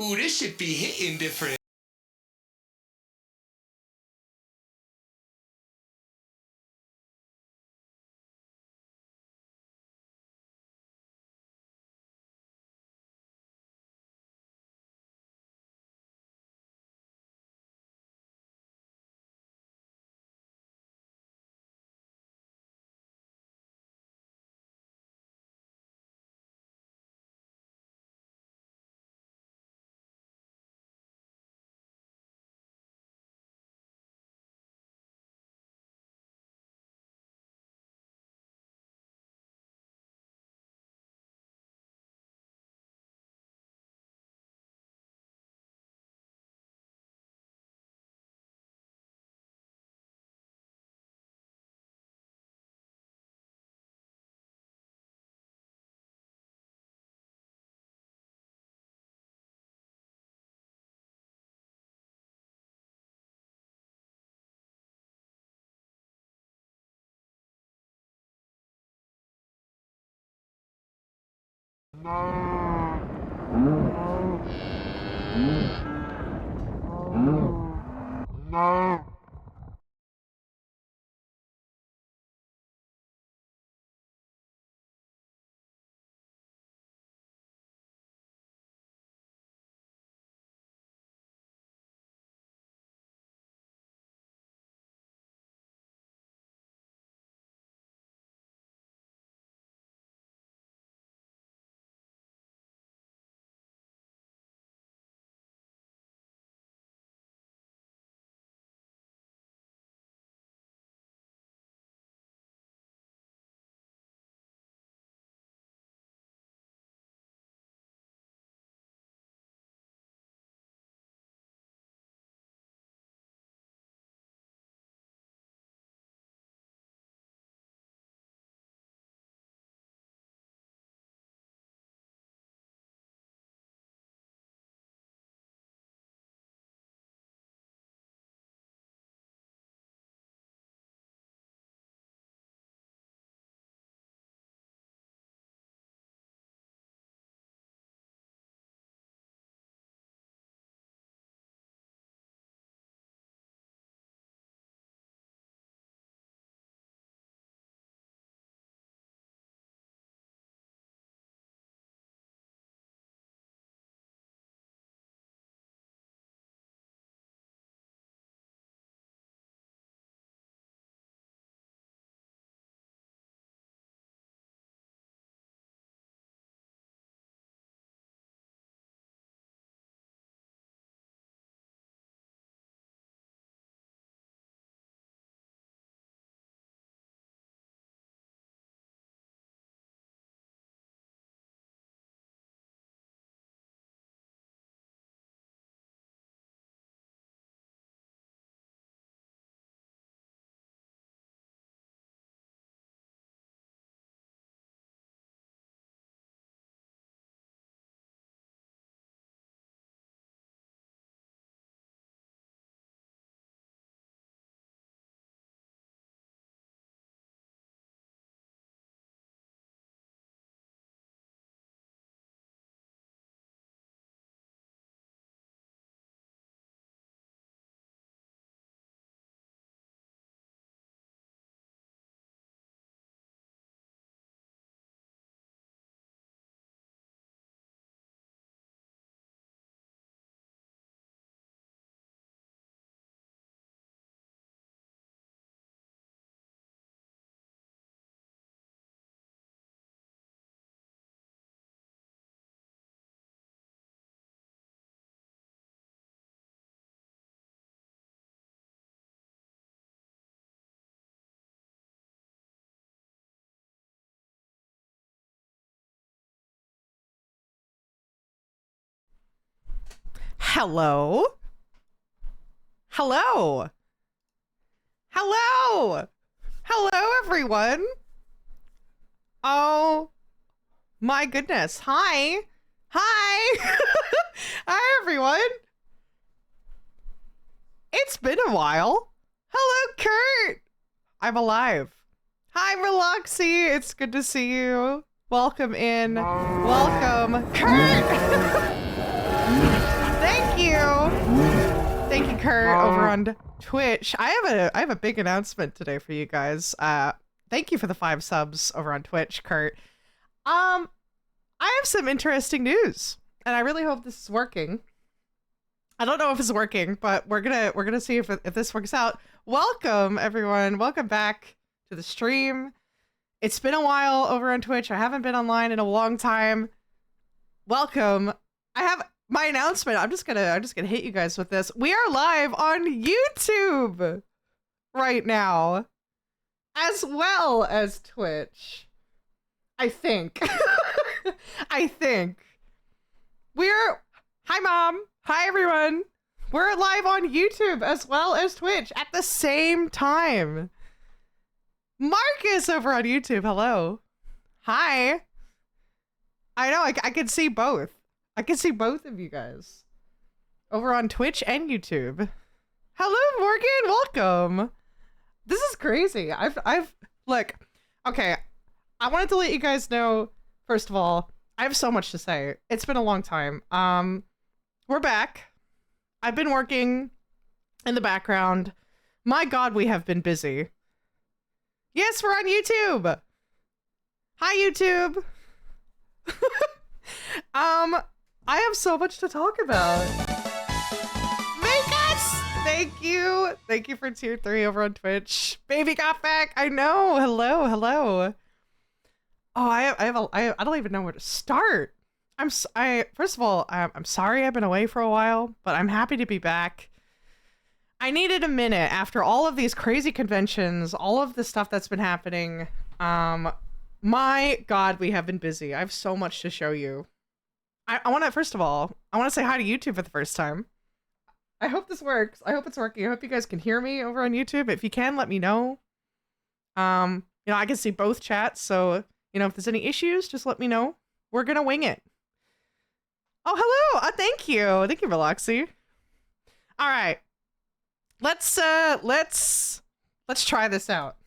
Ooh, this should be hitting different. No. Hello? Hello? Hello? Hello, everyone? Oh, my goodness. Hi. Hi. Hi, everyone. It's been a while. Hello, Kurt. I'm alive. Hi, Relaxy. It's good to see you. Welcome in. Welcome. Kurt! Thank you, Kurt, over on Twitch. I have a big announcement today for you guys. Thank you for the 5 subs over on Twitch, Kurt. I have some interesting news, and I really hope this is working. I don't know if it's working, but we're gonna see if this works out. Welcome, everyone. Welcome back to the stream. It's been a while over on Twitch. I haven't been online in a long time. Welcome. I have my announcement. I'm just gonna hit you guys with this. We are live on YouTube right now, as well as Twitch. I think. I think. Hi, Mom. Hi, everyone. We're live on YouTube as well as Twitch at the same time. Marcus over on YouTube. Hello. Hi. I know. I can see both. I can see both of you guys over on Twitch and YouTube. Hello, Morgan. Welcome. This is crazy. Look. Okay. I wanted to let you guys know, first of all, I have so much to say. It's been a long time. We're back. I've been working in the background. My God, we have been busy. Yes, we're on YouTube. Hi, YouTube. I have so much to talk about. Thank you. Thank you for tier 3 over on Twitch. Baby got back. I know. Hello. Hello. Oh, I don't even know where to start. First of all, I'm sorry I've been away for a while, but I'm happy to be back. I needed a minute after all of these crazy conventions, all of the stuff that's been happening. My God, we have been busy. I have so much to show you. I want to, first of all, I want to say hi to YouTube for the first time. I hope this works. I hope it's working. I hope you guys can hear me over on YouTube. If you can, let me know. You know, I can see both chats, so, you know, if there's any issues, just let me know. We're gonna wing it. Oh, hello! Thank you! Thank you, Veloxy. Alright. Let's try this out.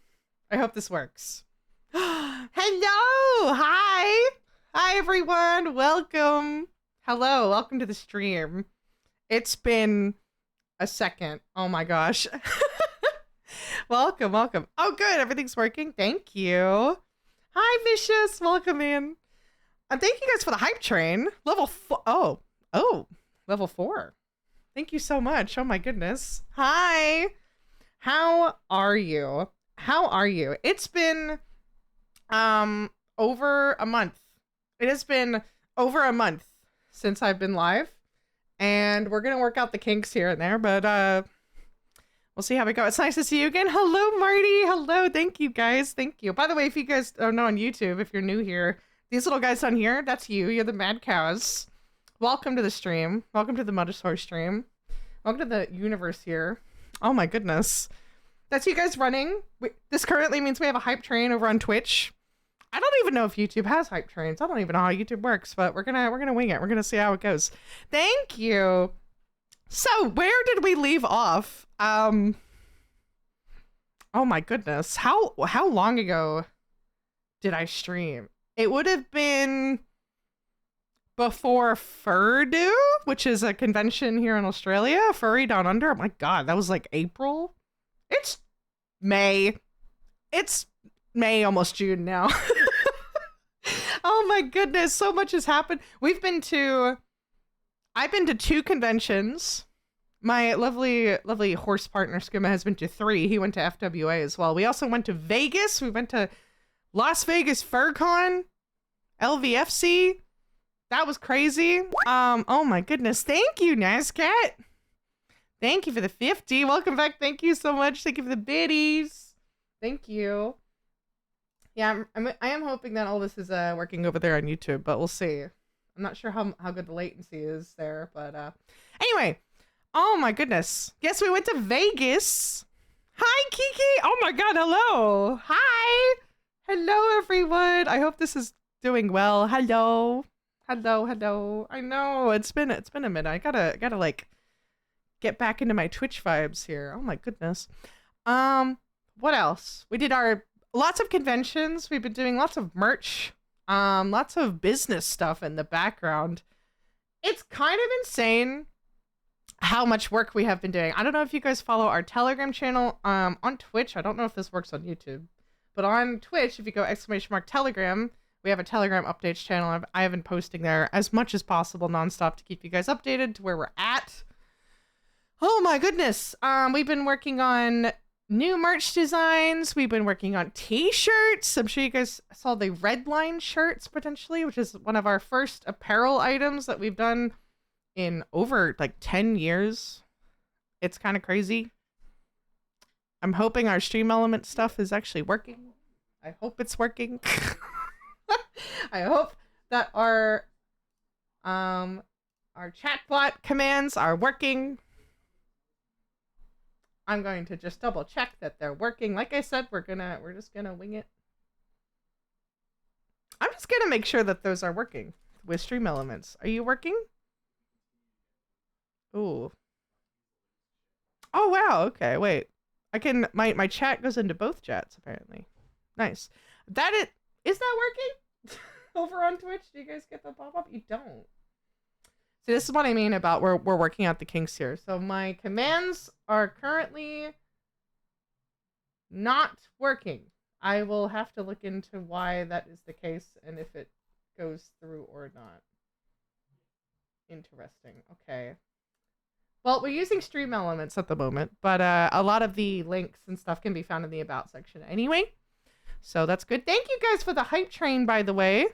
I hope this works. Hello! Hi! Hi, everyone! Welcome! Hello, welcome to the stream. It's been a second. Oh my gosh. Welcome, welcome. Oh, good. Everything's working. Thank you. Hi, Vicious. Welcome in. And thank you guys for the hype train. Level 4. Oh, level 4. Thank you so much. Oh my goodness. Hi. How are you? How are you? It's been over a month. It has been over a month since I've been live. And we're going to work out the kinks here and there, but we'll see how we go. It's nice to see you again. Hello, Marty. Hello. Thank you, guys. Thank you. By the way, if you guys don't know on YouTube, if you're new here, these little guys on here, that's you. You're the mad cows. Welcome to the stream. Welcome to the MUTTASAUR stream. Welcome to the universe here. Oh my goodness. That's you guys running. This currently means we have a hype train over on Twitch. I don't even know if YouTube has hype trains. I don't even know how YouTube works, but we're gonna wing it. We're gonna see how it goes. Thank you. So where did we leave off? Oh my goodness. How long ago did I stream? It would have been before Furdo, which is a convention here in Australia. Furry Down Under. Oh my God, that was like April. It's May. It's May, almost June now. Oh my goodness, so much has happened. I've been to 2 conventions. My lovely horse partner Skimma has been to 3. He went to FWA as well. We also went to Vegas. We went to Las Vegas FurCon, LVFC. That was crazy. Oh my goodness. Thank you, Nascat. Thank you for the 50. Welcome back. Thank you so much. Thank you for the biddies. Thank you. Yeah, I am hoping that all this is working over there on YouTube, but we'll see. I'm not sure how good the latency is there, but anyway. Oh my goodness. Yes, we went to Vegas. Hi, Kiki. Oh my God, hello. Hi. Hello, everyone. I hope this is doing well. Hello. Hello, hello. I know it's been a minute. I gotta like get back into my Twitch vibes here. Oh my goodness. What else? We did lots of conventions. We've been doing lots of merch. Lots of business stuff in the background. It's kind of insane how much work we have been doing. I don't know if you guys follow our Telegram channel on Twitch. I don't know if this works on YouTube, but on Twitch, if you go !Telegram, we have a Telegram updates channel. I have been posting there as much as possible nonstop to keep you guys updated to where we're at. Oh my goodness. We've been working on new merch designs. We've been working on t-shirts. I'm sure you guys saw the red line shirts potentially, which is one of our first apparel items that we've done in over like 10 years. It's kind of crazy. I'm hoping our stream element stuff is actually working. I hope it's working. I hope that our chatbot commands are working. I'm going to just double check that they're working. Like I said, we're just gonna wing it. I'm just gonna make sure that those are working with stream elements. Are you working? Ooh. Oh wow, okay, wait. I can my chat goes into both chats apparently. Nice. Is that working? Over on Twitch? Do you guys get the pop-up? You don't. See, this is what I mean about we're working out the kinks here. So my commands are currently not working. I will have to look into why that is the case and if it goes through or not. Interesting. Okay. Well, we're using stream elements at the moment, but a lot of the links and stuff can be found in the about section anyway. So that's good. Thank you guys for the hype train, by the way.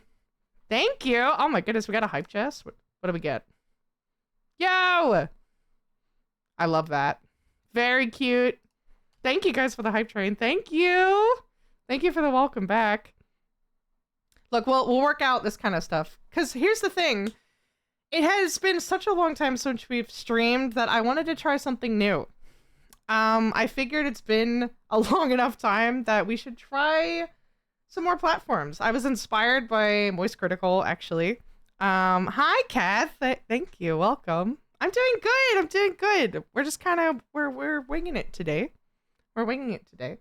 Thank you. Oh my goodness, we got a hype chest. What do we get? Yo! I love that. Very cute. Thank you guys for the hype train. Thank you. Thank you for the welcome back. Look, we'll work out this kind of stuff. Because here's the thing. It has been such a long time since we've streamed that I wanted to try something new. I figured it's been a long enough time that we should try some more platforms. I was inspired by Moist Critical, actually. Hi, Kath. Thank you. Welcome. I'm doing good. I'm doing good. We're just kind of, we're winging it today. We're winging it today.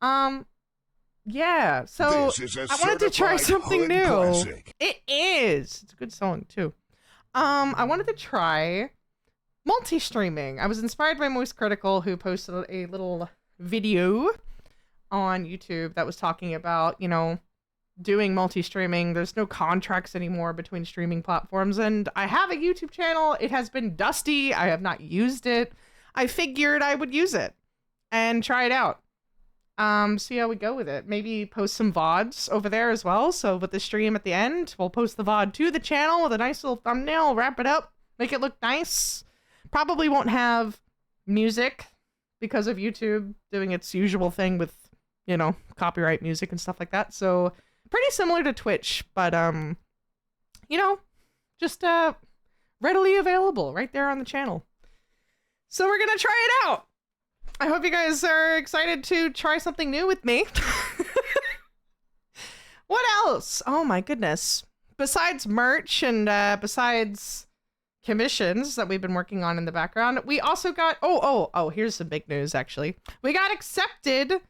Yeah. So I wanted to try something new. Classic. It is. It's a good song too. I wanted to try multi-streaming. I was inspired by Moist Critical, who posted a little video on YouTube that was talking about, you know, doing multi-streaming. There's no contracts anymore between streaming platforms, and I have a YouTube channel. It has been dusty. I have not used it. I figured I would use it and try it out. See how we go with it. Maybe post some VODs over there as well. So with the stream at the end, we'll post the VOD to the channel with a nice little thumbnail, wrap it up, make it look nice. Probably won't have music because of YouTube doing its usual thing with, you know, copyright music and stuff like that. So pretty similar to Twitch, but, you know, just, readily available right there on the channel. So we're gonna try it out. I hope you guys are excited to try something new with me. What else? Oh my goodness. Besides merch and besides commissions that we've been working on in the background, we also got, oh, here's some big news actually. We got accepted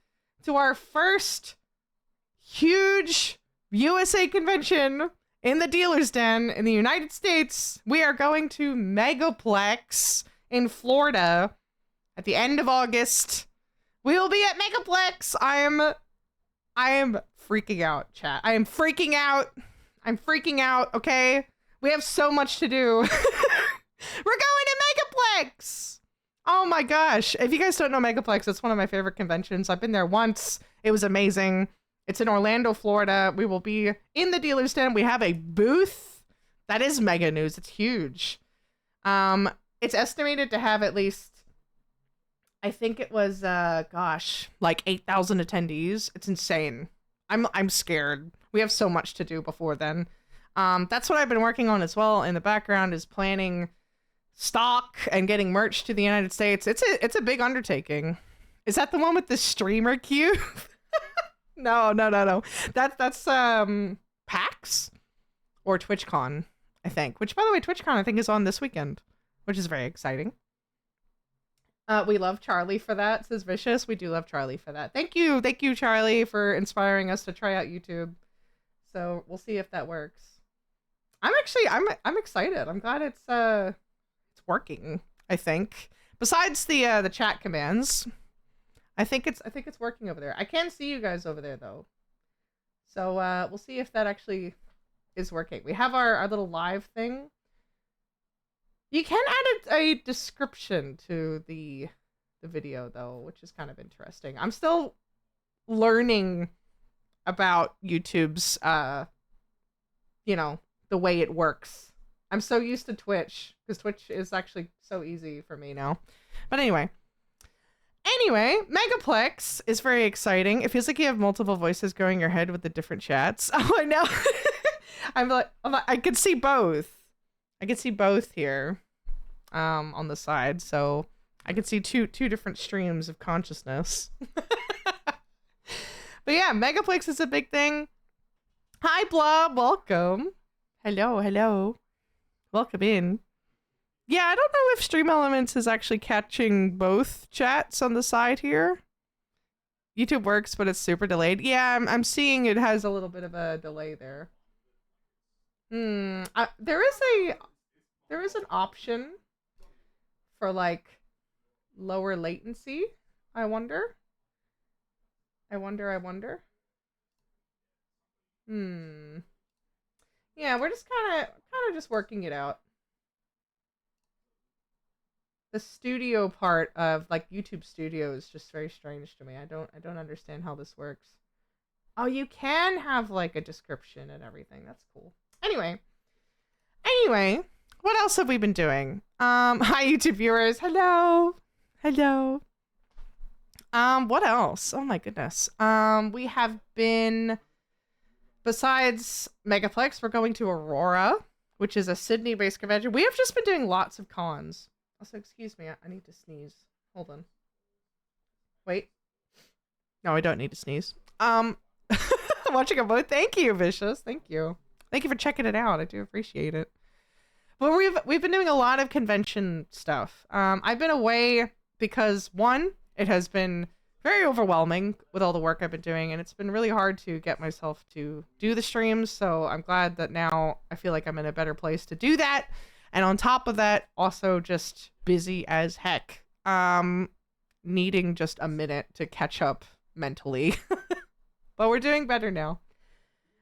to our first huge USA convention in the Dealer's Den in the United States. We are going to Megaplex in Florida at the end of August. We will be at Megaplex. I am freaking out, chat. I am freaking out. I'm freaking out, okay? We have so much to do. We're going to Megaplex! Oh my gosh. If you guys don't know Megaplex, it's one of my favorite conventions. I've been there once. It was amazing. It's in Orlando, Florida. We will be in the Dealer's Den. We have a booth. That is mega news. It's huge. It's estimated to have at least, I think it was, like 8,000 attendees. It's insane. I'm scared. We have so much to do before then. That's what I've been working on as well in the background, is planning stock and getting merch to the United States. It's a big undertaking. Is that the one with the streamer cube? No. That's PAX or TwitchCon, I think. Which, by the way, TwitchCon I think is on this weekend, which is very exciting. We love Charlie for that, says Vicious. We do love Charlie for that. Thank you, Charlie, for inspiring us to try out YouTube. So we'll see if that works. I'm excited. I'm glad it's working. I think. Besides the chat commands, I think it's working over there. I can see you guys over there though. So we'll see if that actually is working. We have our little live thing. You can add a description to the video though, which is kind of interesting. I'm still learning about YouTube's you know, the way it works. I'm so used to Twitch because Twitch is actually so easy for me now. But anyway, Megaplex is very exciting. It feels like you have multiple voices going in your head with the different chats. Oh, I know. I'm like, I could see both. I could see both here, on the side. So I could see two different streams of consciousness. But yeah, Megaplex is a big thing. Hi, Blob. Welcome. Hello. Welcome in. Yeah, I don't know if Stream Elements is actually catching both chats on the side here. YouTube works, but it's super delayed. Yeah, I'm seeing it has a little bit of a delay there. There is an option for like lower latency. I wonder. Yeah, we're just kind of just working it out. The studio part of like YouTube Studio is just very strange to me. I don't understand how this works. Oh, you can have like a description and everything. That's cool. Anyway, what else have we been doing? Hi YouTube viewers. Hello. What else? Oh my goodness. We have been, besides Megaplex, we're going to Aurora, which is a Sydney-based convention. We have just been doing lots of cons. Also, excuse me, I need to sneeze. Hold on. Wait. No, I don't need to sneeze. Watching a vote. Thank you, Vicious. Thank you for checking it out. I do appreciate it. But we've been doing a lot of convention stuff. I've been away because one, it has been very overwhelming with all the work I've been doing, and it's been really hard to get myself to do the streams. So I'm glad that now I feel like I'm in a better place to do that. And on top of that, also just busy as heck. Needing just a minute to catch up mentally. But we're doing better now.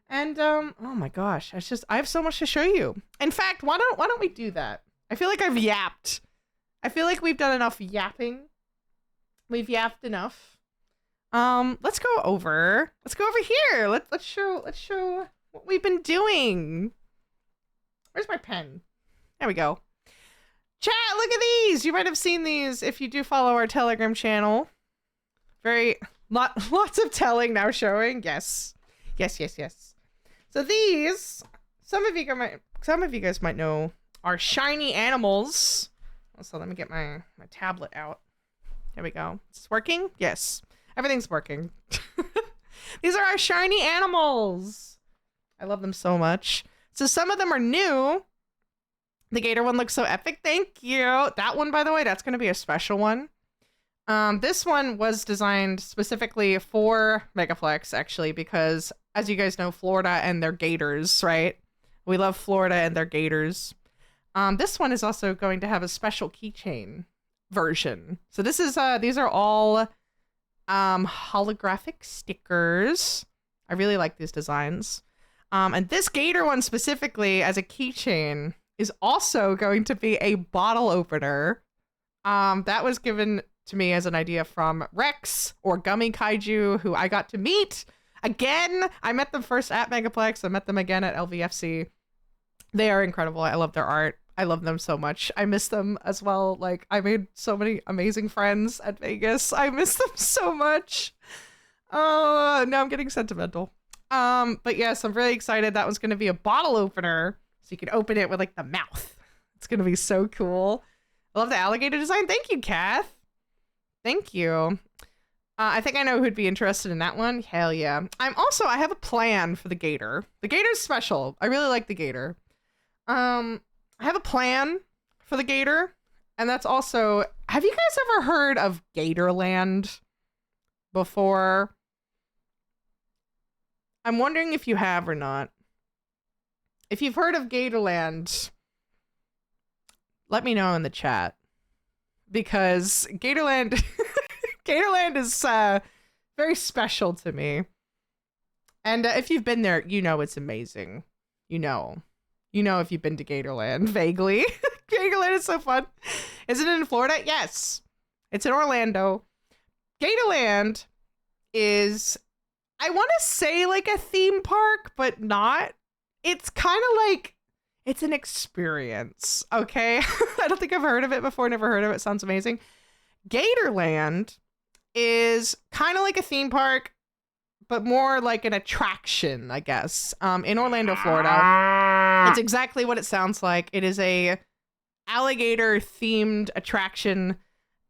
And oh my gosh, I have so much to show you. In fact, why don't we do that? I feel like I've yapped. I feel like we've done enough yapping. We've yapped enough. Let's go over here. Let's show what we've been doing. Where's my pen? There we go. Chat, look at these. You might have seen these if you do follow our Telegram channel. Lots of telling now showing. Yes. So these, some of you guys might know, are shiny animals. So let me get my tablet out. There we go. Is this working? Yes. Everything's working. These are our shiny animals. I love them so much. So some of them are new. The gator one looks so epic. Thank you. That one, by the way, that's going to be a special one. This one was designed specifically for Megaplex, actually, because as you guys know, Florida and their gators, right? We love Florida and their gators. This one is also going to have a special keychain version. So this is these are all holographic stickers. I really like these designs. And this gator one specifically as a keychain is also going to be a bottle opener. That was given to me as an idea from Rex or Gummy Kaiju, who I got to meet again. I met them first at Megaplex. I met them again at LVFC. They are incredible. I love their art. I love them so much. I miss them as well. Like, I made so many amazing friends at Vegas. I miss them so much. Oh, now I'm getting sentimental. But yes, I'm really excited. That was going to be a bottle opener. So you can open it with like the mouth. It's going to be so cool. I love the alligator design. Thank you, Kath. Thank you. I think I know who'd be interested in that one. Hell yeah. I have a plan for the gator. The gator's special. I really like the gator. I have a plan for the gator. And that's also, have you guys ever heard of Gatorland before? I'm wondering if you have or not. If you've heard of Gatorland, let me know in the chat. because Gatorland, Gatorland is very special to me. And if you've been there, you know it's amazing. You know if you've been to Gatorland, vaguely. Gatorland is so fun. Isn't it in Florida? Yes. It's in Orlando. Gatorland is, I want to say like a theme park, but not. It's kind of like, it's an experience, okay? I don't think I've heard of it before, never heard of it. Sounds amazing. Gatorland is kind of like a theme park, but more like an attraction, I guess, in Orlando, Florida. It's exactly what it sounds like. It is a alligator-themed attraction,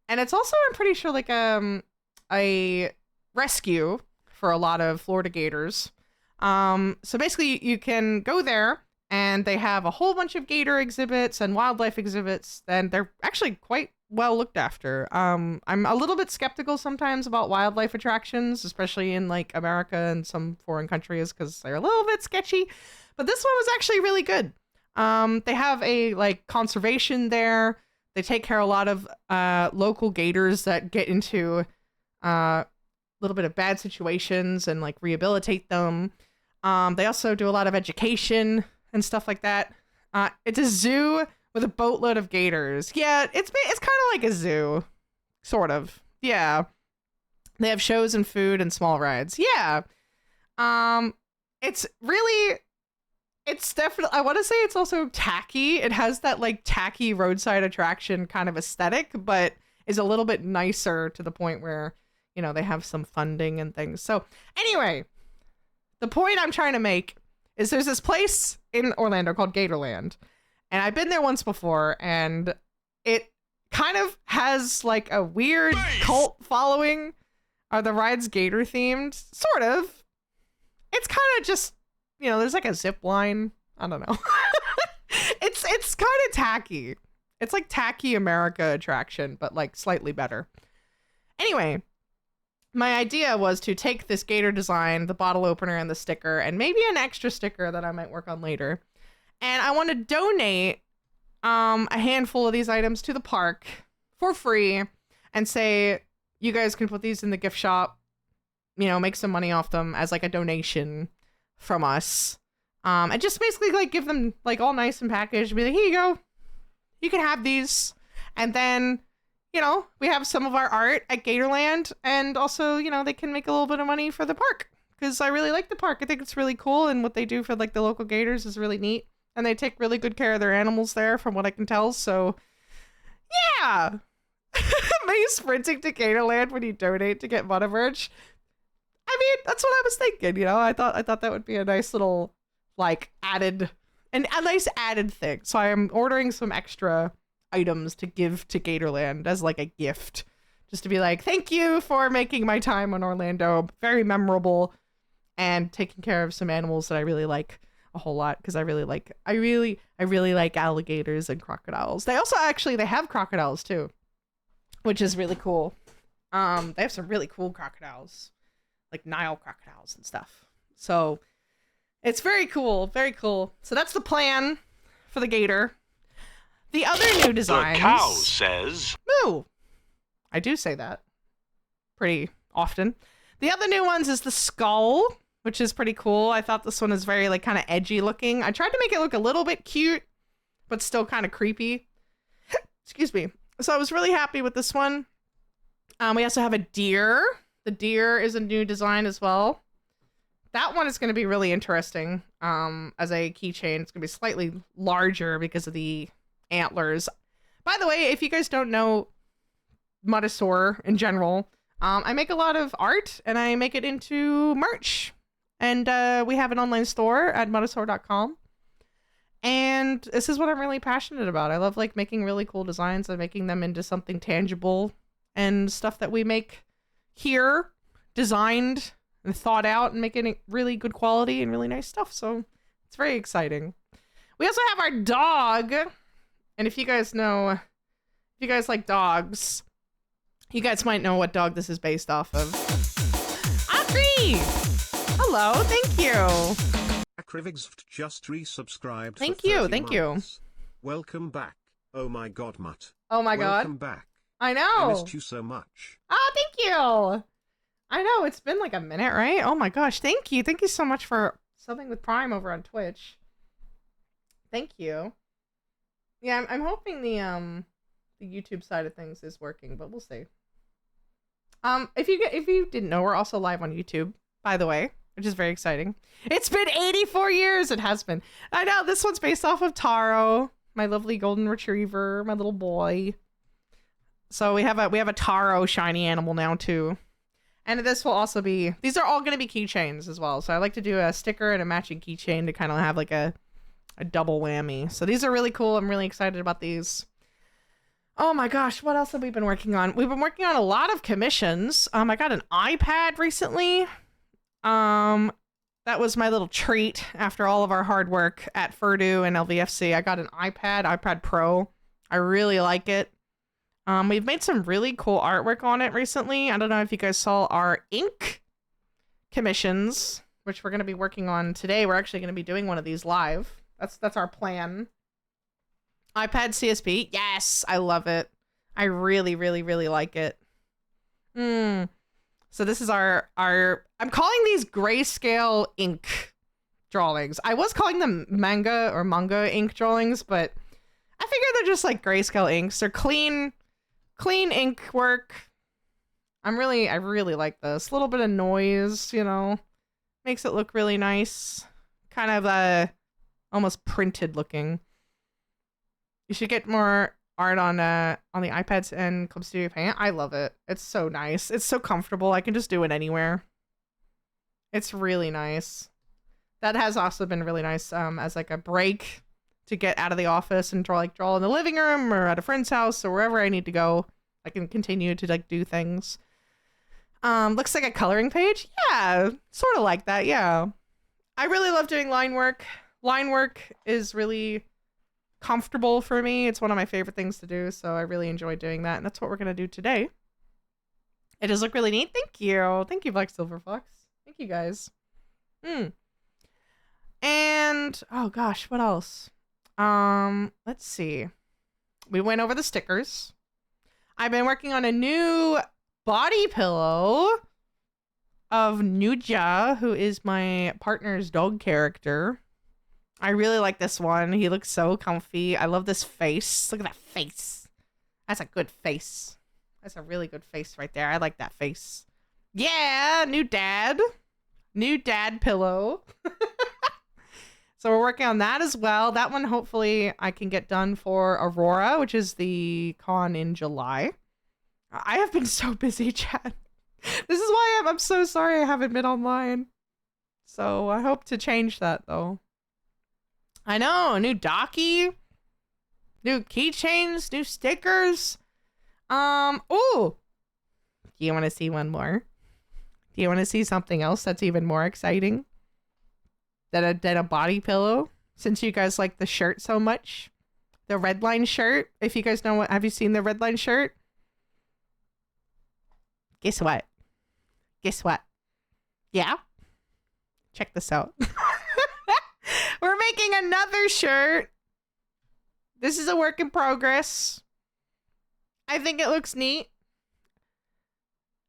and it's also, I'm pretty sure, like a rescue for a lot of Florida gators. So basically, you can go there, and they have a whole bunch of gator exhibits and wildlife exhibits, and they're actually quite well looked after. I'm a little bit skeptical sometimes about wildlife attractions, especially in like America and some foreign countries, because they're a little bit sketchy. But this one was actually really good. They have a like conservation there. They take care of a lot of local gators that get into a little bit of bad situations and like rehabilitate them. They also do a lot of education and stuff like that. It's a zoo with a boatload of gators. Yeah, it's kind of like a zoo, sort of. Yeah, they have shows and food and small rides. Yeah, it's definitely. I want to say it's also tacky. It has that like tacky roadside attraction kind of aesthetic, but is a little bit nicer to the point where, you know, they have some funding and things. So anyway, the point I'm trying to make is there's this place in Orlando called Gatorland. And I've been there once before, and it kind of has like a weird cult following. Are the rides gator themed? Sort of. It's kind of just, you know, there's like a zip line. I don't know. It's kind of tacky. It's like tacky America attraction, but like slightly better. Anyway, my idea was to take this gator design, the bottle opener and the sticker, and maybe an extra sticker that I might work on later. And I want to donate a handful of these items to the park for free and say, you guys can put these in the gift shop, you know, make some money off them as like a donation from us. And just basically like give them like all nice and packaged. Be like, here you go. You can have these. And then, you know, we have some of our art at Gatorland. And also, you know, they can make a little bit of money for the park. Because I really like the park. I think it's really cool. And what they do for like the local gators is really neat. And they take really good care of their animals there, from what I can tell. So, yeah. Me sprinting to Gatorland when you donate to get Mutta merch. I mean, that's what I was thinking. You know, I thought that would be a nice little, like, a nice added thing. So I am ordering some extra items to give to Gatorland as like a gift, just to be like, thank you for making my time in Orlando very memorable and taking care of some animals that I really like a whole lot, because I really like alligators and crocodiles. They also they have crocodiles too, which is really cool. They have some really cool crocodiles, like Nile crocodiles and stuff. So it's very cool, very cool. So that's the plan for the gator. The other new designs. The cow says moo. I do say that pretty often. The other new ones is the skull, which is pretty cool. I thought this one is very like kind of edgy looking. I tried to make it look a little bit cute, but still kind of creepy. Excuse me. So I was really happy with this one. We also have a deer. The deer is a new design as well. That one is going to be really interesting as a keychain. It's going to be slightly larger because of the antlers. By the way, if you guys don't know MUTTASAUR in general, I make a lot of art and I make it into merch. And we have an online store at MUTTASAUR.com. And this is what I'm really passionate about. I love like making really cool designs and making them into something tangible and stuff that we make here, designed and thought out, and making it really good quality and really nice stuff. So it's very exciting. We also have our dog. And if you guys like dogs, you guys might know what dog this is based off of. Audrey! Hello, thank you. Akrivixft just resubscribed. Thank for you, 30 thank you. months. Welcome back. Oh my god, Mutt. Oh my god. Welcome back. I I know. missed you so much. Oh, thank you. I know, it's been like a minute, right? Oh my gosh, thank you. Thank you so much for subbing with Prime over on Twitch. Thank you. Yeah, I'm hoping the YouTube side of things is working, but we'll see. If you didn't know, we're also live on YouTube, by the way, which is very exciting. It's been 84 years. It has been. I know this one's based off of Taro, my lovely golden retriever, my little boy. So we have a Taro shiny animal now too. And this will also be, these are all going to be keychains as well. So I like to do a sticker and a matching keychain to kind of have like a double whammy. So these are really cool. I'm really excited about these. Oh my gosh, what else have we been working on? We've been working on a lot of commissions. I got an iPad recently. That was my little treat after all of our hard work at Furdu and LVFC. I got an iPad Pro. I really like it. We've made some really cool artwork on it recently. I don't know if you guys saw our ink commissions, which we're going to be working on today. We're actually going to be doing one of these live. That's our plan. iPad CSP. Yes, I love it. I really, really, really like it. So this is our I'm calling these grayscale ink drawings. I was calling them manga ink drawings, but I figure they're just like grayscale inks. They're clean ink work. I really like this. A little bit of noise, you know, makes it look really nice. Kind of almost printed looking. You should get more art on the iPads and Club Studio Paint. I love it. It's so nice. It's so comfortable. I can just do it anywhere. It's really nice. That has also been really nice as like a break to get out of the office and draw in the living room or at a friend's house or wherever I need to go. I can continue to like do things. Looks like a coloring page. Yeah, sort of like that. Yeah. I really love doing line work. Line work is really comfortable for me. It's one of my favorite things to do, so I really enjoy doing that, and that's what we're gonna do today. It does look really neat. Thank you, Black Silver Fox. Thank you guys. And oh gosh, what else? Let's see. We went over the stickers. I've been working on a new body pillow of Nuja, who is my partner's dog character. I really like this one. He looks so comfy. I love this face. Look at that face. That's a good face. That's a really good face right there. I like that face. Yeah, new dad pillow. So we're working on that as well. That one, hopefully, I can get done for Aurora, which is the con in July. I have been so busy, chat. This is why I'm so sorry I haven't been online. So I hope to change that, though. I know, new docky, new keychains, new stickers. Ooh. Do you want to see one more? Do you want to see something else that's even more exciting than a body pillow? Since you guys like the shirt so much, the red line shirt. If you guys know what, have you seen the red line shirt? Guess what? Yeah. Check this out. We're making another shirt. This is a work in progress. I think it looks neat.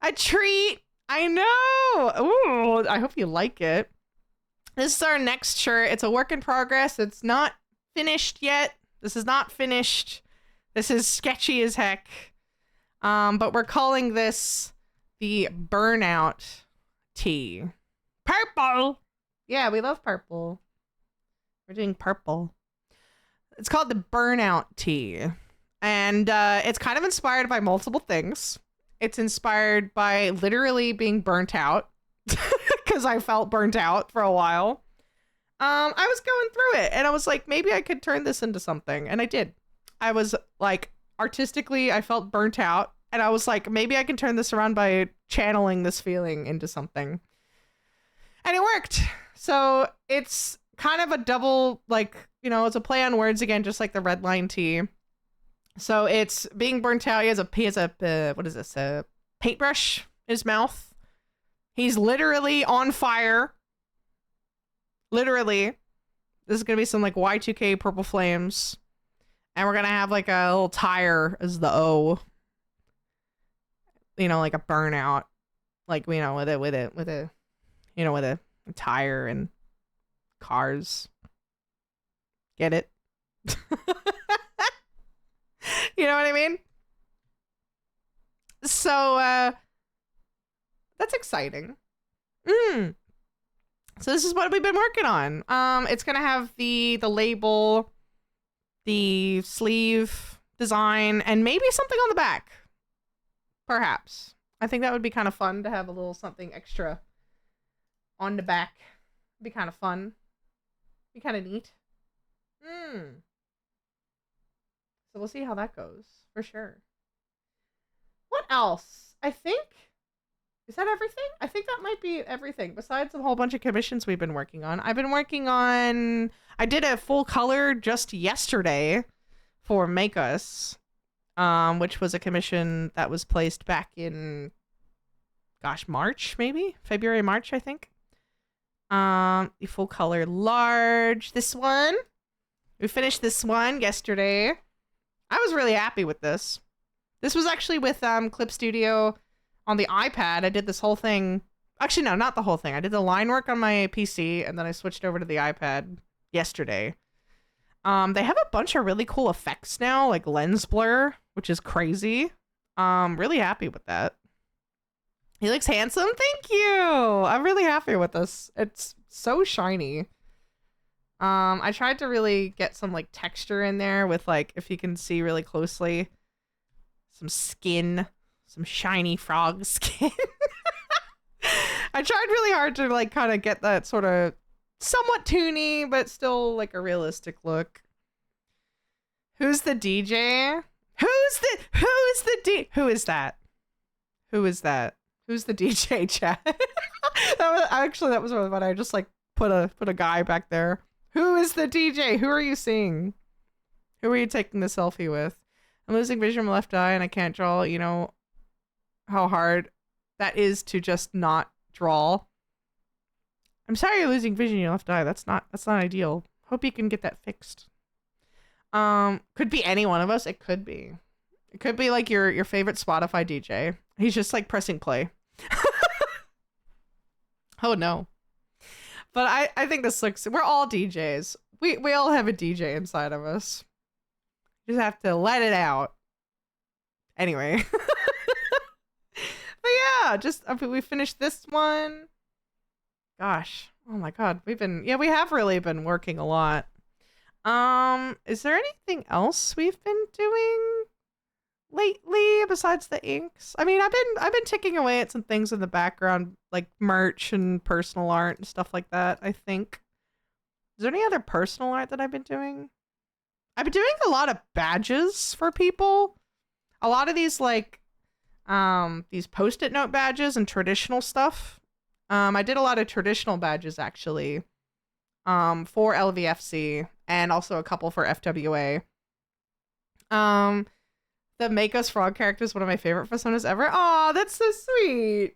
A treat. I know. Ooh, I hope you like it. This is our next shirt. It's a work in progress. It's not finished yet. This is not finished. This is sketchy as heck. But we're calling this the Burnout Tee. Purple. Yeah, we love purple. We're doing purple. It's called the Burnout Tee. And it's kind of inspired by multiple things. It's inspired by literally being burnt out. Because I felt burnt out for a while. I was going through it. And I was like, maybe I could turn this into something. And I did. I was like, artistically, I felt burnt out. And I was like, maybe I can turn this around by channeling this feeling into something. And it worked. So it's kind of a double, like, you know, it's a play on words again, just like the red line tee. So it's being burnt out. He has a what is this? A paintbrush in his mouth. He's literally on fire. Literally. This is going to be some like Y2K purple flames. And we're going to have like a little tire as the O. like a burnout, like, with a tire and cars. Get it? You know what I mean? So, that's exciting. So this is what we've been working on. It's gonna have the label, the sleeve design, and maybe something on the back. Perhaps. I think that would be kind of fun to have a little something extra on the back. Be kind of fun. Be kind of neat. So we'll see how that goes, for sure. What else? I think... Is that everything? I think that might be everything, besides a whole bunch of commissions we've been working on. I've been working on... I did a full color just yesterday for Make Us, which was a commission that was placed back in... Gosh, March, maybe? February, March, I think. The full color large. This one. We finished this one yesterday. I was really happy with this. This was actually with Clip Studio on the iPad. I did this whole thing. Actually, no, not the whole thing. I did the line work on my PC, and then I switched over to the iPad yesterday. They have a bunch of really cool effects now, like lens blur, which is crazy. Really happy with that. He looks handsome. Thank you. I'm really happy with this. It's so shiny. I tried to really get some like texture in there with like, if you can see really closely, some skin, some shiny frog skin. I tried really hard to like kind of get that sort of somewhat toony, but still like a realistic look. Who's the DJ? Who is that? Who's the DJ, chat? that was really funny. I just like put a guy back there. Who is the DJ? Who are you seeing? Who are you taking the selfie with? I'm losing vision in my left eye and I can't draw. You know how hard that is to just not draw. I'm sorry you're losing vision in your left eye. That's not ideal. Hope you can get that fixed. Could be any one of us. It could be. It could be like your favorite Spotify DJ. He's just like pressing play. Oh no. But I think this looks... We're all DJs. We all have a DJ inside of us. Just have to let it out. Anyway. But yeah, we finished this one. Gosh. Oh my god. We have really been working a lot. Is there anything else we've been doing lately besides the inks? I mean, I've been ticking away at some things in the background, like merch and personal art and stuff like that, I think. Is there any other personal art that I've been doing? I've been doing a lot of badges for people. A lot of these like these post-it note badges and traditional stuff. I did a lot of traditional badges actually. For LVFC and also a couple for FWA. The Make Us Frog character is one of my favorite personas ever. Aw, that's so sweet.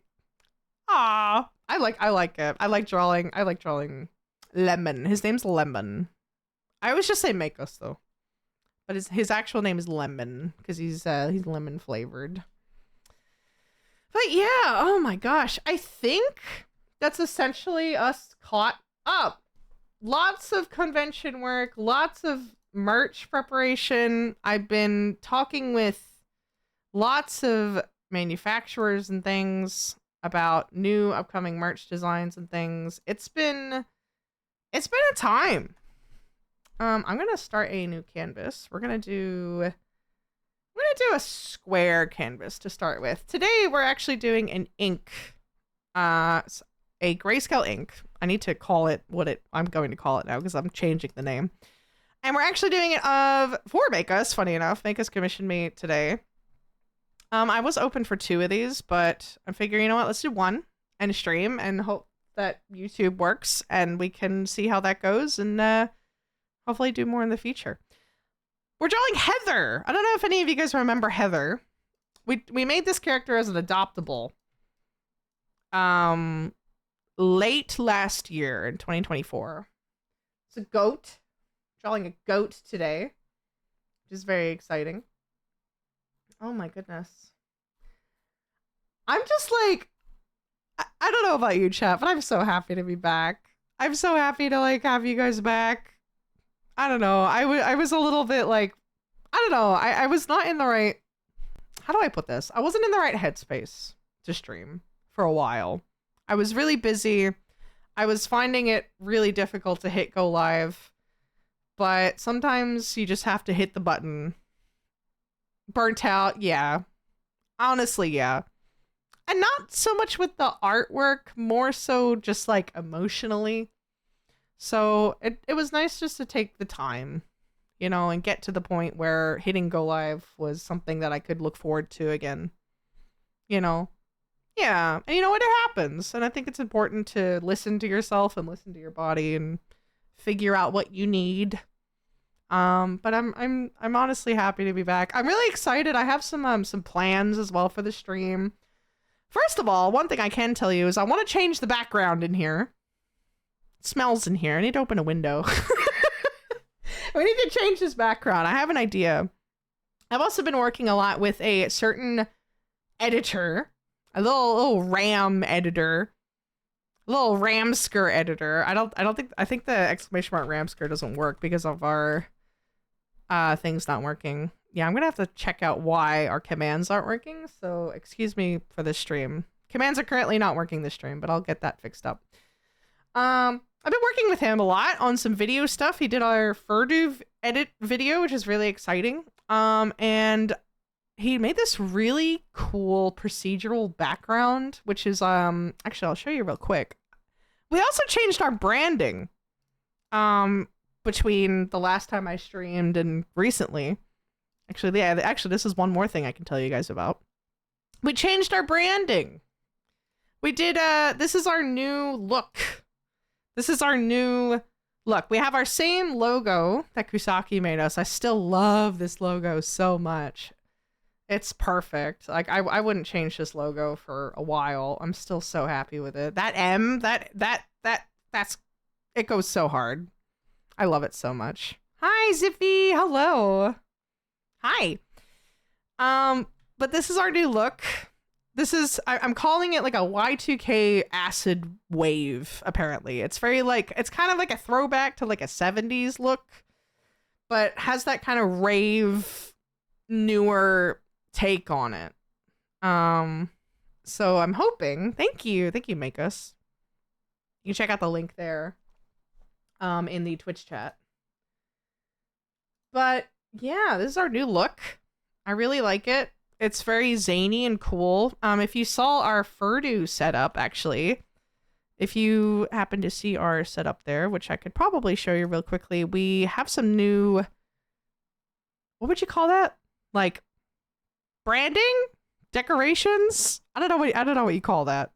Aw, I like it. I like drawing Lemon. His name's Lemon. I always just say Make Us though, but his actual name is Lemon because he's lemon flavored. But yeah, oh my gosh, I think that's essentially us caught up. Lots of convention work, lots of merch preparation. I've been talking with lots of manufacturers and things about new upcoming merch designs and things. It's been a time. I'm gonna start a new canvas. I'm gonna do a square canvas to start with. Today we're actually doing an ink, a grayscale ink. I need to call it I'm going to call it now because I'm changing the name. And we're actually doing it for Make Us, funny enough. Make Us commissioned me today. I was open for 2 of these, but I'm figuring, you know what, let's do 1 and stream and hope that YouTube works and we can see how that goes and hopefully do more in the future. We're drawing Heather. I don't know if any of you guys remember Heather. We made this character as an adoptable. Late last year in 2024. It's a goat. Drawing a goat today, which is very exciting. Oh my goodness. I'm just like, I don't know about you, chat, but I'm so happy to be back. I'm so happy to like have you guys back. I don't know. I was a little bit like, I don't know. I was not in the right, how do I put this? I wasn't in the right headspace to stream for a while. I was really busy. I was finding it really difficult to hit go live, but sometimes you just have to hit the button. Burnt out, yeah. Honestly, yeah. And not so much with the artwork, more so just like emotionally. So it was nice just to take the time, you know, and get to the point where hitting go live was something that I could look forward to again. You know? Yeah. And you know what? It happens. And I think it's important to listen to yourself and listen to your body and figure out what you need. But I'm honestly happy to be back. I'm really excited. I have some plans as well for the stream. First of all, one thing I can tell you is I want to change the background in here. It smells in here. I need to open a window. We need to change this background. I have an idea. I've also been working a lot with a certain editor, a little RAM editor, a little Ramsker editor. I think the exclamation mark Ramsker doesn't work because of our things not working. Yeah, I'm gonna have to check out why our commands aren't working, so excuse me for this stream. Commands are currently not working this stream, but I'll get that fixed up. I've been working with him a lot on some video stuff. He did our Furdu edit video, which is really exciting. And he made this really cool procedural background, which is actually I'll show you real quick. We also changed our branding between the last time I streamed and recently. Actually, yeah, this is one more thing I can tell you guys about. We changed our branding. We did, this is our new look. This is our new look. We have our same logo that Kusaki made us. I still love this logo so much. It's perfect. Like, I wouldn't change this logo for a while. I'm still so happy with it. That M, that's, it goes so hard. I love it so much. Hi, Zippy. Hello. Hi. But this is our new look. This is, I'm calling it like a Y2K acid wave, apparently. It's very like, it's kind of like a throwback to like a 70s look, but has that kind of rave, newer take on it. So I'm hoping, thank you, Makos. You can check out the link there, in the Twitch chat. But yeah, this is our new look. I really like it. It's very zany and cool. If you saw our Furdu setup, actually, if you happen to see our setup there, which I could probably show you real quickly, we have some new, what would you call that? Like branding? Decorations? I don't know what you call that.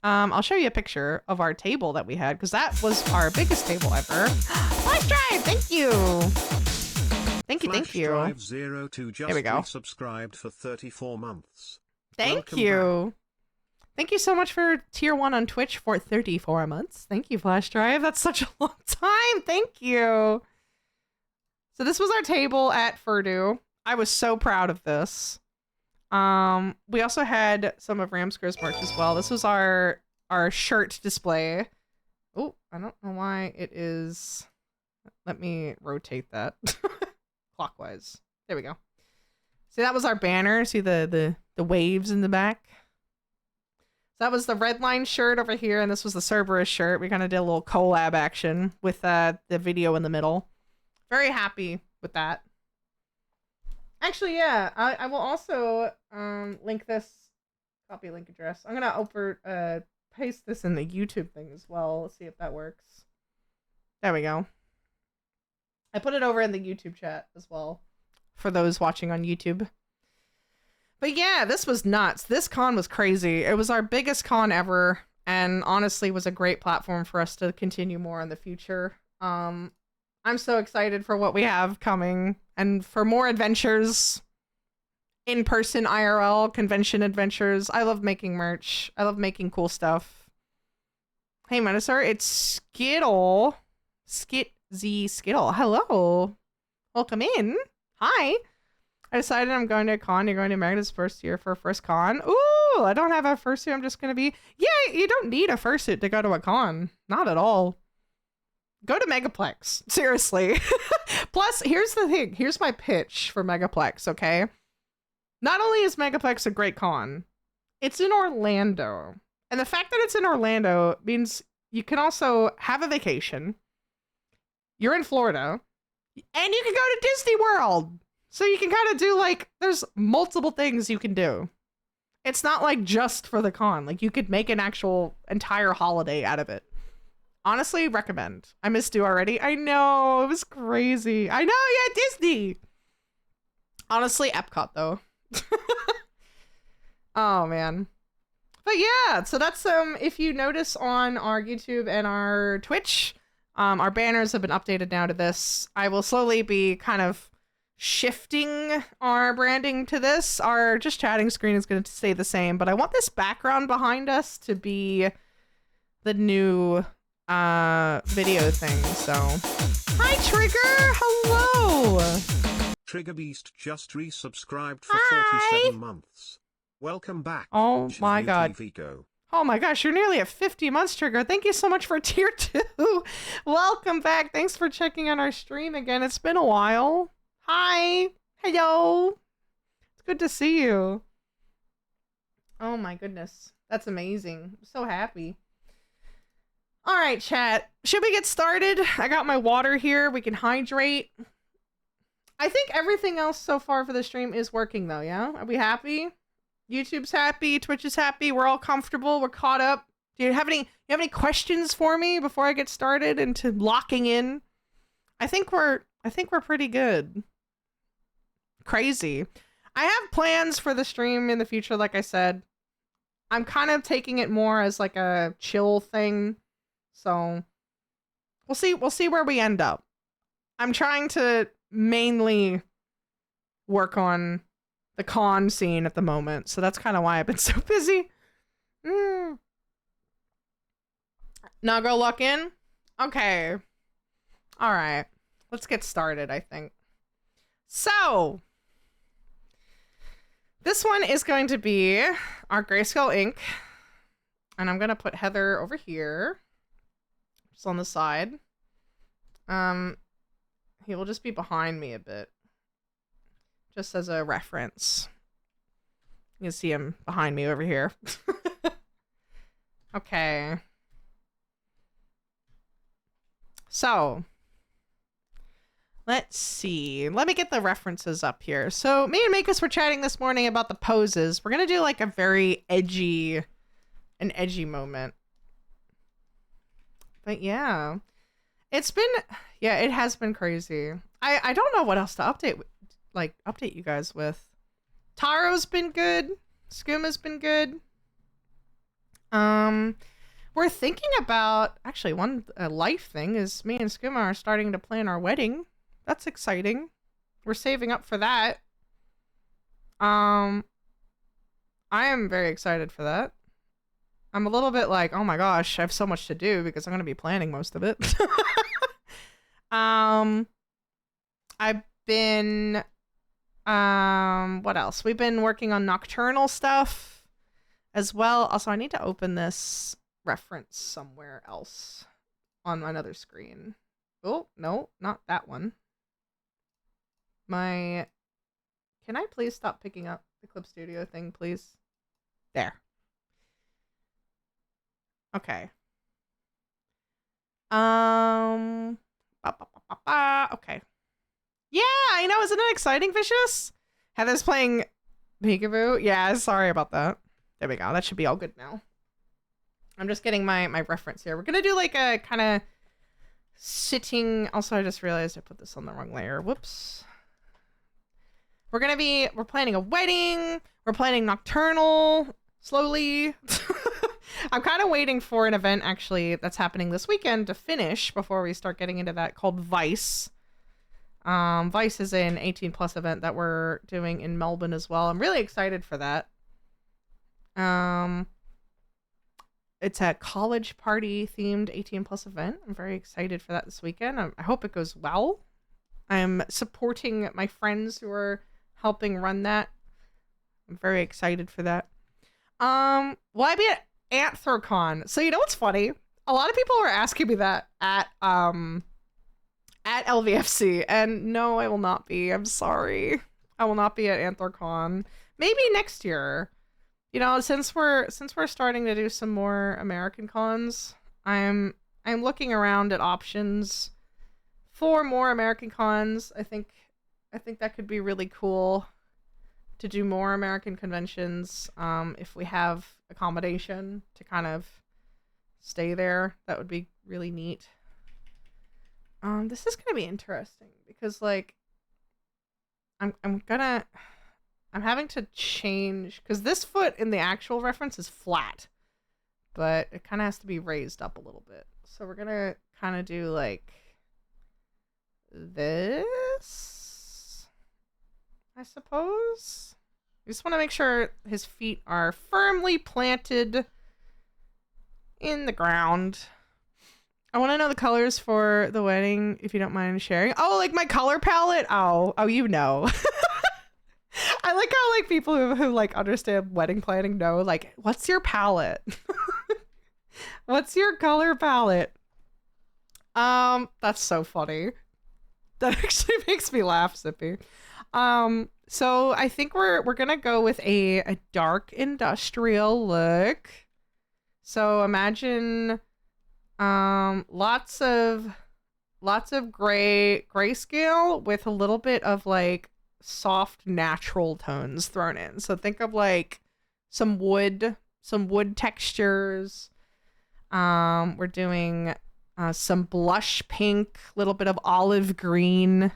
I'll show you a picture of our table that we had, because that was our biggest table ever. Flash drive, thank you. Thank you. Drive 02 just there we go. Subscribed for 34 months. Thank you. Thank you so much for tier 1 on Twitch for 34 months. Thank you, Flash Drive. That's such a long time. Thank you. So this was our table at Furdu. I was so proud of this. We also had some of Ramsker's merch as well. This was our shirt display. Oh, I don't know why it is. Let me rotate that. Clockwise. There we go. See, that was our banner. See the waves in the back? So that was the Redline shirt over here, and this was the Cerberus shirt. We kind of did a little collab action with the video in the middle. Very happy with that. Actually, yeah, I will also link this, copy link address. I'm gonna paste this in the YouTube thing as well. Let's see if that works. There we go. I put it over in the YouTube chat as well for those watching on YouTube. But yeah, this was nuts. This con was crazy. It was our biggest con ever, and honestly was a great platform for us to continue more in the future. I'm so excited for what we have coming and for more adventures, in-person IRL convention adventures. I love making merch. I love making cool stuff. Hey, MUTTASAUR, it's Skittle. Skittle. Hello. Welcome in. Hi. I decided I'm going to a con. You're going to America's first year for first con. Ooh, cool. I don't have a fursuit. I'm just going to be... Yeah, you don't need a fursuit to go to a con. Not at all. Go to Megaplex. Seriously. Plus, here's the thing. Here's my pitch for Megaplex, okay? Not only is Megaplex a great con, it's in Orlando. And the fact that it's in Orlando means you can also have a vacation. You're in Florida. And you can go to Disney World. So you can kind of do like, there's multiple things you can do. It's not like just for the con. Like you could make an actual entire holiday out of it. Honestly, recommend. I missed you already. I know, it was crazy. I know, yeah, Disney. Honestly, Epcot though. Oh man. But yeah, so that's if you notice on our YouTube and our Twitch, our banners have been updated now to this. I will slowly be kind of shifting our branding to this. Our just chatting screen is going to stay the same, but I want this background behind us to be the new video thing. So hi Trigger, hello. Trigger Beast just resubscribed for Hi. 47 months. Welcome back. Oh my god. Vigo. Oh my gosh, you're nearly at 50 months, Trigger. Thank you so much for tier 2. Welcome back. Thanks for checking on our stream again. It's been a while. Hi. Hello. It's good to see you. Oh my goodness. That's amazing. I'm so happy. All right, chat. Should we get started? I got my water here. We can hydrate. I think everything else so far for the stream is working though, yeah? Are we happy? YouTube's happy, Twitch is happy, we're all comfortable, we're caught up. Do you have any questions for me before I get started into locking in? I think we're pretty good. Crazy. I have plans for the stream in the future, like I said. I'm kind of taking it more as like a chill thing. So we'll see where we end up. I'm trying to mainly work on the con scene at the moment, so that's kind of why I've been so busy. Now go lock in? Okay. All right. Let's get started, I think. So, this one is going to be our Grayscale ink. And I'm going to put Heather over here. Just on the side. He will just be behind me a bit. Just as a reference. You can see him behind me over here. Okay. So, let's see. Let me get the references up here. So, me and Makus were chatting this morning about the poses. We're going to do like a very edgy moment. But yeah. It has been crazy. I don't know what else to update you guys with. Taro's been good. Skuma's been good. We're thinking about, actually one life thing is me and Skuma are starting to plan our wedding. That's exciting. We're saving up for that. I am very excited for that. I'm a little bit like, oh my gosh, I have so much to do because I'm going to be planning most of it. I've been, what else? We've been working on nocturnal stuff as well. Also, I need to open this reference somewhere else on another screen. Oh, no, not that one. Can I please stop picking up the Clip Studio thing, please? There. Okay. Okay. Yeah, I know. Isn't it exciting, Vicious? Heather's playing Peekaboo. Yeah, sorry about that. There we go. That should be all good now. I'm just getting my reference here. We're going to do like a kind of sitting. Also, I just realized I put this on the wrong layer. Whoops. We're planning a wedding. We're planning nocturnal slowly. I'm kind of waiting for an event actually that's happening this weekend to finish before we start getting into that, called Vice. Vice is an 18+ event that we're doing in Melbourne as well. I'm really excited for that. It's a college party themed 18+ event. I'm very excited for that this weekend. I hope it goes well. I'm supporting my friends who are helping run that. I'm very excited for that. Will I be at Anthrocon? So you know what's funny? A lot of people were asking me that at LVFC, and no, I will not be. I'm sorry. I will not be at Anthrocon. Maybe next year. You know, since we're starting to do some more American cons, I'm looking around at options for more American cons. I think that could be really cool to do more American conventions. If we have accommodation to kind of stay there, that would be really neat. This is gonna be interesting because like I'm having to change because this foot in the actual reference is flat, but it kind of has to be raised up a little bit. So we're gonna kind of do like this, I suppose. I just want to make sure his feet are firmly planted in the ground. I want to know the colors for the wedding, if you don't mind sharing. Oh, like my color palette? Oh, you know. I like how like people who like understand wedding planning know like, what's your palette? What's your color palette? That's so funny. That actually makes me laugh, Zippy. So I think we're gonna go with a dark industrial look. So imagine lots of grayscale with a little bit of like soft natural tones thrown in. So think of like some wood textures. We're doing some blush pink, little bit of olive green,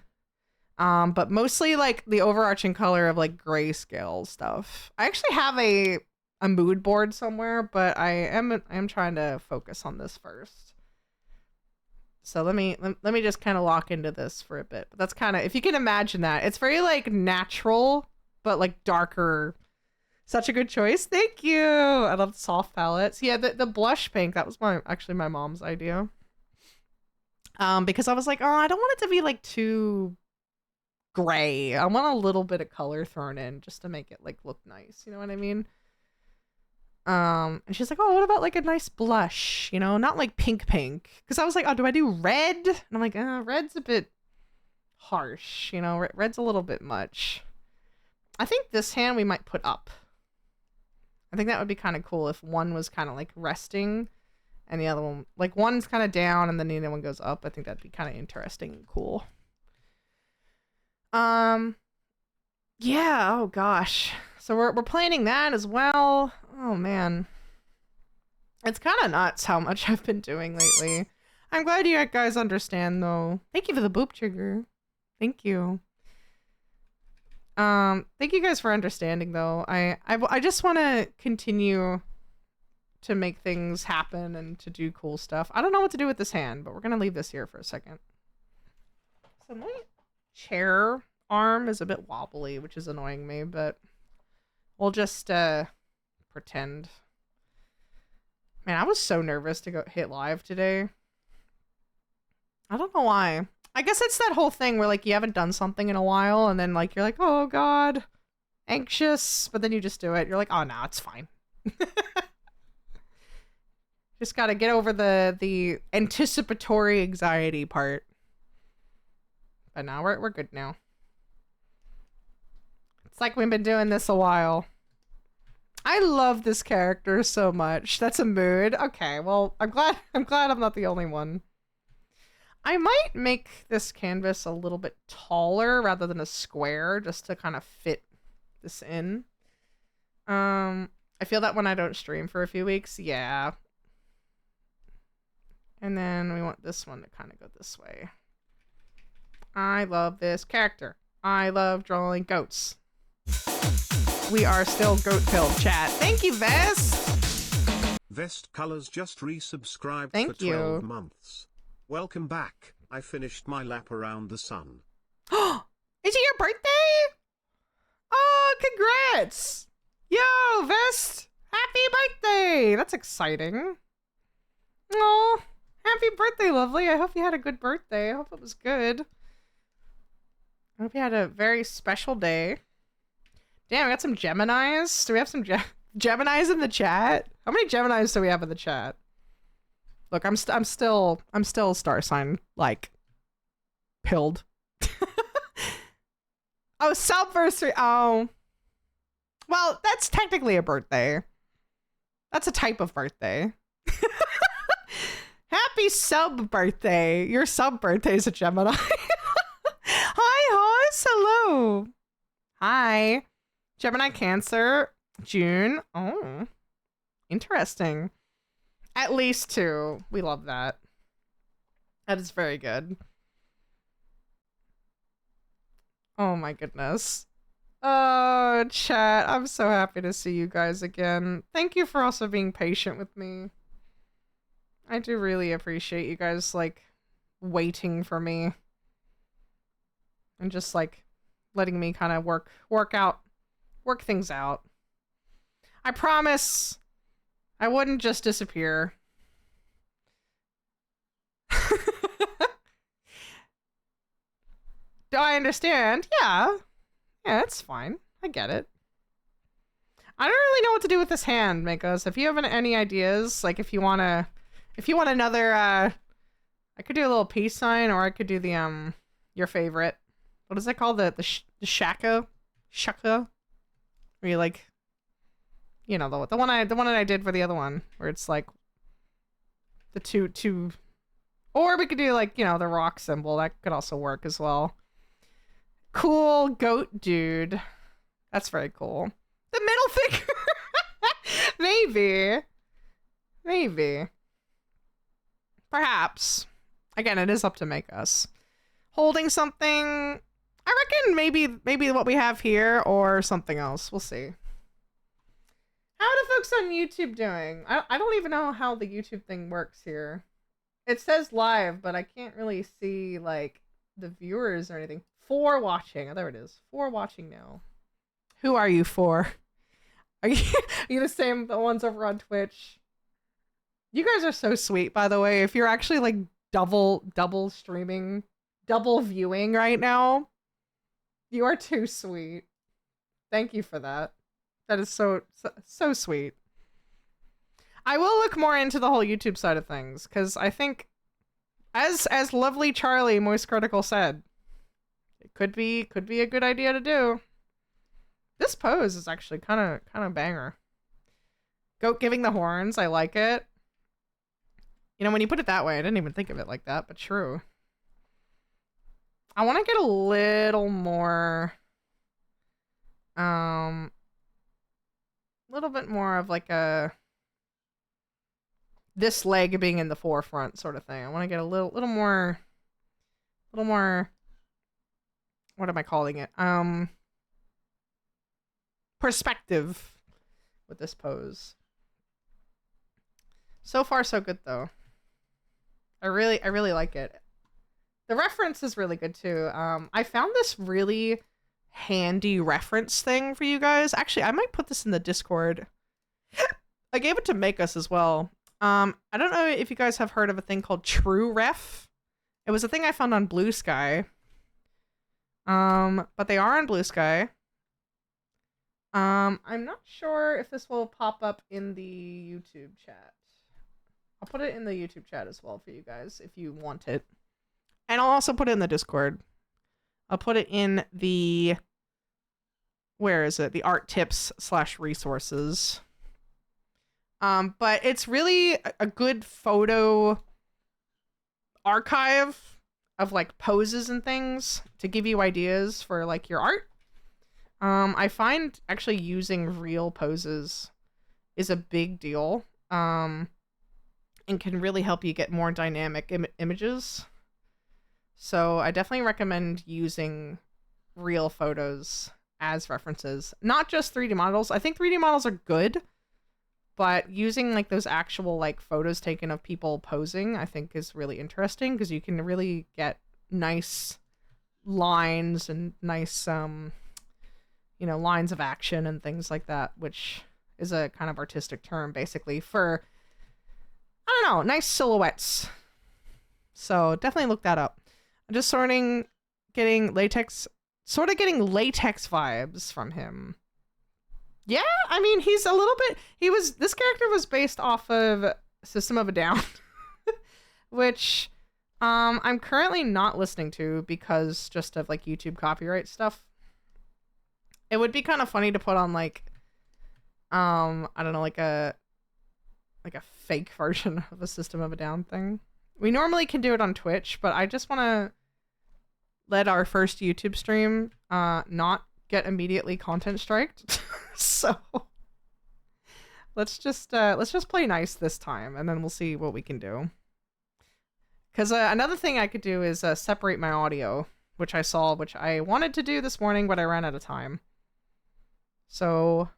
but mostly like the overarching color of like grayscale stuff. I actually have a mood board somewhere, but I am trying to focus on this first. So let me just kind of lock into this for a bit. But that's kind of, if you can imagine that, it's very like natural, but like darker. Such a good choice. Thank you. I love soft palettes. Yeah, the blush pink, that was actually my mom's idea. Because I was like, oh, I don't want it to be like too gray. I want a little bit of color thrown in just to make it like look nice. You know what I mean? And she's like, oh, what about like a nice blush, you know, not like pink. Because I was like, oh, do I do red? And I'm like, red's a bit harsh, you know, red's a little bit much. I think this hand we might put up. I think that would be kind of cool if one was kind of like resting and the other one, like one's kind of down and then the other one goes up. I think that'd be kind of interesting and cool. Yeah, oh gosh. So we're planning that as well. Oh man. It's kind of nuts how much I've been doing lately. I'm glad you guys understand though. Thank you for the boop trigger. Thank you. Thank you guys for understanding though. I just want to continue to make things happen and to do cool stuff. I don't know what to do with this hand, but we're going to leave this here for a second. So my chair arm is a bit wobbly, which is annoying me, but we'll just pretend. Man, I was so nervous to go hit live today. I don't know why. I guess it's that whole thing where like you haven't done something in a while and then like you're like, oh god, anxious, but then you just do it. You're like, oh no, it's fine. Just gotta get over the anticipatory anxiety part. But now we're good now. It's like we've been doing this a while. I love this character so much. That's a mood. Okay, well, I'm glad I'm not the only one. I might make this canvas a little bit taller rather than a square just to kind of fit this in. I feel that when I don't stream for a few weeks, yeah. And then we want this one to kind of go this way. I love this character. I love drawing goats. We are still goat-filled, chat. Thank you, Vest! Vest Colors just resubscribed Thank for 12 you. months. Welcome back. I finished my lap around the sun. Is it your birthday? Oh, congrats! Yo, Vest! Happy birthday! That's exciting. Oh, happy birthday, lovely. I hope you had a good birthday. I hope it was good. I hope you had a very special day. Damn, I got some Geminis. Do we have some Gemini's in the chat? How many Geminis do we have in the chat? Look, I'm still star sign, like, pilled. Oh, subversary. Oh. Well, that's technically a birthday. That's a type of birthday. Happy sub birthday. Your sub birthday is a Gemini. Hi, Hoss. Hello. Hi. Gemini Cancer. June. Oh. Interesting. At least 2. We love that. That is very good. Oh my goodness. Oh, chat. I'm so happy to see you guys again. Thank you for also being patient with me. I do really appreciate you guys, like, waiting for me. And just, like, letting me kind of work things out. I promise I wouldn't just disappear. Do I understand? Yeah. Yeah, it's fine. I get it. I don't really know what to do with this hand, Makos. If you have any ideas, like if you want another, I could do a little peace sign, or I could do the, your favorite. What is that called? The shaka? Shaka? Where you like, you know, the one that I did for the other one, where it's like the two, or we could do like, you know, the rock symbol. That could also work as well. Cool goat dude. That's very cool. The middle finger. Maybe. Perhaps. Again, it is up to Makos. Holding something. I reckon maybe what we have here or something else. We'll see. How are the folks on YouTube doing? I don't even know how the YouTube thing works here. It says live, but I can't really see like the viewers or anything. 4 watching. Oh, there it is. 4 watching now. Who are you for? Are you the same the ones over on Twitch? You guys are so sweet, by the way. If you're actually like double streaming, double viewing right now, you are too sweet. Thank you for that. That is so sweet. I will look more into the whole YouTube side of things, because I think, as lovely Charlie Moist Critical said, it could be a good idea to do. This pose is actually kind of banger. Goat giving the horns, I like it. You know, when you put it that way, I didn't even think of it like that, but true. I want to get a little more, little bit more of like this leg being in the forefront sort of thing. I want to get a little more, what am I calling it? Perspective with this pose. So far, so good though. I really like it. The reference is really good too. I found this really handy reference thing for you guys. Actually, I might put this in the Discord. I gave it to Makos as well. I don't know if you guys have heard of a thing called True Ref. It was a thing I found on Blue Sky. But they are on Blue Sky. I'm not sure if this will pop up in the YouTube chat. I'll put it in the YouTube chat as well for you guys if you want it. And I'll also put it in the Discord. I'll put it in the, where is it? The art tips / resources. But it's really a good photo archive of like poses and things to give you ideas for like your art. I find actually using real poses is a big deal. And can really help you get more dynamic images. So I definitely recommend using real photos as references, not just 3D models. I think 3D models are good, but using like those actual like photos taken of people posing, I think is really interesting because you can really get nice lines and nice, you know, lines of action and things like that, which is a kind of artistic term basically for, I don't know, nice silhouettes. So definitely look that up. I'm just getting latex vibes from him. Yeah, I mean, he's a little bit. This character was based off of System of a Down, which I'm currently not listening to because just of like YouTube copyright stuff. It would be kind of funny to put on like I don't know, like a fake version of a System of a Down thing. We normally can do it on Twitch, but I just want to let our first YouTube stream not get immediately content striked. So let's just play nice this time, and then we'll see what we can do. Because another thing I could do is separate my audio, which I wanted to do this morning, but I ran out of time. So,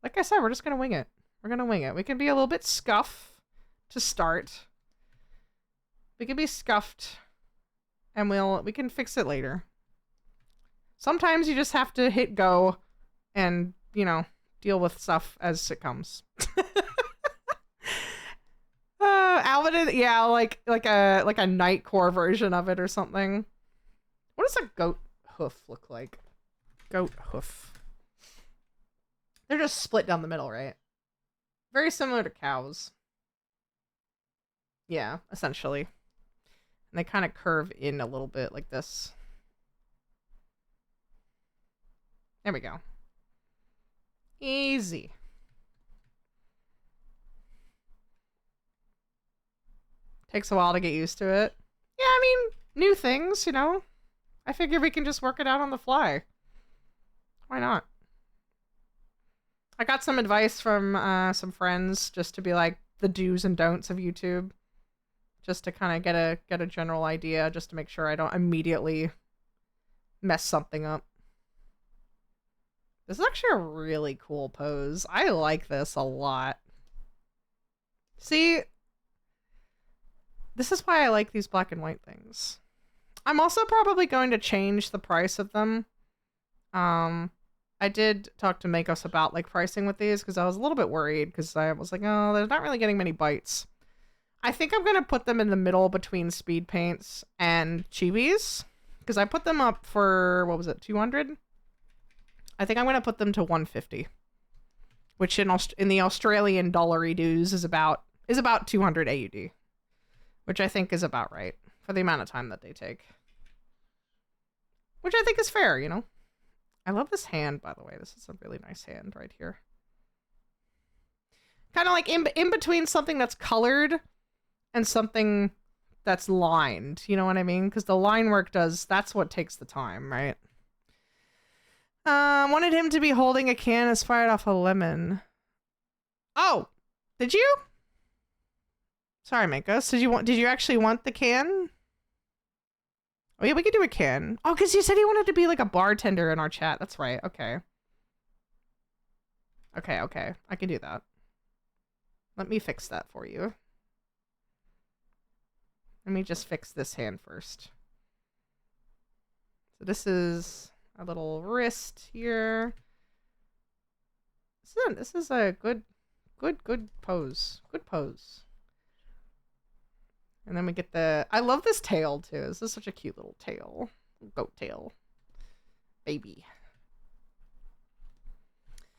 like I said, we're just gonna wing it. We're gonna wing it. We can be a little bit scuffed to start. We can be scuffed, and we can fix it later. Sometimes you just have to hit go and, you know, deal with stuff as it comes. Alvin, yeah, like a Nightcore version of it or something. What does a goat hoof look like? Goat hoof. They're just split down the middle, right? Very similar to cows. Yeah, essentially. And they kind of curve in a little bit like this. There we go. Easy. Takes a while to get used to it. Yeah, I mean, new things, you know? I figure we can just work it out on the fly. Why not? I got some advice from some friends just to be like the do's and don'ts of YouTube. Just to kind of get a general idea, just to make sure I don't immediately mess something up. This is actually a really cool pose. I like this a lot. See, this is why I like these black and white things. I'm also probably going to change the price of them. I did talk to Makos about like pricing with these because I was a little bit worried because I was like, oh, they're not really getting many bites. I think I'm going to put them in the middle between speed paints and chibis because I put them up for, what was it, 200? I think I'm going to put them to 150, which in the Australian dollary dues is about 200 AUD, which I think is about right for the amount of time that they take, which I think is fair, you know. I love this hand, by the way. This is a really nice hand right here. Kind of like in between something that's colored and something that's lined, you know what I mean? Because the line work that's what takes the time, right? Wanted him to be holding a can inspired off a lemon. Oh, did you? Sorry, Makos. Did you actually want the can? Oh yeah, we could do a can. Oh, because you said he wanted to be like a bartender in our chat. That's right. Okay. Okay. I can do that. Let me fix that for you. Let me just fix this hand first. So this is a little wrist here. This is a good pose. Good pose. And then we get I love this tail too. This is such a cute little tail. Goat tail. Baby.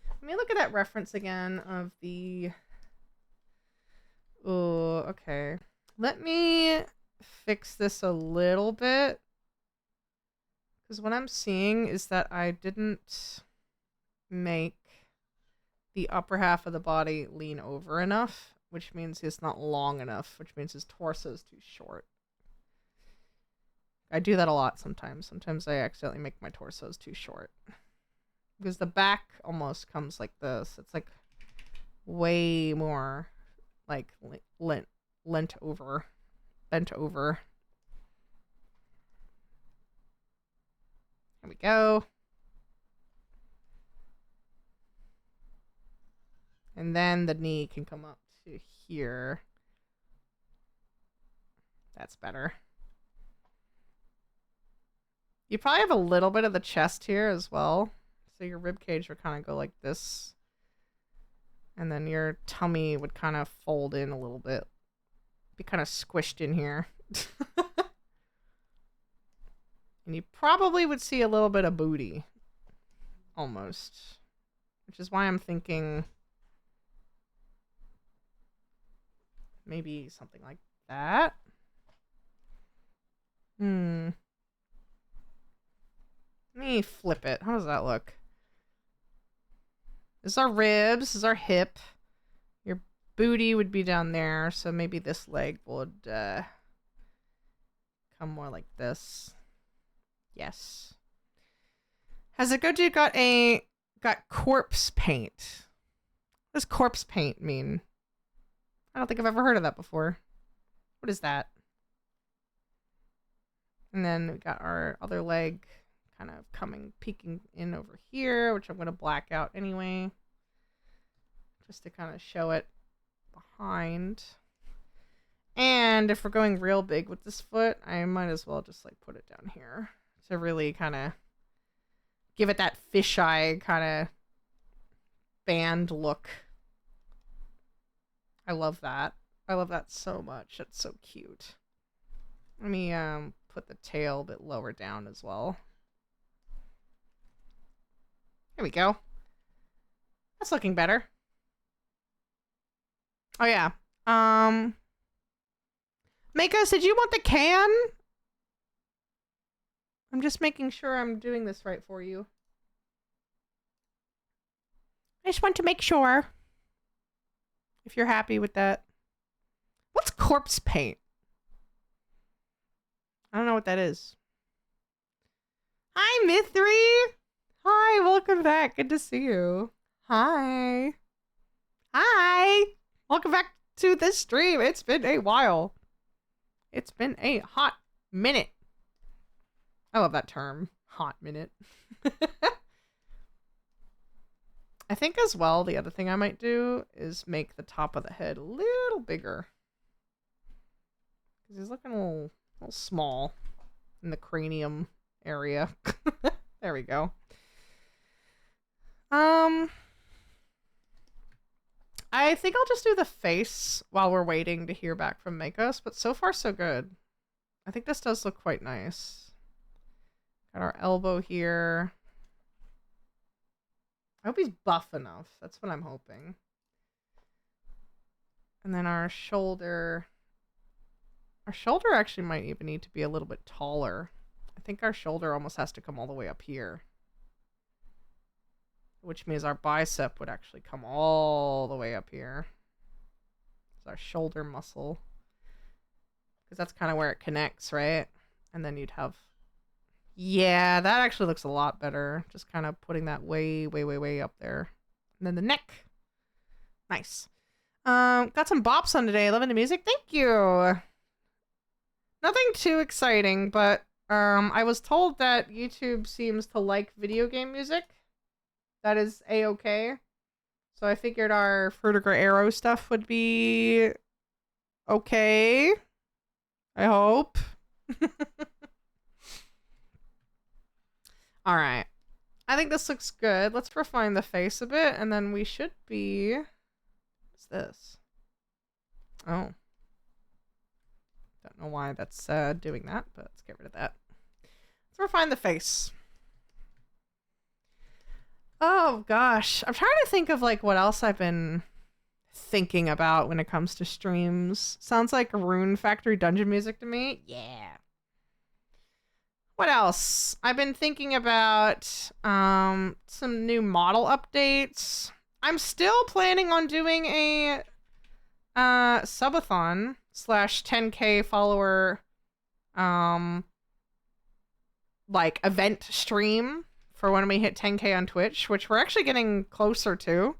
Let me look at that reference again of the... Oh, okay. Let me fix this a little bit. Because what I'm seeing is that I didn't make the upper half of the body lean over enough, which means it's not long enough, which means his torso is too short. I do that a lot sometimes. Sometimes I accidentally make my torsos too short. Because the back almost comes like this. It's like way more like bent over. There we go. And then the knee can come up to here. That's better. You probably have a little bit of the chest here as well. So your rib cage would kind of go like this. And then your tummy would kind of fold in a little bit. Be kind of squished in here. And you probably would see a little bit of booty. Almost. which is why I'm thinking maybe something like that. Let me flip it. How does that look? This is our ribs. This is our hip. Your booty would be down there, so maybe this leg would come more like this. Yes. Has it got corpse paint? What does corpse paint mean? I don't think I've ever heard of that before. What is that? And then we got our other leg kind of peeking in over here, which I'm going to black out anyway, just to kind of show it behind. And if we're going real big with this foot, I might as well just like put it down here to really kind of give it that fisheye kind of band look. I love that. I love that so much. That's so cute. Let me put the tail a bit lower down as well. There we go. That's looking better. Oh yeah. Makos, did you want the can? I'm just making sure I'm doing this right for you. I just want to make sure if you're happy with that. What's corpse paint? I don't know what that is. Hi, Mithri! Hi, welcome back. Good to see you. Hi. Hi! Welcome back to this stream. It's been a while. It's been a hot minute. I love that term. Hot minute. I think as well, the other thing I might do is make the top of the head a little bigger. Because he's looking a little small in the cranium area. There we go. I think I'll just do the face while we're waiting to hear back from Makos, but so far so good. I think this does look quite nice. Got our elbow here. I hope he's buff enough. That's what I'm hoping. And then our shoulder. Our shoulder actually might even need to be a little bit taller. I think our shoulder almost has to come all the way up here. Which means our bicep would actually come all the way up here. It's our shoulder muscle. Because that's kind of where it connects, right? And then you'd have... Yeah, that actually looks a lot better. Just kind of putting that way, way, way, way up there. And then the neck. Nice. Got some bops on today. Loving the music. Thank you. Nothing too exciting, but I was told that YouTube seems to like video game music. That is a-okay. So I figured our Fruitiger Arrow stuff would be okay. I hope. Alright. I think this looks good. Let's refine the face a bit, and then we should be... What's this? Oh. Don't know why that's doing that, but let's get rid of that. Let's refine the face. Oh gosh, I'm trying to think of like what else I've been thinking about when it comes to streams. Sounds like Rune Factory dungeon music to me. Yeah. What else? I've been thinking about some new model updates. I'm still planning on doing a subathon / 10K follower like event stream for when we hit 10K on Twitch, which we're actually getting closer to.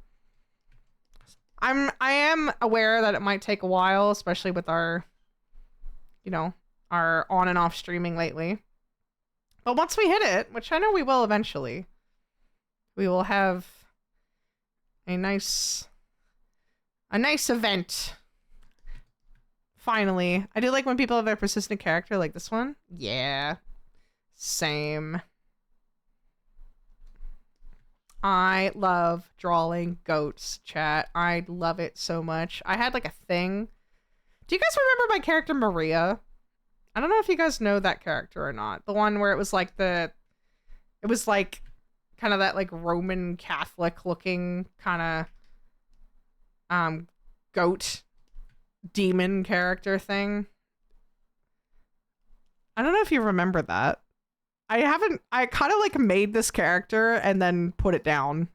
I am aware that it might take a while, especially with our, you know, our on and off streaming lately. But once we hit it, which I know we will eventually, we will have a nice event. Finally. I do like when people have their persistent character like this one. Yeah. Same. I love drawing goats, chat. I love it so much. I had like a thing. Do you guys remember my character Maria? I don't know if you guys know that character or not. The one where it was like kind of that like Roman Catholic looking kind of goat demon character thing. I don't know if you remember that. I kind of like made this character and then put it down.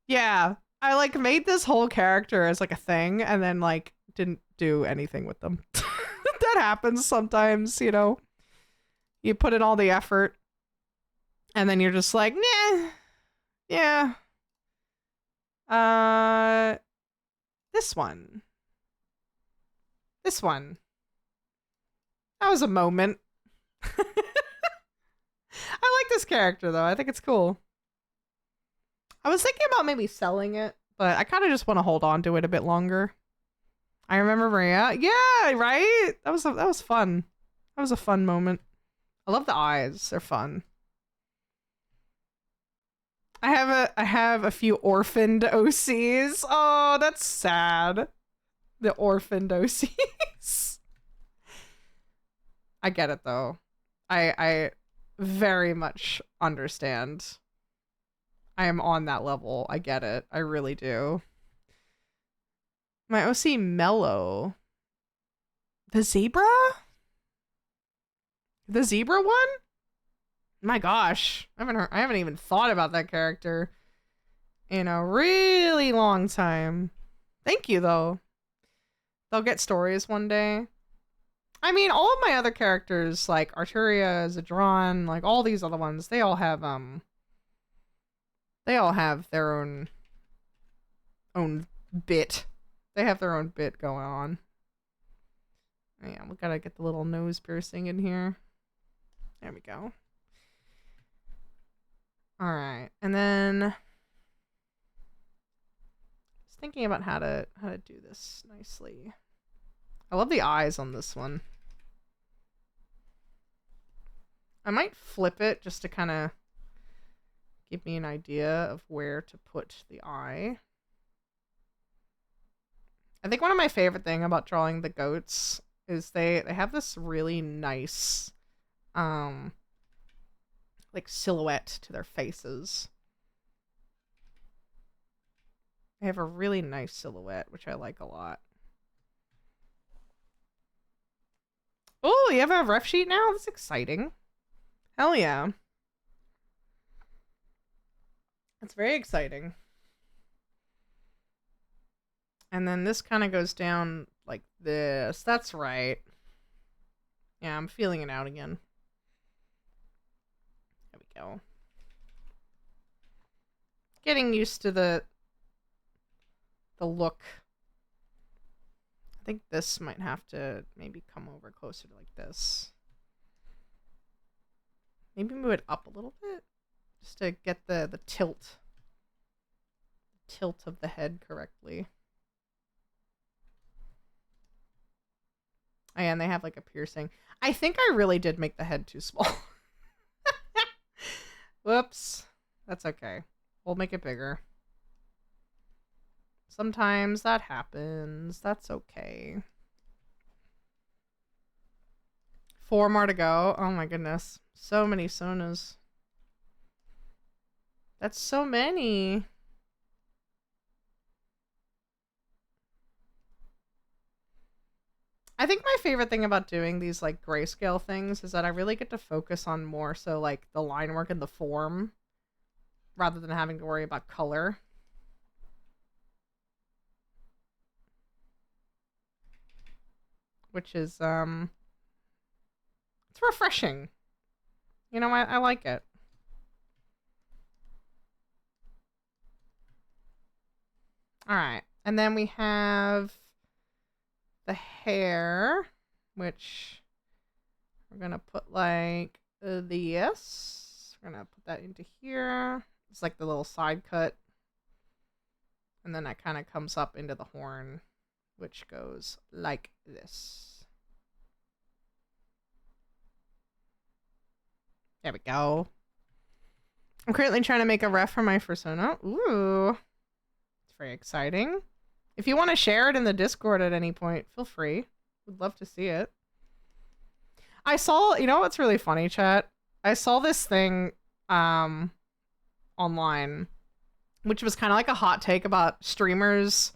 Yeah, I like made this whole character as like a thing and then like didn't do anything with them. That happens sometimes, you know. You put in all the effort and then you're just like, nah, yeah. This one. This one. That was a moment. I like this character though. I think it's cool. I was thinking about maybe selling it, but I kind of just want to hold on to it a bit longer. I remember Maria. Yeah, right? That was fun. That was a fun moment. I love the eyes. They're fun. I have a few orphaned OCs. Oh, that's sad. The orphaned OCs. I get it though. I very much understand. I am on that level. I get it. I really do. My OC Mellow. The zebra? The zebra one? My gosh. I haven't even thought about that character in a really long time. Thank you though. They'll get stories one day. I mean, all of my other characters, like Arturia, Zedron, like all these other ones, they all have their own bit. They have their own bit going on. Yeah, we gotta get the little nose piercing in here. There we go. All right, and then I was thinking about how to do this nicely. I love the eyes on this one. I might flip it just to kind of give me an idea of where to put the eye. I think one of my favorite thing about drawing the goats is they have this really nice like silhouette to their faces. They have a really nice silhouette, which I like a lot. Oh, you have a ref sheet now? That's exciting. Hell yeah. That's very exciting. And then this kind of goes down like this. That's right. Yeah, I'm feeling it out again. There we go. Getting used to the look. I think this might have to maybe come over closer to like this. Maybe move it up a little bit just to get the tilt of the head correctly. Oh, yeah, and they have like a piercing. I think I really did make the head too small. Whoops. That's okay. We'll make it bigger. Sometimes that happens. That's okay. 4 more to go. Oh my goodness. So many Sonas. That's so many. I think my favorite thing about doing these like grayscale things is that I really get to focus on more so like the line work and the form rather than having to worry about color. Which is it's refreshing. You know, I like it. All right. And then we have the hair, which we're going to put like this. We're going to put that into here. It's like the little side cut. And then that kind of comes up into the horn, which goes like this. There we go. I'm currently trying to make a ref for my persona. Ooh. It's very exciting. If you want to share it in the Discord at any point, feel free. Would love to see it. I saw, you know what's really funny, chat? I saw this thing online, which was kind of like a hot take about streamers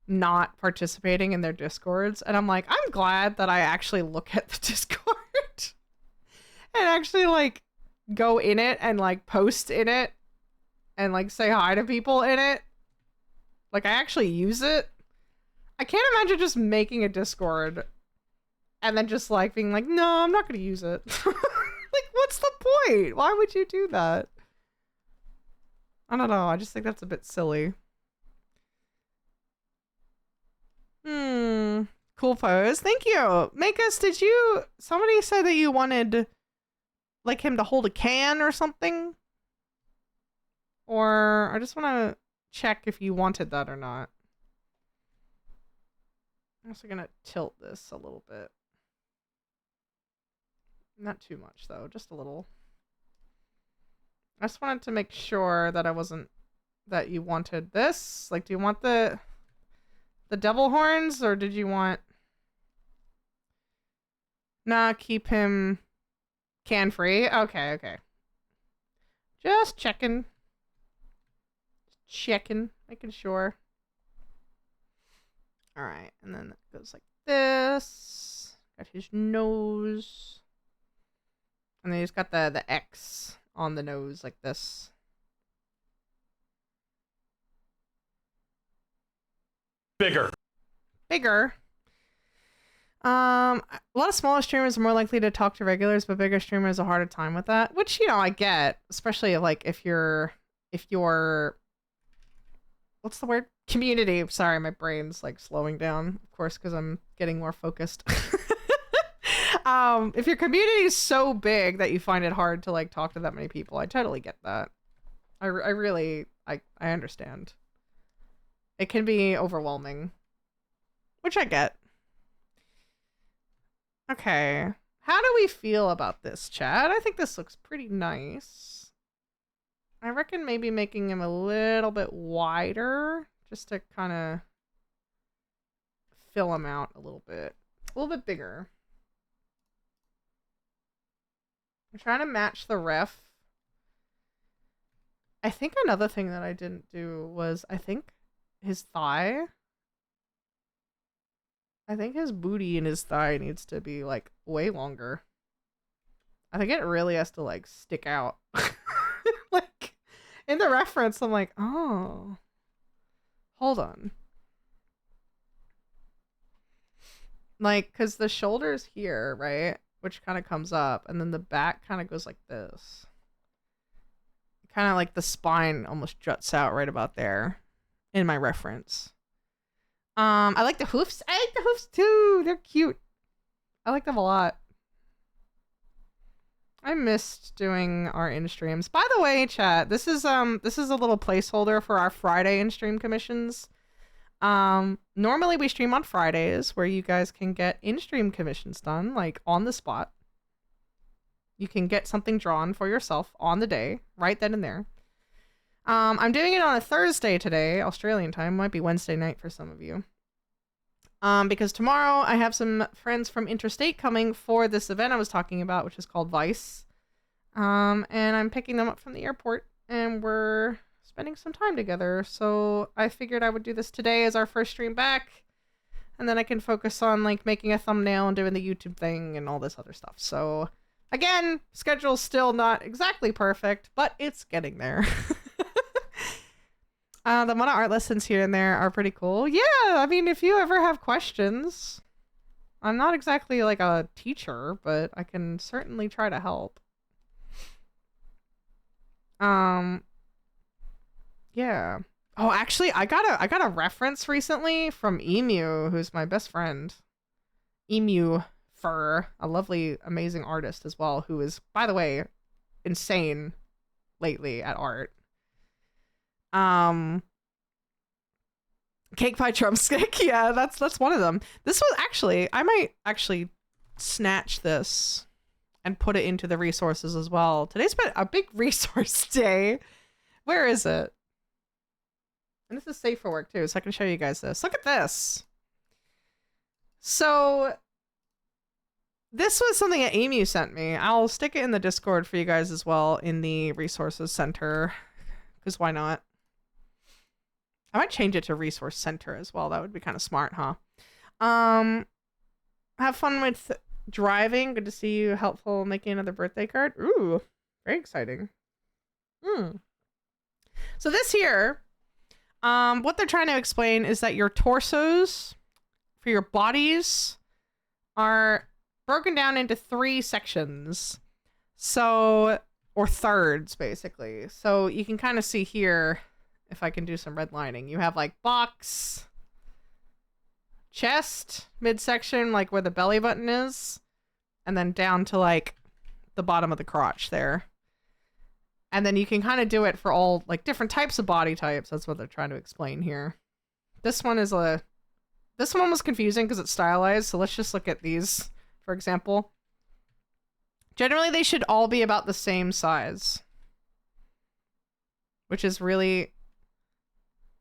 not participating in their discords. And I'm like, I'm glad that I actually look at the Discord and actually like go in it and like post in it and like say hi to people in it. Like I actually use it. I can't imagine just making a Discord and then just like being like, no, I'm not gonna use it. Like, what's the point? Why would you do that? I don't know. I just think that's a bit silly. Cool pose. Thank you. Makus, did you... Somebody said that you wanted, like, him to hold a can or something? Or... I just want to check if you wanted that or not. I'm also gonna tilt this a little bit. Not too much, though. Just a little. I just wanted to make sure that I wasn't... That you wanted this. Like, do you want the devil horns, or did you want... Nah, keep him can-free. Okay, okay. Just checking. Checking. Making sure. Alright, and then it goes like this. Got his nose. And then he's got the X on the nose like this. Bigger. Bigger. A lot of smaller streamers are more likely to talk to regulars, but bigger streamers have a harder time with that. Which, you know, I get. Especially like if your what's the word? Community. Sorry, my brain's like slowing down, of course, because I'm getting more focused. If your community is so big that you find it hard to like talk to that many people, I totally get that. I really understand. It can be overwhelming, which I get. Okay, how do we feel about this, chat? I think this looks pretty nice. I reckon maybe making him a little bit wider, just to kind of fill him out a little bit bigger. I'm trying to match the ref. I think another thing that I didn't do was, I think his thigh. I think his booty and his thigh needs to be like way longer. I think it really has to like stick out. Like in the reference, I'm like, oh, hold on. Like, cause the shoulder's here, right? Which kind of comes up, and then the back kind of goes like this. Kind of like the spine almost juts out right about there in my reference. I like the hoofs. I like the hoofs too. They're cute. I like them a lot. I missed doing our in-streams. By the way, chat, this is a little placeholder for our Friday in-stream commissions. Normally we stream on Fridays where you guys can get in-stream commissions done, like on the spot. You can get something drawn for yourself on the day, right then and there. I'm doing it on a Thursday today, Australian time. Might be Wednesday night for some of you. Because tomorrow I have some friends from interstate coming for this event I was talking about, which is called Vice. And I'm picking them up from the airport, and we're spending some time together. So I figured I would do this today as our first stream back, and then I can focus on like making a thumbnail and doing the YouTube thing and all this other stuff. So again, schedule's still not exactly perfect, but it's getting there. The Mana art lessons here and there are pretty cool. Yeah, I mean, if you ever have questions, I'm not exactly like a teacher, but I can certainly try to help. Yeah. Oh, actually, I got a reference recently from Emu, who's my best friend. Emu Fur, a lovely, amazing artist as well, who is, by the way, insane lately at art. Cake pie drumstick. Yeah, that's one of them. This was actually, I might actually snatch this and put it into the resources as well. Today's been a big resource day. Where is it? And this is safe for work too, so I can show you guys this. Look at this. So this was something that Emu sent me. I'll stick it in the Discord for you guys as well in the resources center, because why not? I might change it to resource center as well. That would be kind of smart, huh? Have fun with driving. Good to see you. Helpful making another birthday card. Ooh, very exciting. So this here, what they're trying to explain is that your torsos for your bodies are broken down into 3 sections. So, or thirds, basically. So you can kind of see here, if I can do some redlining, you have like box, chest, midsection, like where the belly button is, and then down to like the bottom of the crotch there. And then you can kind of do it for all like different types of body types. That's what they're trying to explain here. This one was confusing because it's stylized. So let's just look at these, for example. Generally, they should all be about the same size, which is really,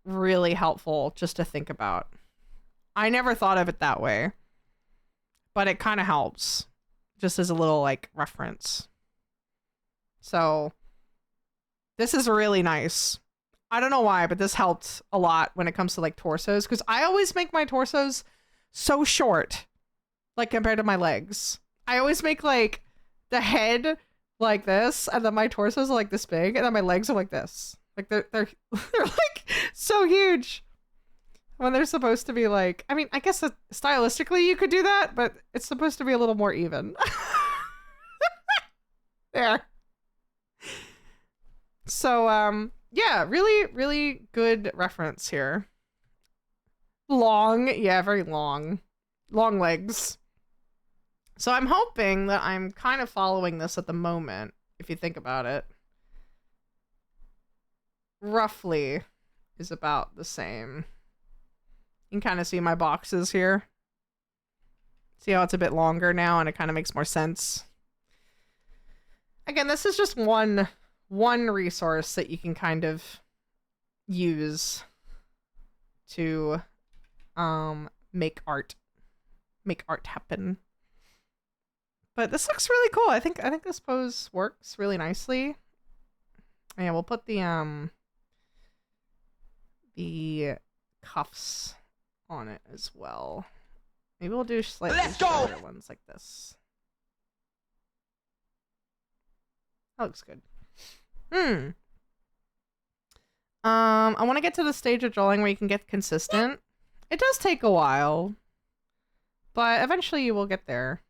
really helpful just to think about. I never thought of it that way, but it kind of helps just as a little like reference. So this is really nice. I don't know why, but this helped a lot when it comes to like torsos, because I always make my torsos so short, like compared to my legs. I always make like the head like this, and then my torsos are like this big, and then my legs are like this. Like they're they're like so huge when they're supposed to be like, I mean, I guess stylistically you could do that, but it's supposed to be a little more even. There. So yeah, really, really good reference here. Long, yeah, very long. Long legs. So I'm hoping that I'm kind of following this at the moment, if you think about it. Roughly is about the same. You can kind of see my boxes here. See how it's a bit longer now and it kind of makes more sense. Again, this is just one resource that you can kind of use to make art happen. But this looks really cool. I think this pose works really nicely. Yeah, we'll put the cuffs on it as well. Maybe we'll do slightly shorter ones like this. That looks good. I want to get to the stage of drawing where you can get consistent. It does take a while, but eventually you will get there.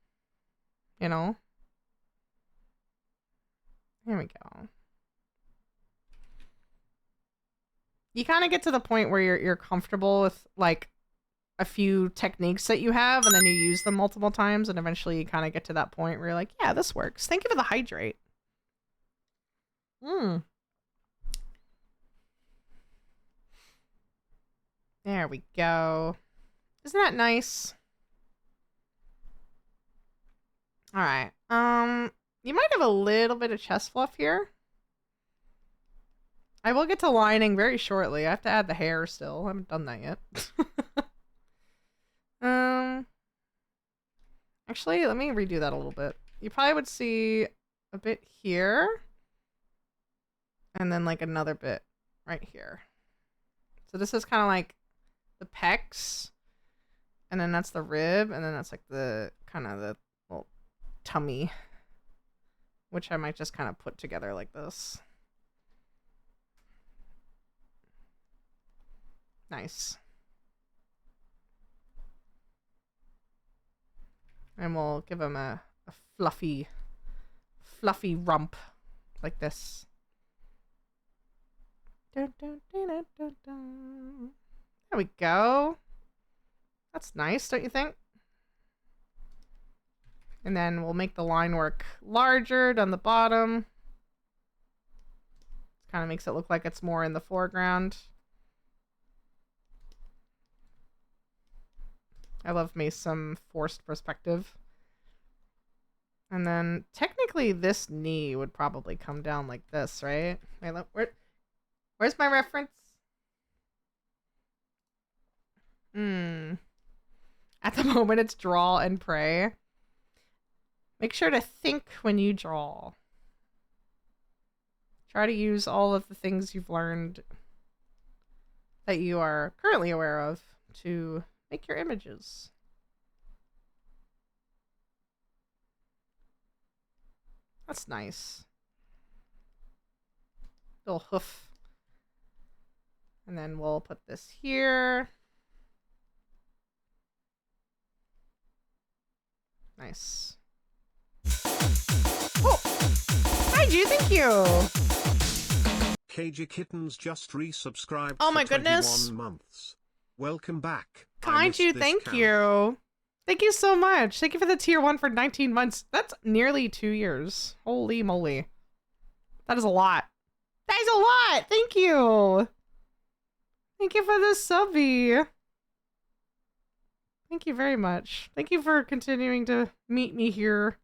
You know? Here we go. You kind of get to the point where you're comfortable with like a few techniques that you have, and then you use them multiple times, and eventually you kind of get to that point where you're like, yeah, this works. Thank you for the hydrate. There we go. Isn't that nice? All right. You might have a little bit of chest fluff here. I will get to lining very shortly. I have to add the hair still. I haven't done that yet. Actually, let me redo that a little bit. You probably would see a bit here. And then like another bit right here. So this is kind of like the pecs. And then that's the rib. And then that's like the kind of the little tummy. Which I might just kind of put together like this. Nice. And we'll give him a fluffy rump like this. Dun, dun, dun, dun, dun, dun. There we go. That's nice, don't you think? And then we'll make the line work larger down the bottom. Kind of makes it look like it's more in the foreground. I love me some forced perspective. And then technically this knee would probably come down like this, right? Wait, look, where's my reference? At the moment it's draw and pray. Make sure to think when you draw. Try to use all of the things you've learned that you are currently aware of to make your images. That's nice. Little hoof. And then we'll put this here. Nice. Oh! Kaiju, thank you! KJ Kittens just resubscribed Oh my for 21 goodness. months. Welcome back. I missed Kaiju, this thank count. you. Thank you so much. Thank you for the tier 1 for 19 months. That's nearly 2 years. Holy moly. That is a lot. That is a lot! Thank you! Thank you for the subby. Thank you very much. Thank you for continuing to meet me here.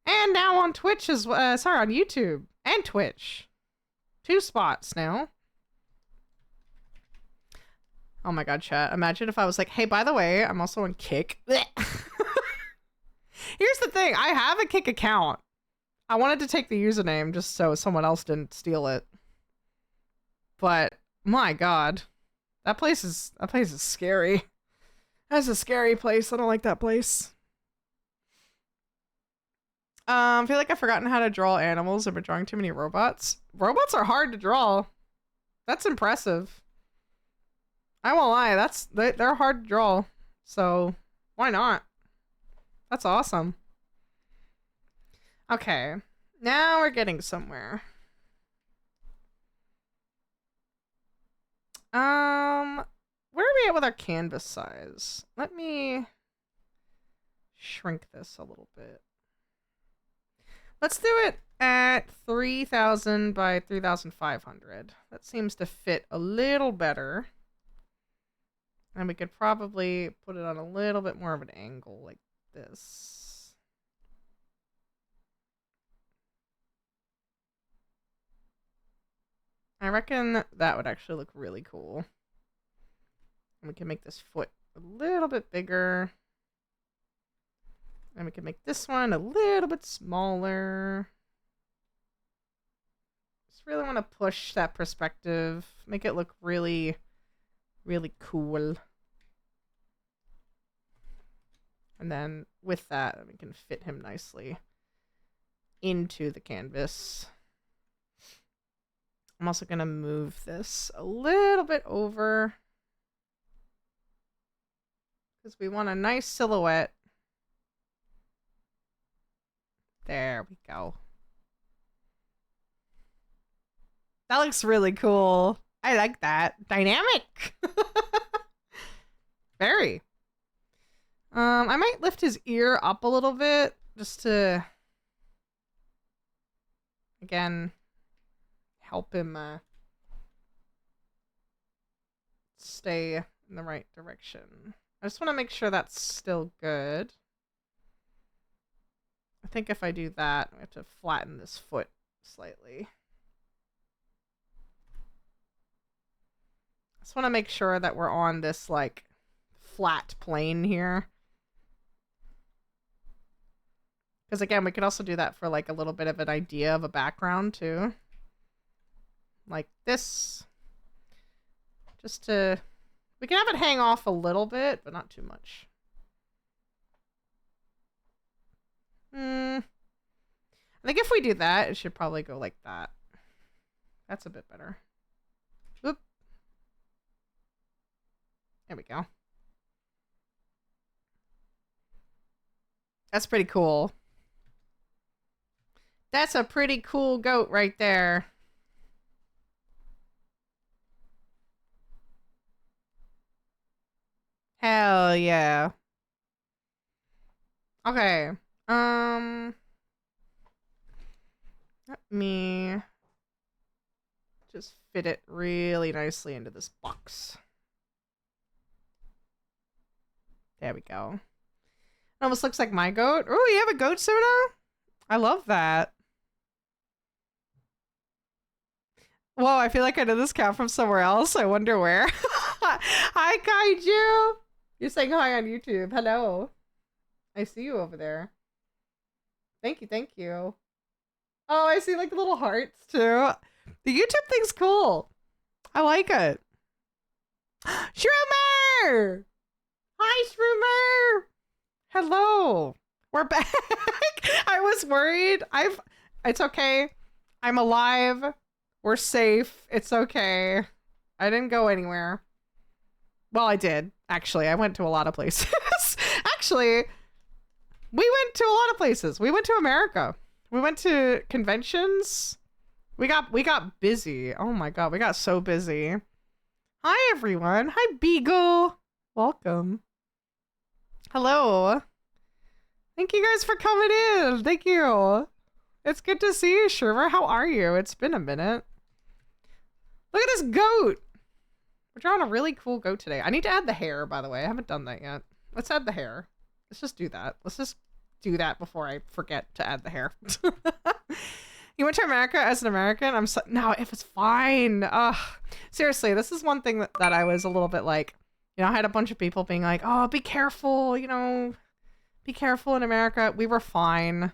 And now on Twitch as well. Sorry, on YouTube and Twitch. 2 spots now. Oh my god, chat. Imagine if I was like, hey, by the way, I'm also on Kick. Here's the thing. I have a Kick account. I wanted to take the username just so someone else didn't steal it. But my god. That place is scary. That's a scary place. I don't like that place. I feel like I've forgotten how to draw animals. I've been drawing too many robots. Robots are hard to draw. That's impressive. I won't lie. They're hard to draw. So why not? That's awesome. Okay. Now we're getting somewhere. Where are we at with our canvas size? Let me shrink this a little bit. Let's do it at 3,000 by 3,500. That seems to fit a little better. And we could probably put it on a little bit more of an angle like this. I reckon that would actually look really cool. And we can make this foot a little bit bigger. And we can make this one a little bit smaller. Just really want to push that perspective. Make it look really, really cool. And then with that, we can fit him nicely into the canvas. I'm also going to move this a little bit over, because we want a nice silhouette. There we go. That looks really cool. I like that. Dynamic. Very. I might lift his ear up a little bit just to, again, help him stay in the right direction. I just want to make sure that's still good. I think if I do that, I have to flatten this foot slightly. I just want to make sure that we're on this, like, flat plane here. Because, again, we could also do that for, like, a little bit of an idea of a background, too. Like this. Just to... We can have it hang off a little bit, but not too much. I think if we do that, it should probably go like that. That's a bit better. Oop. There we go. That's pretty cool. That's a pretty cool goat right there. Hell yeah. Okay. Let me just fit it really nicely into this box. There we go. It almost looks like my goat. Oh, you have a goat, Suna? I love that. Whoa, I feel like I know this cat from somewhere else. I wonder where. Hi, Kaiju. You're saying hi on YouTube. Hello. I see you over there. Thank you, thank you. Oh, I see like the little hearts too. The YouTube thing's cool. I like it. Shroomer! Hi, Shroomer! Hello. We're back. I was worried. It's okay. I'm alive. We're safe. It's okay. I didn't go anywhere. Well, I did. Actually, I went to a lot of places. Actually, we went to a lot of places. We went to America. We went to conventions. We got busy. Oh my god, we got so busy. Hi everyone. Hi Beagle. Welcome. Hello. Thank you guys for coming in. Thank you. It's good to see you, Shermer. How are you? It's been a minute. Look at this goat. We're drawing a really cool goat today. I need to add the hair, by the way. I haven't done that yet. Let's add the hair. Let's just do that. Let's just do that before I forget to add the hair. You went to America as an American? No, it was fine. Seriously, this is one thing that I was a little bit like, you know, I had a bunch of people being like, oh, be careful, you know, be careful in America. We were fine.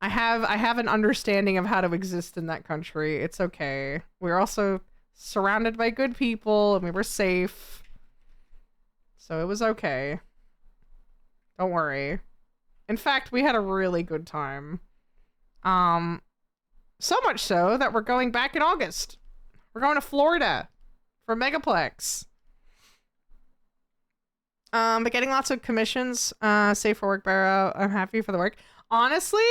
I have an understanding of how to exist in that country. It's okay. We're also surrounded by good people and we were safe. So it was okay. Don't worry. In fact, we had a really good time. So much so that we're going back in August. We're going to Florida for Megaplex. But getting lots of commissions. Safe for work, Barrow. I'm happy for the work. Honestly,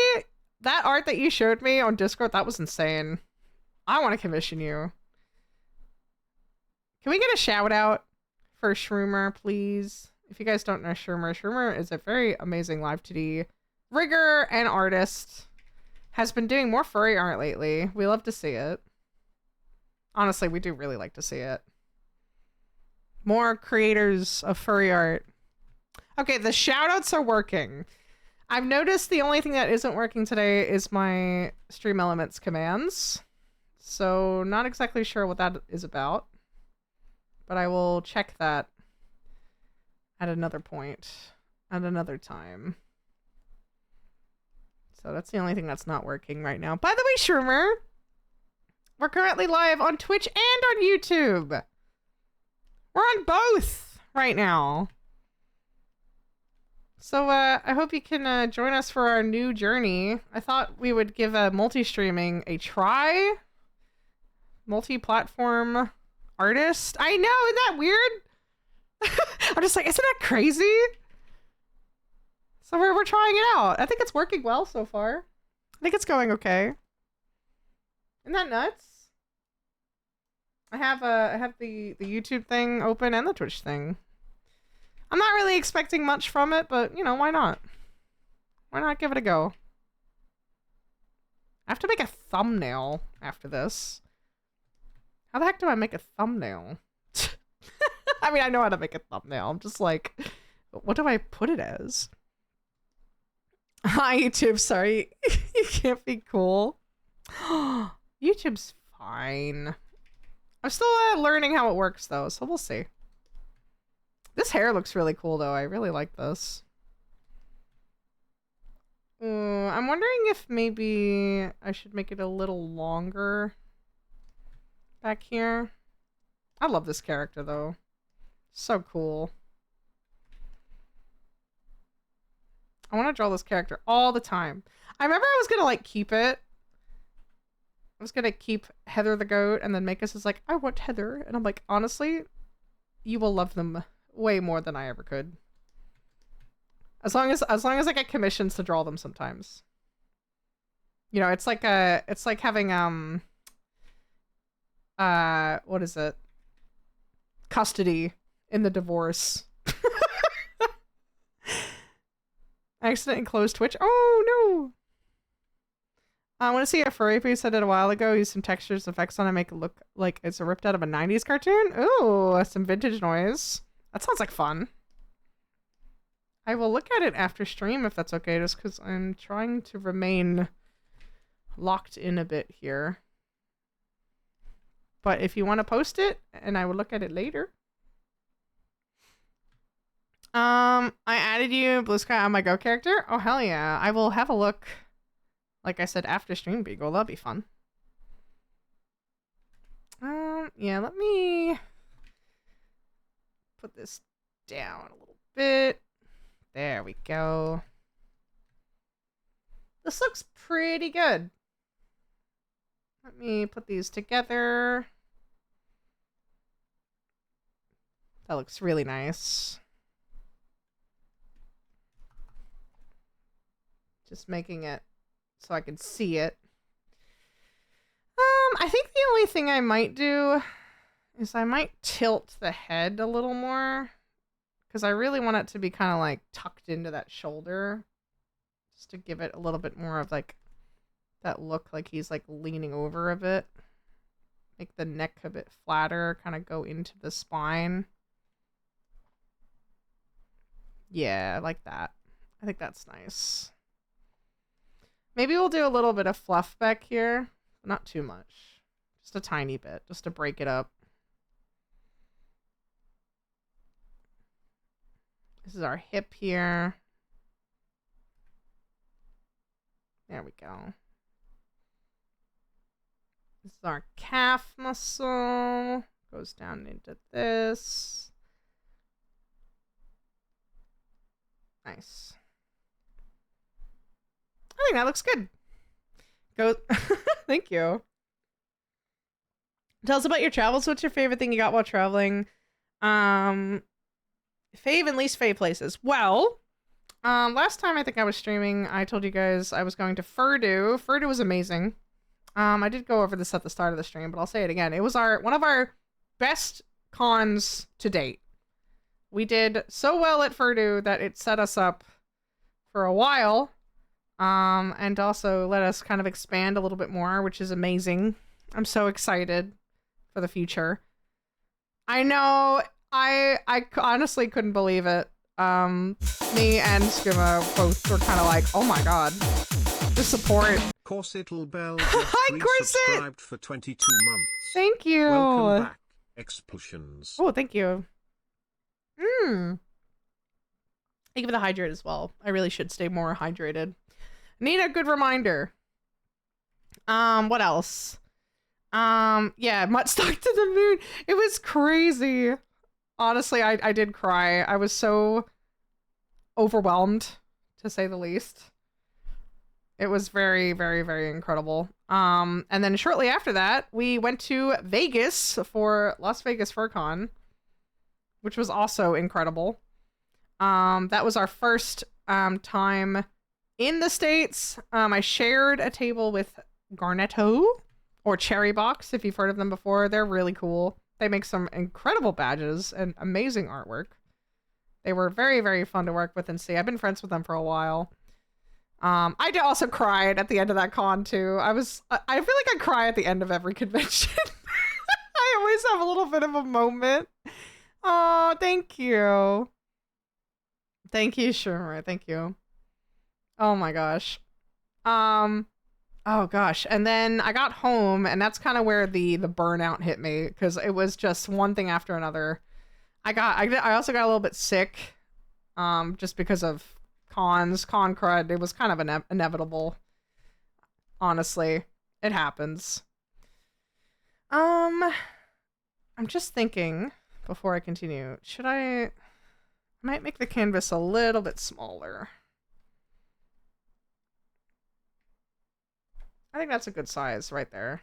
that art that you showed me on Discord, that was insane. I want to commission you. Can we get a shout out for Shroomer, please? If you guys don't know Shroomer is a very amazing live 2D rigger and artist. Has been doing more furry art lately. We love to see it. Honestly, we do really like to see it. More creators of furry art. Okay, the shoutouts are working. I've noticed the only thing that isn't working today is my Stream Elements commands. So, not exactly sure what that is about. But I will check that at another point. At another time. So that's the only thing that's not working right now. By the way, Shroomer, we're currently live on Twitch and on YouTube. We're on both right now. So I hope you can join us for our new journey. I thought we would give multi-streaming a try. Multi-platform artist. I know, isn't that weird? I'm just like, isn't that crazy? So we're trying it out. I think it's working well so far. I think it's going okay. Isn't that nuts? I have the YouTube thing open and the Twitch thing. I'm not really expecting much from it, but you know, why not? Why not give it a go? I have to make a thumbnail after this. How the heck do I make a thumbnail? I mean, I know how to make a thumbnail. I'm just like, what do I put it as? Hi, YouTube. Sorry. You can't be cool. YouTube's fine. I'm still learning how it works, though, so we'll see. This hair looks really cool, though. I really like this. I'm wondering if maybe I should make it a little longer back here. I love this character, though. So cool. I want to draw this character all the time. I remember I was gonna like keep it. I was gonna keep Heather the goat and then Makis is like, I want Heather. And I'm like, honestly, you will love them way more than I ever could. As long as I get commissions to draw them sometimes. You know, it's like having what is it? Custody in the divorce. Accident and closed Twitch. Oh no! I want to see a furry piece I did a while ago. Use some textures, effects on it, make it look like it's ripped out of a 90s cartoon. Ooh, some vintage noise. That sounds like fun. I will look at it after stream if that's okay, just because I'm trying to remain locked in a bit here. But if you want to post it, and I will look at it later. I added you, Blue Sky, on my Go character. Oh, hell yeah. I will have a look, like I said, after stream, Beagle. That'll be fun. Yeah, let me put this down a little bit. There we go. This looks pretty good. Let me put these together. That looks really nice. Just making it so I can see it. I think the only thing I might do is I might tilt the head a little more, because I really want it to be kind of like tucked into that shoulder, just to give it a little bit more of like that look, like he's like leaning over a bit. Make the neck a bit flatter, kind of go into the spine. Yeah, I like that. I think that's nice. Maybe we'll do a little bit of fluff back here. Not too much. Just a tiny bit, just to break it up. This is our hip here. There we go. This is our calf muscle. Goes down into this. Nice. I think that looks good. Go. Thank you. Tell us about your travels. What's your favorite thing you got while traveling? Fave and least fave places. Well, last time I think I was streaming, I told you guys I was going to Furdu. Furdu was amazing. I did go over this at the start of the stream, but I'll say it again. It was one of our best cons to date. We did so well at Furdu that it set us up for a while. And also let us kind of expand a little bit more, which is amazing. I'm so excited for the future. I know, I honestly couldn't believe it. Me and Skimma both were kind of like, oh my god, the support. Corsettle Bell Hi, Corset! subscribed for 22 months. Thank you. Welcome back, Explosions. Oh, thank you. Thank you for the hydrate as well. I really should stay more hydrated. Need a good reminder. What else? Yeah, Mutt stuck to the moon. It was crazy. Honestly, I did cry. I was so overwhelmed, to say the least. It was very, very, very incredible. And then shortly after that, we went to Vegas for Las Vegas FurCon, which was also incredible. That was our first time in the States. I shared a table with Garnetto, or Cherry Box, if you've heard of them before. They're really cool. They make some incredible badges and amazing artwork. They were very, very fun to work with and see. I've been friends with them for a while. I also cried at the end of that con too. I feel like I cry at the end of every convention. I always have a little bit of a moment. Oh, thank you. Thank you, Shermer. Thank you. Oh my gosh. Oh gosh. And then I got home, and that's kind of where the burnout hit me, because it was just one thing after another. I also got a little bit sick, just because of con crud. It was kind of inevitable. Honestly, it happens. I'm just thinking before I continue, I might make the canvas a little bit smaller. I think that's a good size right there.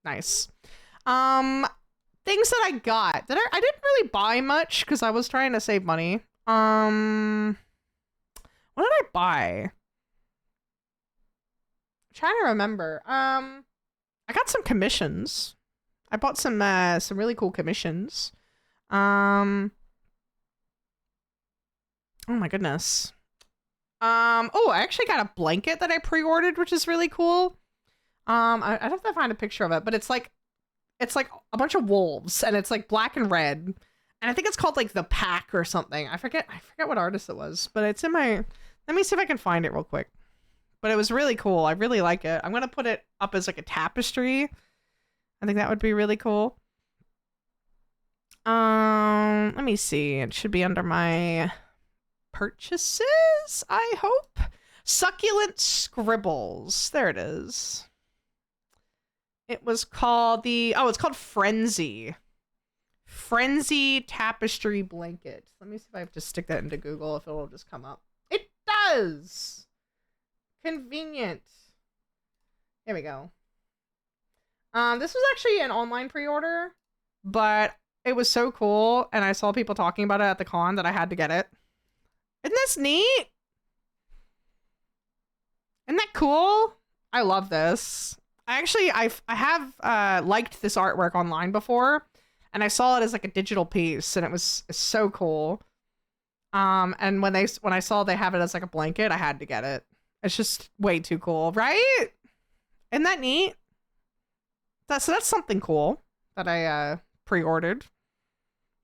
Nice. Things that I got. I didn't really buy much because I was trying to save money. What did I buy? I'm trying to remember. I got some commissions. I bought some really cool commissions. Oh my goodness. Oh, I actually got a blanket that I pre-ordered, which is really cool. I'd have to find a picture of it, but it's like a bunch of wolves, and it's like black and red, and I think it's called like the Pack or something. I forget what artist it was, but it's in my. Let me see if I can find it real quick. But it was really cool. I really like it. I'm gonna put it up as like a tapestry. I think that would be really cool. Let me see. It should be under my purchases, I hope. Succulent Scribbles. There it is. It was called it's called Frenzy. Frenzy Tapestry Blanket. Let me see if I have to stick that into Google, if it'll just come up. It does! Convenient. Here we go. This was actually an online pre-order, but it was so cool, and I saw people talking about it at the con that I had to get it. Isn't this neat? Isn't that cool? I love this. I have liked this artwork online before, and I saw it as like a digital piece, and it's so cool. And when I saw they have it as like a blanket, I had to get it. It's just way too cool, right? Isn't that neat? So that's something cool that I pre-ordered.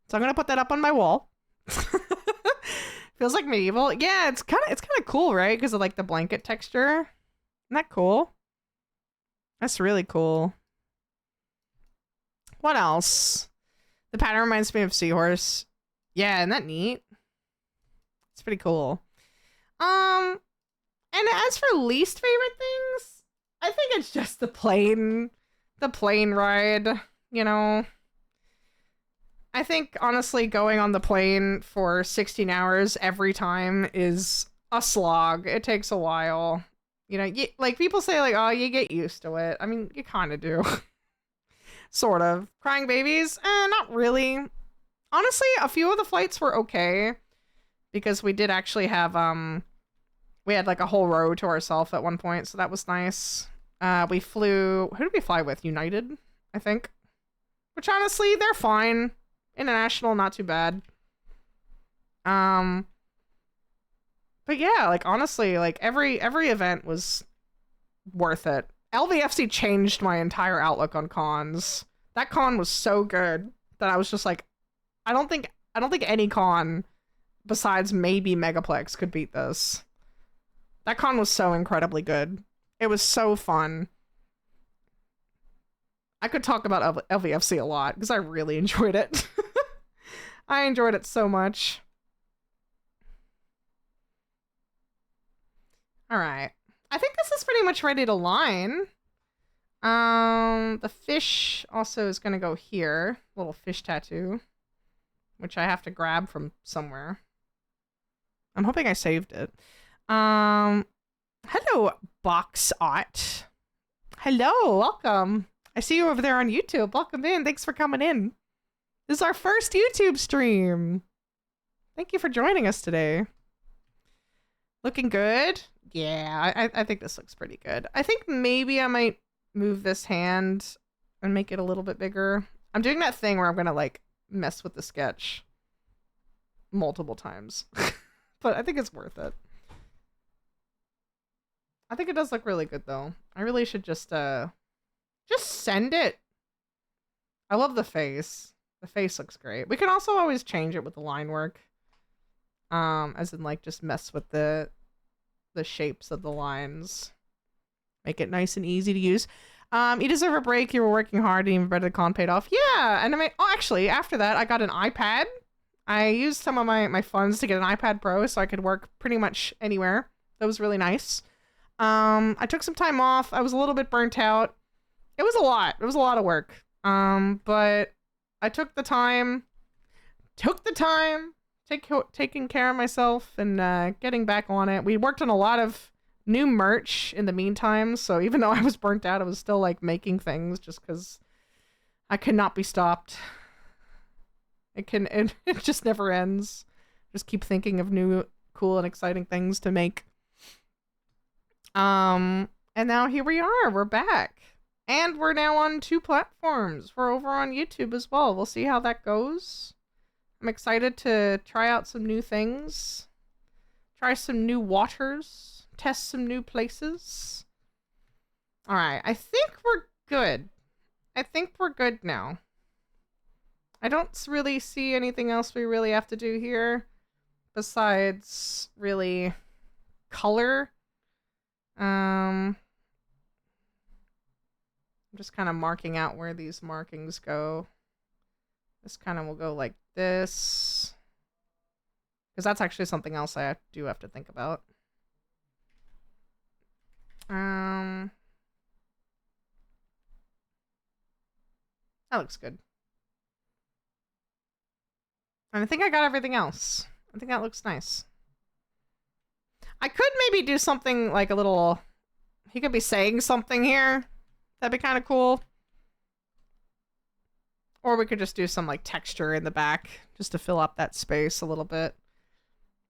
So I'm gonna put that up on my wall. Feels like medieval. Yeah, it's kind of cool, right? Because of like the blanket texture. Isn't that cool? That's really cool. What else? The pattern reminds me of Seahorse. Yeah, isn't that neat? It's pretty cool. And as for least favorite things, I think it's just the plane ride, you know. I think honestly going on the plane for 16 hours every time is a slog. It takes a while. You know, like people say like, oh, you get used to it. I mean, you kind of do. Sort of. Crying babies? Not really. Honestly, a few of the flights were okay because we did actually have we had like a whole row to ourselves at one point, so that was nice. We flew, who did we fly with? United, I think. Which honestly, they're fine. International, not too bad. But yeah, like honestly, like every event was worth it. LVFC changed my entire outlook on cons. That con was so good that I was just like, I don't think any con besides maybe Megaplex could beat this. That con was so incredibly good. It was so fun. I could talk about LVFC a lot because I really enjoyed it. I enjoyed it so much. All right. I think this is pretty much ready to line. The fish also is going to go here. Little fish tattoo, which I have to grab from somewhere. I'm hoping I saved it. Hello, Box Art. Hello, welcome. I see you over there on YouTube. Welcome in. Thanks for coming in. This is our first YouTube stream. Thank you for joining us today. Looking good? Yeah, I think this looks pretty good. I think maybe I might move this hand and make it a little bit bigger. I'm doing that thing where I'm gonna like mess with the sketch multiple times. But I think it's worth it. I think it does look really good though. I really should just send it. I love the face. The face looks great. We can also always change it with the line work. As in like just mess with the shapes of the lines. Make it nice and easy to use. You deserve a break. You were working hard and even better the con paid off. Yeah, and I mean, oh, actually, after that, I got an iPad. I used some of my funds to get an iPad Pro so I could work pretty much anywhere. That was really nice. I took some time off. I was a little bit burnt out. It was a lot. It was a lot of work. But I took the time, taking care of myself and getting back on it. We worked on a lot of new merch in the meantime, so even though I was burnt out, I was still like making things just because I could not be stopped. It just never ends. Just keep thinking of new cool and exciting things to make. And now here we are. We're back. And we're now on 2 platforms. We're over on YouTube as well. We'll see how that goes. I'm excited to try out some new things. Try some new waters. Test some new places. Alright, I think we're good. I think we're good now. I don't really see anything else we really have to do here. Besides, really, color. I'm just kind of marking out where these markings go. This kind of will go like this. Because that's actually something else do have to think about. That looks good. And I think I got everything else. I think that looks nice. I could maybe do something like a little... He could be saying something here. That'd be kind of cool. Or we could just do some like texture in the back just to fill up that space a little bit.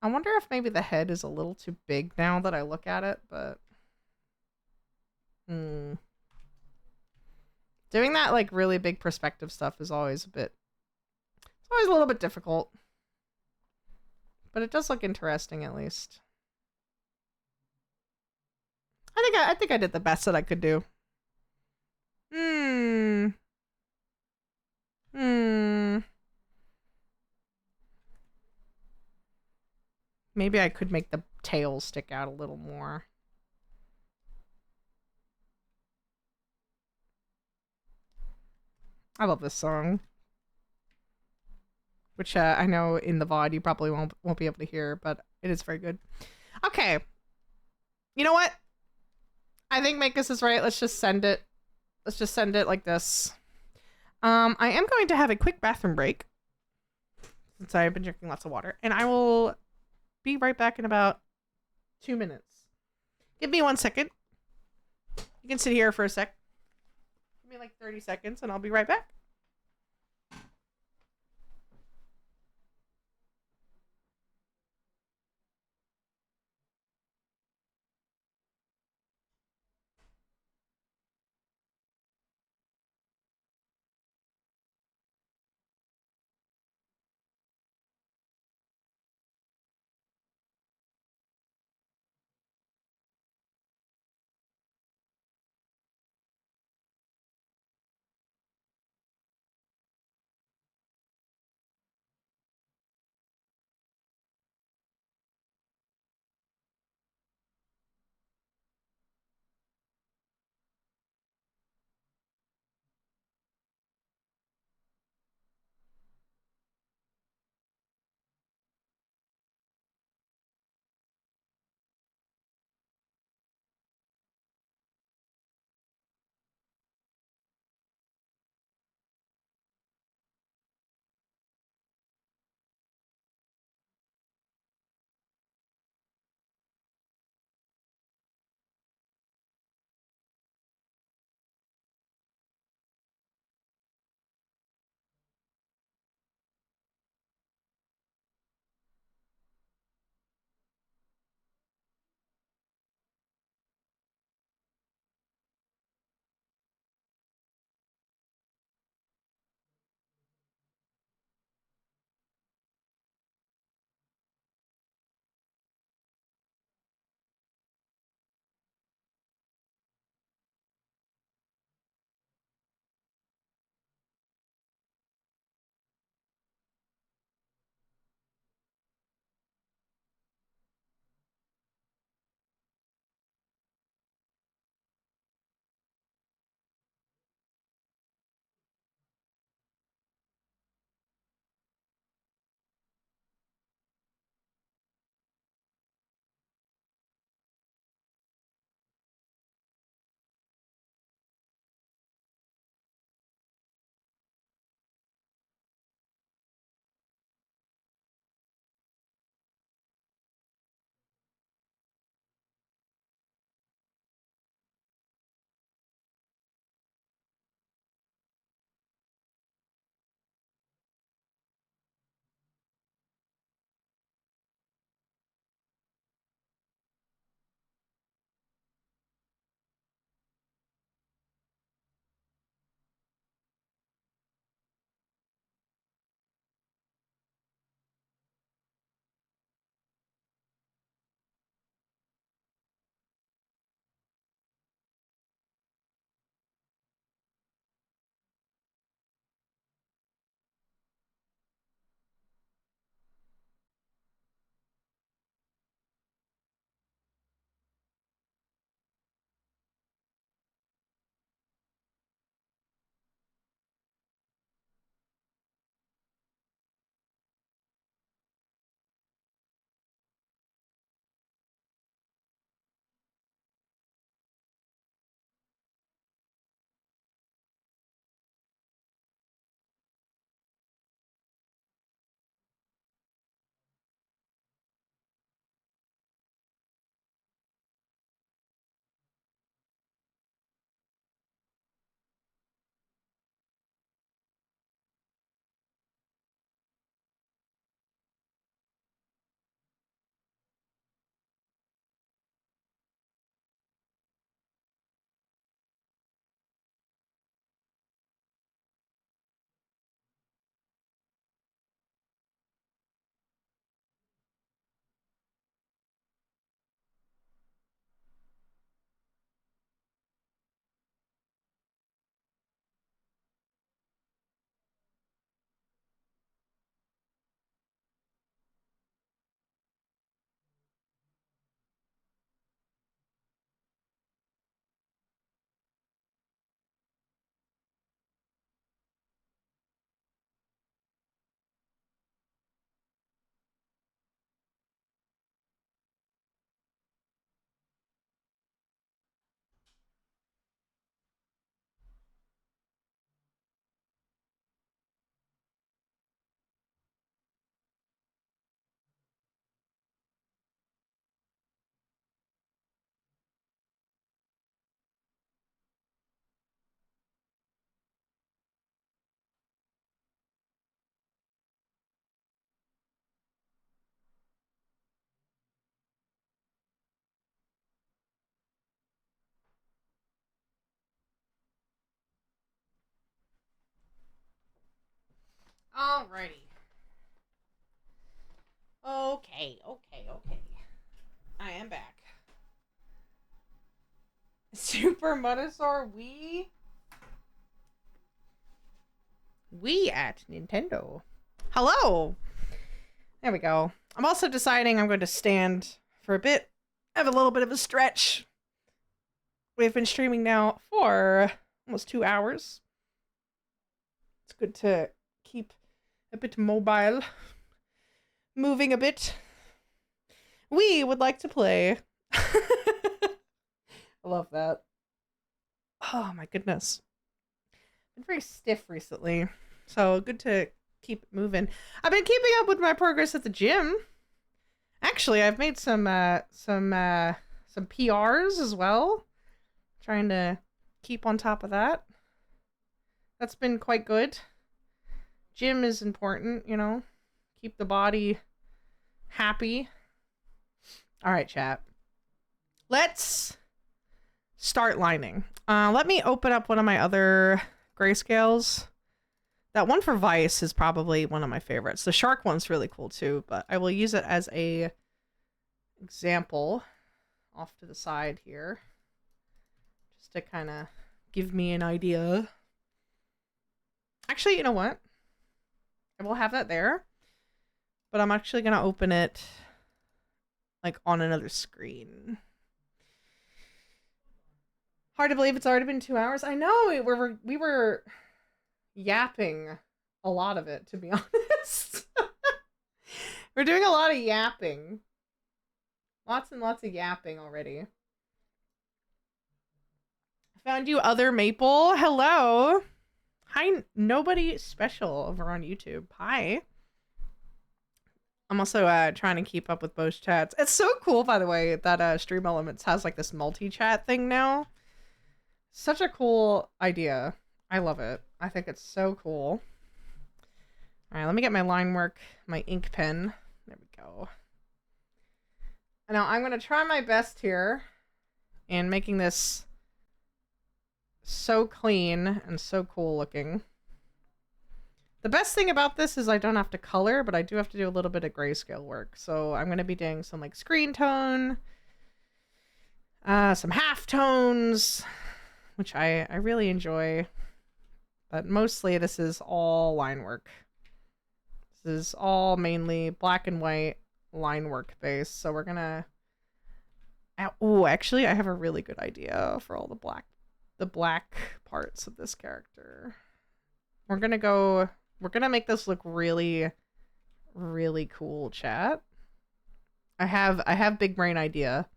I wonder if maybe the head is a little too big now that I look at it, but... Doing that like really big perspective stuff is always a bit... It's always a little bit difficult. But it does look interesting at least. I think I did the best that I could do. Maybe I could make the tail stick out a little more. I love this song. Which I know in the VOD you probably won't be able to hear, but it is very good. Okay. You know what? I think Makus is right. Let's just send it. Let's just send it like this. I am going to have a quick bathroom break since I've been drinking lots of water, and I will be right back in about 2 minutes. Give me 1 second. You can sit here for a sec. Give me like 30 seconds and I'll be right back. Alrighty. Okay. I am back. Super MUTTASAUR we at Nintendo. Hello! There we go. I'm also deciding I'm going to stand for a bit. Have a little bit of a stretch. We've been streaming now for almost 2 hours. It's good to keep a bit mobile. Moving a bit. We would like to play. I love that. Oh my goodness. Been very stiff recently. So good to keep moving. I've been keeping up with my progress at the gym. Actually, I've made some PRs as well. Trying to keep on top of that. That's been quite good. Gym is important, you know. Keep the body happy. All right, chat. Let's start lining. Let me open up one of my other grayscales. That one for Vice is probably one of my favorites. The shark one's really cool too, but I will use it as a example off to the side here. Just to kind of give me an idea. Actually, you know what? I will have that there. But I'm actually going to open it like on another screen. Hard to believe it's already been 2 hours. I know we were yapping a lot of it, to be honest. We're doing a lot of yapping. Lots and lots of yapping already. I found you, Other Maple. Hello. Hi, nobody special over on YouTube. Hi. I'm also trying to keep up with both chats. It's so cool, by the way, that Stream Elements has like this multi-chat thing now. Such a cool idea. I love it. I think it's so cool. All right, let me get my line work, my ink pen. There we go. Now I'm going to try my best here in making this so clean and so cool looking. The best thing about this is I don't have to color, but I do have to do a little bit of grayscale work. So I'm going to be doing some like screen tone, some half tones, which I really enjoy. But mostly this is all line work. This is all mainly black and white line work based. So we're going to... Oh, actually I have a really good idea for all the black parts of this character. We're going to make this look really, really cool, chat. I have big brain idea.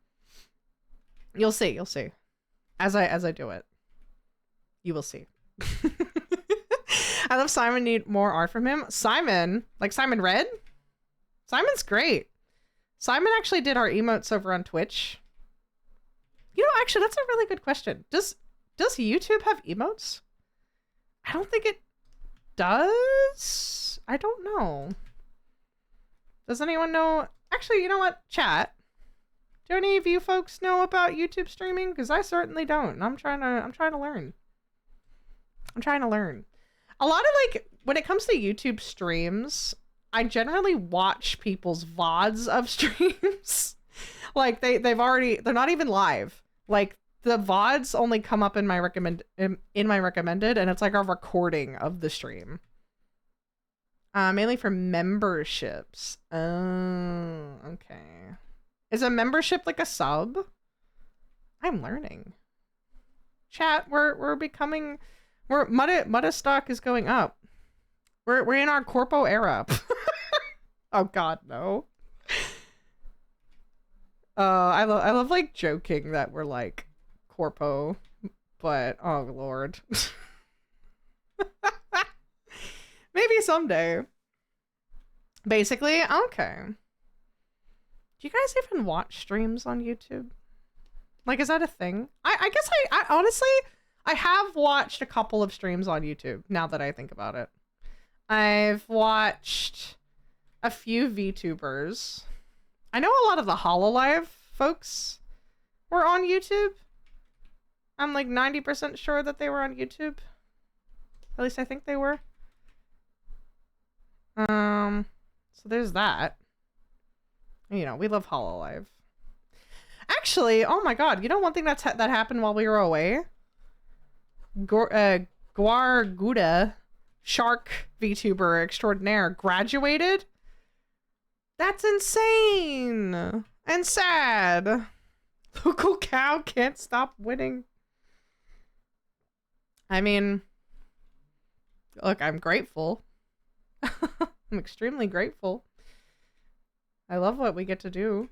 You'll see. As I do it. You will see. I love Simon. Need more art from him. Simon, like Simon Red? Simon's great. Simon actually did our emotes over on Twitch. You know, actually, that's a really good question. Does YouTube have emotes? I don't think it does. I don't know. Does anyone know? Actually, you know what? Chat. Do any of you folks know about YouTube streaming? Because I certainly don't. And I'm trying to learn. I'm trying to learn. A lot of like when it comes to YouTube streams, I generally watch people's VODs of streams. Like they're not even live. Like the VODs only come up in my recommended, and it's like a recording of the stream. Mainly for memberships. Oh, okay. Is a membership like a sub? I'm learning. Chat, we're becoming... Mutta stock is going up. We're in our corpo era. Oh god, no. I love like joking that we're like corpo, but oh lord. Maybe someday. Basically, okay. Do you guys even watch streams on YouTube? Like, is that a thing? I guess I honestly, I have watched a couple of streams on YouTube, now that I think about it. I've watched a few VTubers. I know a lot of the HoloLive folks were on YouTube. I'm like 90% sure that they were on YouTube. At least I think they were. So there's that. You know, we love Hololive. Actually, oh my god, you know one thing that happened while we were away? Guarguda, shark VTuber extraordinaire, graduated? That's insane! And sad! Local cow can't stop winning. I mean, look, I'm grateful. I'm extremely grateful. I love what we get to do.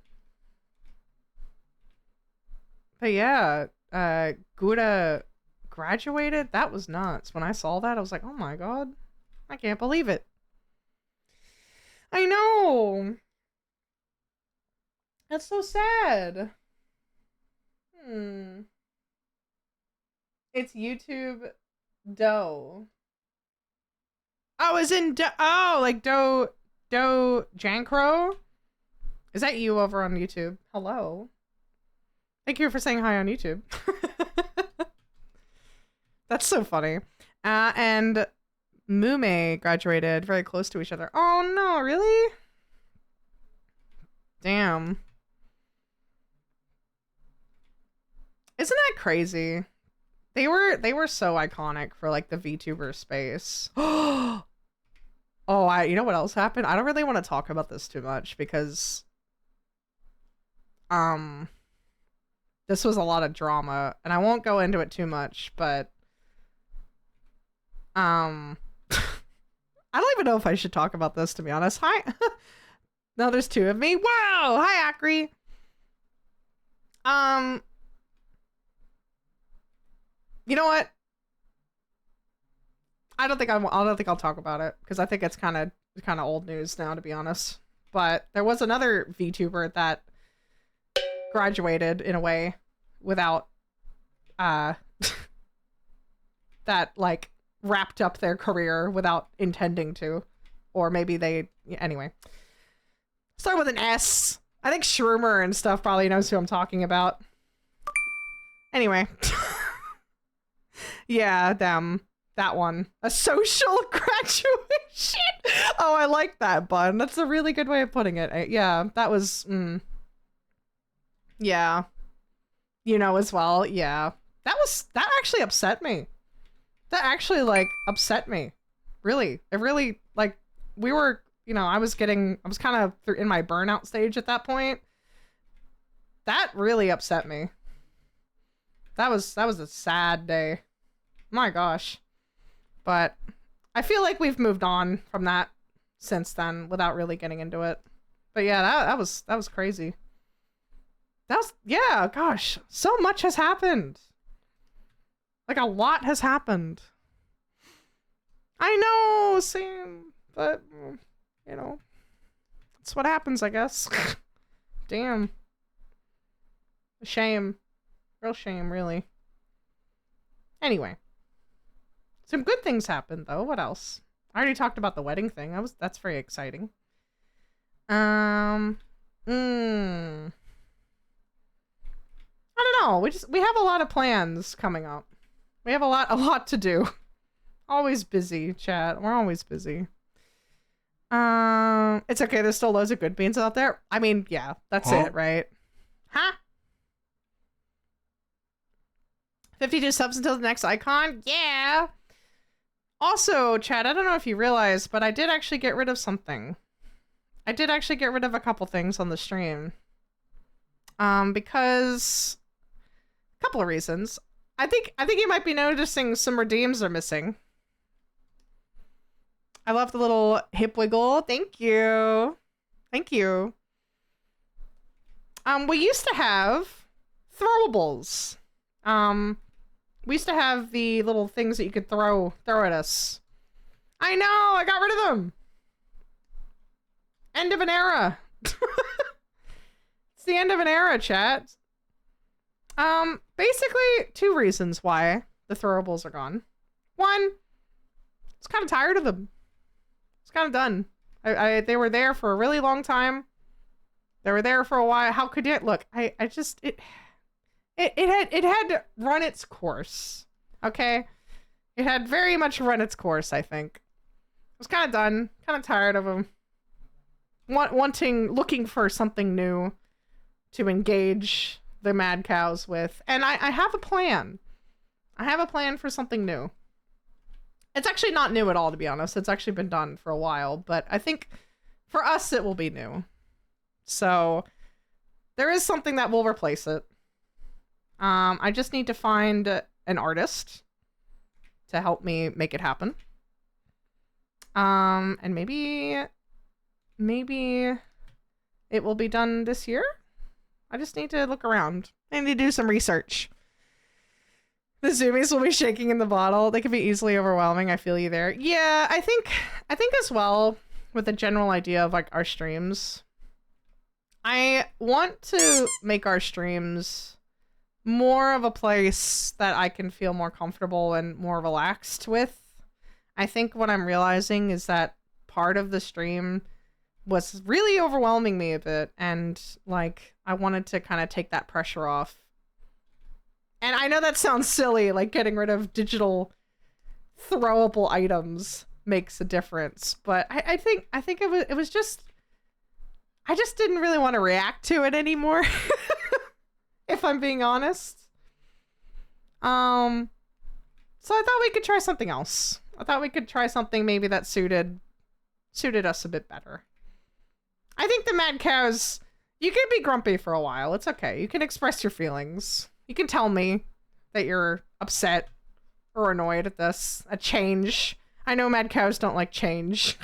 But yeah, Gouda graduated? That was nuts. When I saw that, I was like, oh my god. I can't believe it. I know! That's so sad. It's YouTube Doe. Oh, is in like Doe Jankro? Is that you over on YouTube? Hello. Thank you for saying hi on YouTube. That's so funny. And Mume graduated very close to each other. Oh no, really? Damn. Isn't that crazy? They were so iconic for like the VTuber space. Oh, you know what else happened? I don't really want to talk about this too much because this was a lot of drama and I won't go into it too much, but I don't even know if I should talk about this, to be honest. Hi. No, there's two of me. Wow. Hi, Akri. You know what? I don't think I'll talk about it because I think it's kind of old news now, to be honest. But there was another VTuber that graduated in a way without that like wrapped up their career without intending to, or maybe they anyway. Start with an S. I think Shroomer and stuff probably knows who I'm talking about. Anyway. Yeah, them. That one. A social graduation. Oh, I like that, Bun. That's a really good way of putting it. Yeah, that was... Yeah. You know as well. Yeah. That actually upset me. That actually, like, upset me. Really. It really, like, we were, you know, I was kind of in my burnout stage at that point. That really upset me. That was a sad day. My gosh. But I feel like we've moved on from that since then without really getting into it. But yeah, that was crazy. Yeah, gosh, so much has happened. Like a lot has happened. I know, same, but you know, that's what happens, I guess. Damn. A shame. Real shame, really. Anyway. Some good things happened, though. What else? I already talked about the wedding thing. That's very exciting. I don't know. We have a lot of plans coming up. We have a lot to do. Always busy, chat. We're always busy. It's okay. There's still loads of good beans out there. I mean, yeah, that's it, right? Huh? 52 subs until the next icon? Yeah. Also, Chad, I don't know if you realized, but I did actually get rid of something. I did actually get rid of a couple things on the stream. Because a couple of reasons. I think you might be noticing some redeems are missing. I love the little hip wiggle. Thank you. Thank you. We used to have throwables. We used to have the little things that you could throw at us. I know, I got rid of them. End of an era. It's the end of an era, chat. Basically, two reasons why the throwables are gone. One, I was kind of tired of them. It's kind of done. They were there for a really long time. They were there for a while. How could you look? It had run its course. Okay? It had very much run its course, I think. was kind of done, kind of tired of them. Looking for something new to engage the mad cows with. And I have a plan. I have a plan for something new. It's actually not new at all, to be honest. It's actually been done for a while, but I think for us it will be new. So there is something that will replace it. I just need to find an artist to help me make it happen. And maybe it will be done this year. I just need to look around. I need to do some research. The zoomies will be shaking in the bottle. They can be easily overwhelming. I feel you there. Yeah, I think as well with the general idea of like our streams. I want to make our streams more of a place that I can feel more comfortable and more relaxed with. I think what I'm realizing is that part of the stream was really overwhelming me a bit, and like I wanted to kind of take that pressure off. And I know that sounds silly, like getting rid of digital throwable items makes a difference, but I think it was just I just didn't really want to react to it anymore. If I'm being honest. So I thought we could try something else. I thought we could try something maybe that suited us a bit better. I think the mad cows, you can be grumpy for a while. It's okay. You can express your feelings. You can tell me that you're upset or annoyed at this, a change. I know mad cows don't like change.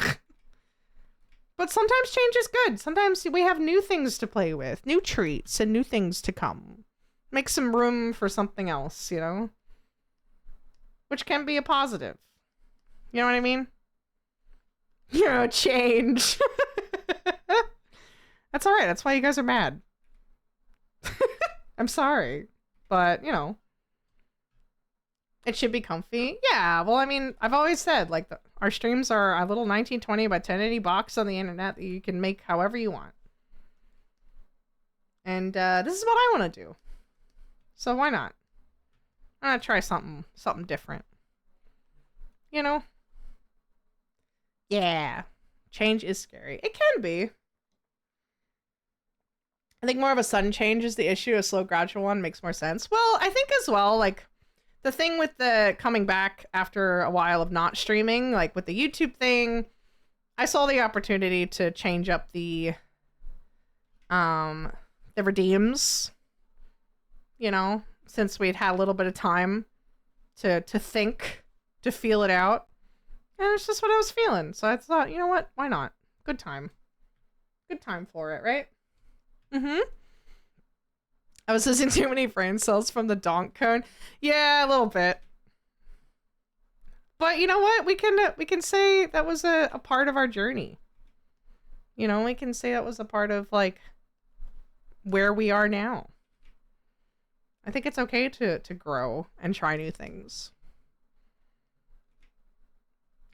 But sometimes change is good. Sometimes we have new things to play with, new treats and new things to come. Make some room for something else, you know? Which can be a positive. You know what I mean? You know, change. That's alright. That's why you guys are mad. I'm sorry. But, you know. It should be comfy. Yeah, well, I mean, I've always said, like, our streams are a little 1920 by 1080 box on the internet that you can make however you want. And this is what I want to do. So why not? I'm gonna try something different. You know? Yeah. Change is scary. It can be. I think more of a sudden change is the issue. A slow, gradual one makes more sense. Well, I think as well, like, the thing with the coming back after a while of not streaming, like with the YouTube thing, I saw the opportunity to change up the redeems, you know, since we'd had a little bit of time to think, to feel it out. And it's just what I was feeling. So I thought, you know what? Why not? Good time. Good time for it, right? Mm-hmm. I was listening to too many brain cells from the donk cone. Yeah, a little bit. But you know what? We can say that was a part of our journey. You know, we can say that was a part of like where we are now. I think it's okay to grow and try new things.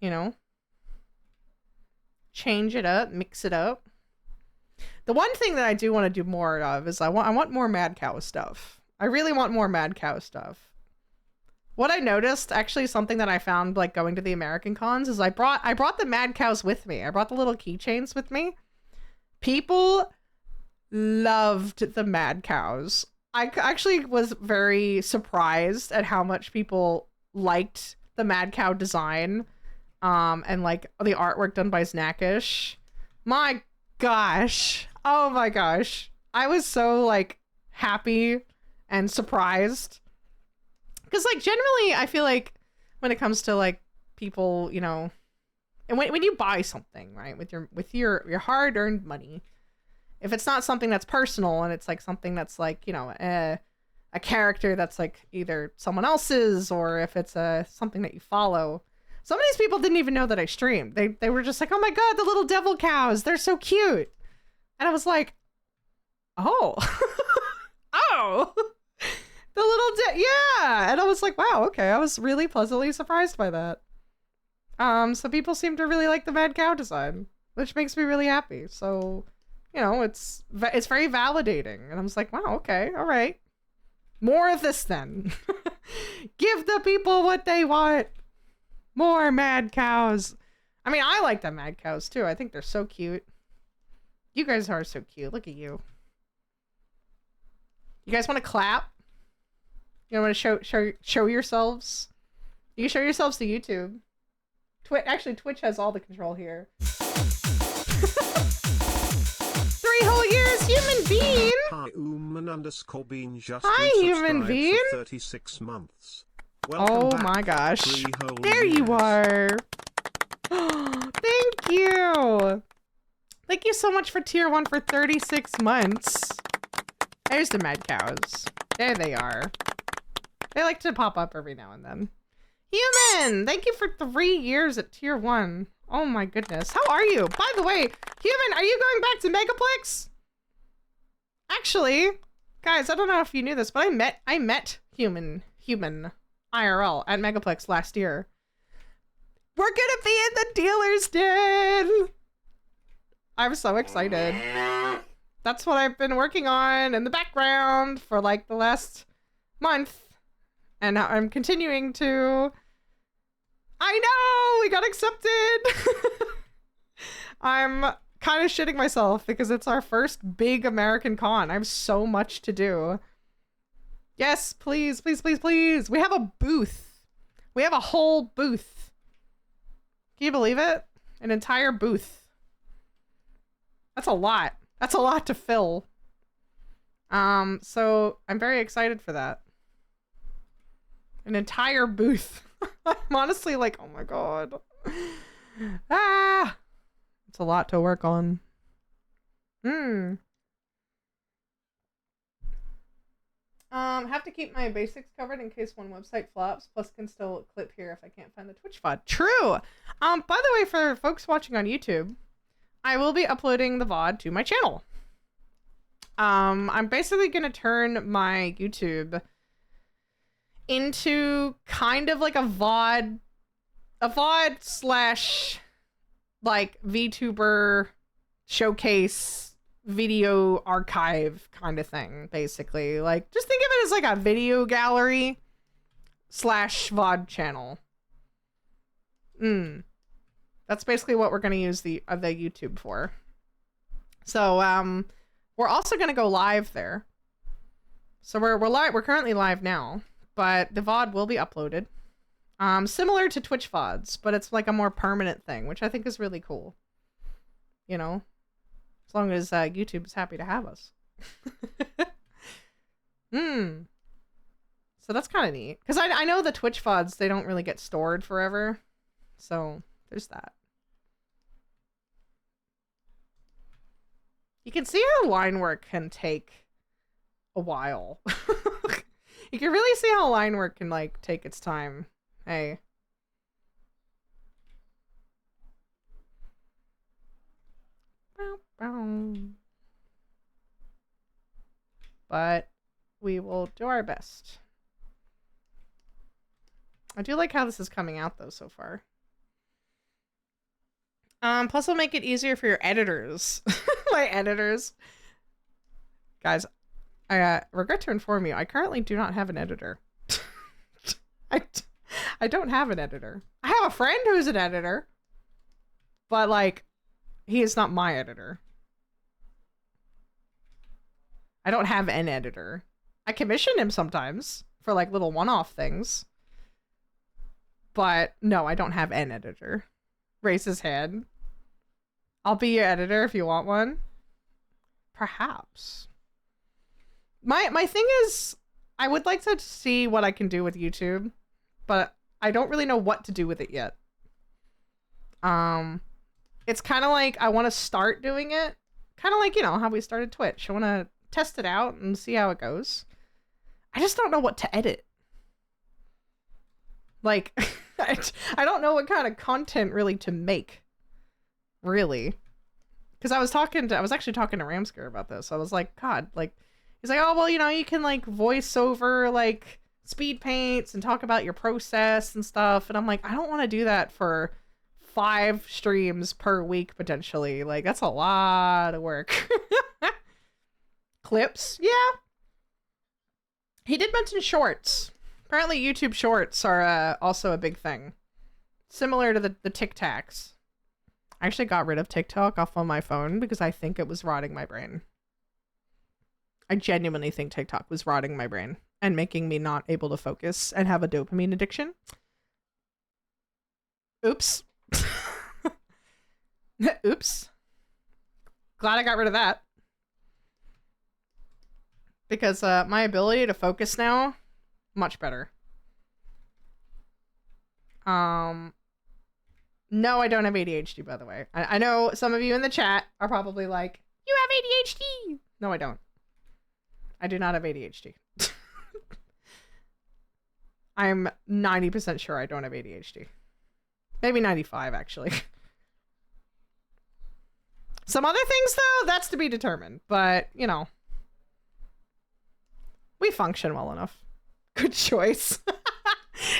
You know? Change it up, mix it up. The one thing that I do want to do more of is I want more mad cow stuff. I really want more mad cow stuff. What I noticed, actually something that I found like going to the American cons, is I brought the mad cows with me. I brought the little keychains with me. People loved the mad cows. I actually was very surprised at how much people liked the mad cow design, and like the artwork done by Snackish. My gosh. Oh my gosh. I was so like happy and surprised. Because like generally I feel like when it comes to like people, you know, and when you buy something, right, with your hard-earned money, if it's not something that's personal and it's like something that's like, you know, a character that's like either someone else's, or if it's something that you follow. Some of these people didn't even know that I streamed. They were just like, oh my god, the little devil cows, they're so cute. And I was like, oh. Oh. The little yeah. And I was like, wow, okay. I was really pleasantly surprised by that. So people seem to really like the mad cow design, which makes me really happy. So, you know, it's very validating. And I was like, wow, okay, all right. More of this then. Give the people what they want. More mad cows. I mean, I like the mad cows too. I think they're so cute. You guys are so cute. Look at you. You guys want to clap? You want to show yourselves? You can show yourselves to YouTube. Actually, Twitch has all the control here. 3 whole years, human bean. Hi, _bean just Hi, human bean. for 36 months. Welcome Oh back. my gosh. 3 whole There years. you are. Thank you. Thank you so much for tier 1 for 36 months. There's the mad cows. There they are. They like to pop up every now and then. Human, thank you for 3 years at tier 1. Oh my goodness. How are you? By the way, Human, are you going back to Megaplex? Actually, guys, I don't know if you knew this, but I met Human IRL at Megaplex last year. We're gonna be in the dealer's den. I'm so excited. That's what I've been working on in the background for like the last month. And I'm continuing to... I know! We got accepted! I'm kind of shitting myself because it's our first big American con. I have so much to do. Yes, please, please, please, please. We have a booth. We have a whole booth. Can you believe it? An entire booth. That's a lot. That's a lot to fill. So I'm very excited for that. An entire booth. I'm honestly like, oh my god. Ah! It's a lot to work on. Have to keep my basics covered in case one website flops, plus can still clip here if I can't find the Twitch VOD. True! By the way, for folks watching on YouTube, I will be uploading the VOD to my channel. I'm basically gonna turn my YouTube into kind of like a VOD slash like VTuber showcase video archive kind of thing, basically. Like, just think of it as like a video gallery slash VOD channel. That's basically what we're gonna use the YouTube for. So we're also gonna go live there. So we're currently live now, but the VOD will be uploaded. Similar to Twitch VODs, but it's like a more permanent thing, which I think is really cool. You know, as long as YouTube is happy to have us. So that's kind of neat, because I know the Twitch VODs, they don't really get stored forever, so there's that. You can see how line work can take a while. You can really see how line work can like take its time. Hey. But we will do our best. I do like how this is coming out though so far. Plus it'll make it easier for your editors. My editors. Guys, I regret to inform you, I currently do not have an editor. I don't have an editor. I have a friend who's an editor, but like, he is not my editor. I don't have an editor. I commission him sometimes for like little one-off things, but no, I don't have an editor. Raise his hand. I'll be your editor if you want one. Perhaps. My thing is, I would like to see what I can do with YouTube, but I don't really know what to do with it yet. It's kind of like I want to start doing it, kind of like, you know, how we started Twitch. I want to test it out and see how it goes. I just don't know what to edit. Like, I don't know what kind of content really to make. Really. Because I was actually talking to Ramsker about this. I was like, God, like, he's like, oh, well, you know, you can like voice over like speed paints and talk about your process and stuff. And I'm like, I don't want to do that for 5 streams per week, potentially. Like, that's a lot of work. Clips? Yeah. He did mention shorts. Apparently YouTube shorts are also a big thing. Similar to the Tic Tacs. I actually got rid of TikTok off on my phone because I think it was rotting my brain. I genuinely think TikTok was rotting my brain and making me not able to focus and have a dopamine addiction. Oops. Oops. Glad I got rid of that. Because my ability to focus now, much better. No, I don't have ADHD, by the way. I know some of you in the chat are probably like, you have ADHD! No, I don't. I do not have ADHD. I'm 90% sure I don't have ADHD. Maybe 95, actually. Some other things, though, that's to be determined. But, you know. We function well enough. Good choice.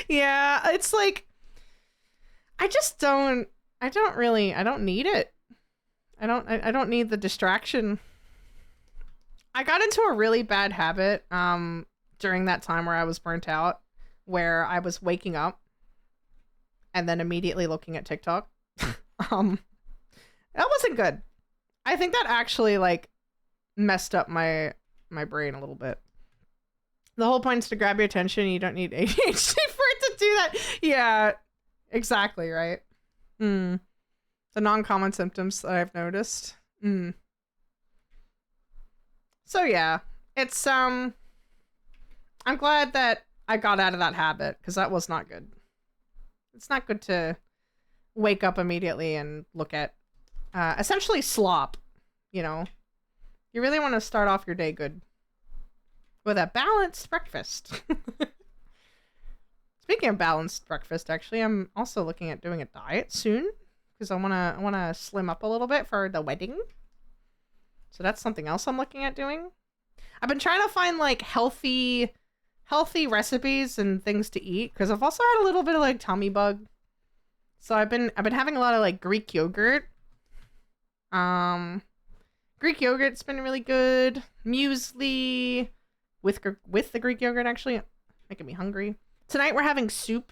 Yeah, it's like... I don't need it. I don't need the distraction. I got into a really bad habit during that time where I was burnt out, where I was waking up and then immediately looking at TikTok. That wasn't good. I think that actually like messed up my brain a little bit. The whole point is to grab your attention. You don't need ADHD for it to do that. Yeah, exactly, right? The non-common symptoms that I've noticed. So yeah, it's I'm glad that I got out of that habit because that was not good. It's not good to wake up immediately and look at essentially slop, you know. You really want to start off your day good with a balanced breakfast. Speaking of balanced breakfast, actually, I'm also looking at doing a diet soon because I wanna slim up a little bit for the wedding. So that's something else I'm looking at doing. I've been trying to find like healthy recipes and things to eat because I've also had a little bit of like tummy bug. So I've been having a lot of like Greek yogurt. Greek yogurt's been really good. Muesli with the Greek yogurt actually making me hungry. Tonight we're having soup.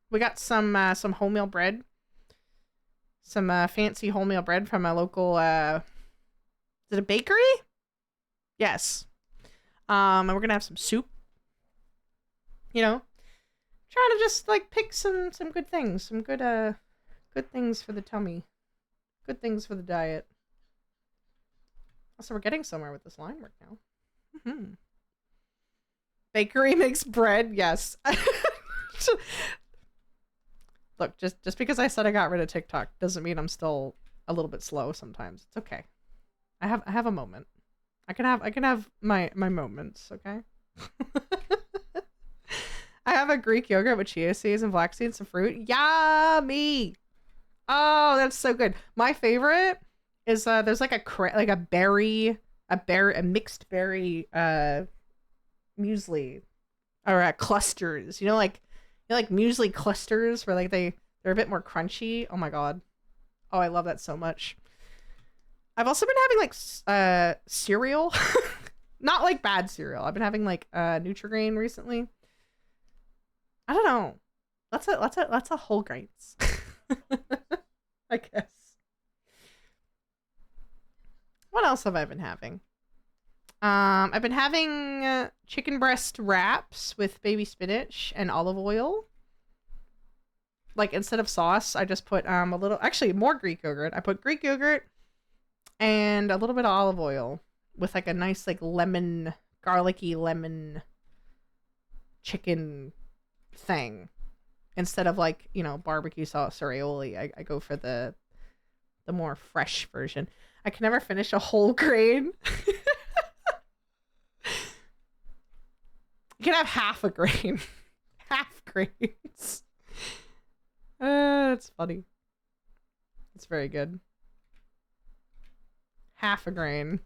We got some wholemeal bread. Some fancy wholemeal bread from a local is it a bakery? Yes. And we're gonna have some soup. You know, trying to just like pick some good things, some good things for the tummy, good things for the diet. Also, we're getting somewhere with this line work now. Bakery makes bread, yes. Look, just because I said I got rid of TikTok doesn't mean I'm still a little bit slow sometimes. It's okay. I have a moment. I can have my moments, okay? I have a Greek yogurt with chia seeds and flax seeds and fruit. Yummy! Oh, that's so good. My favorite is there's like a mixed berry muesli or clusters. You know, like muesli clusters where like they're a bit more crunchy. Oh my god. Oh, I love that so much. I've also been having like cereal. Not like bad cereal. I've been having like Nutri-Grain recently. I don't know. Lots of whole grains. I guess. What else have I been having? I've been having chicken breast wraps with baby spinach and olive oil. Like instead of sauce, I just put a little, actually more Greek yogurt. I put Greek yogurt and a little bit of olive oil with like a nice like garlicky lemon chicken thing. Instead of like, you know, barbecue sauce or aioli, I go for the more fresh version. I can never finish a whole grain. You can have half a grain. Half grains. That's funny. It's very good. Half a grain.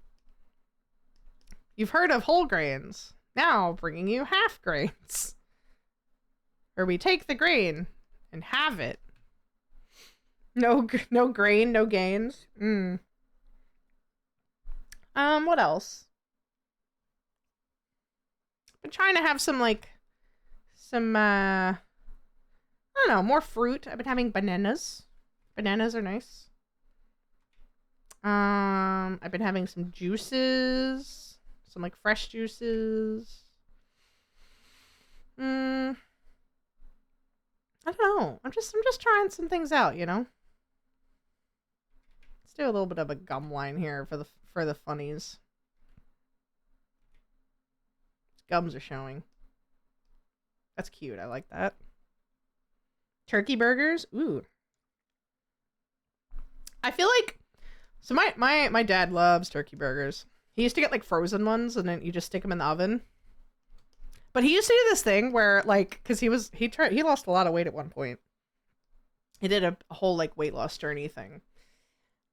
You've heard of whole grains. Now bringing you half grains. Where we take the grain and have it. No grain, no gains. What else? Been trying to have some I don't know, more fruit. I've been having bananas. Bananas are nice. I've been having some juices, some like fresh juices. I don't know. I'm just trying some things out, you know. Let's do a little bit of a gum line here for the funnies. Gums are showing. That's cute. I like that. Turkey burgers. Ooh. I feel like so my dad loves turkey burgers. He used to get like frozen ones and then you just stick them in the oven. But he used to do this thing where like cuz he lost a lot of weight at one point. He did a whole like weight loss journey thing.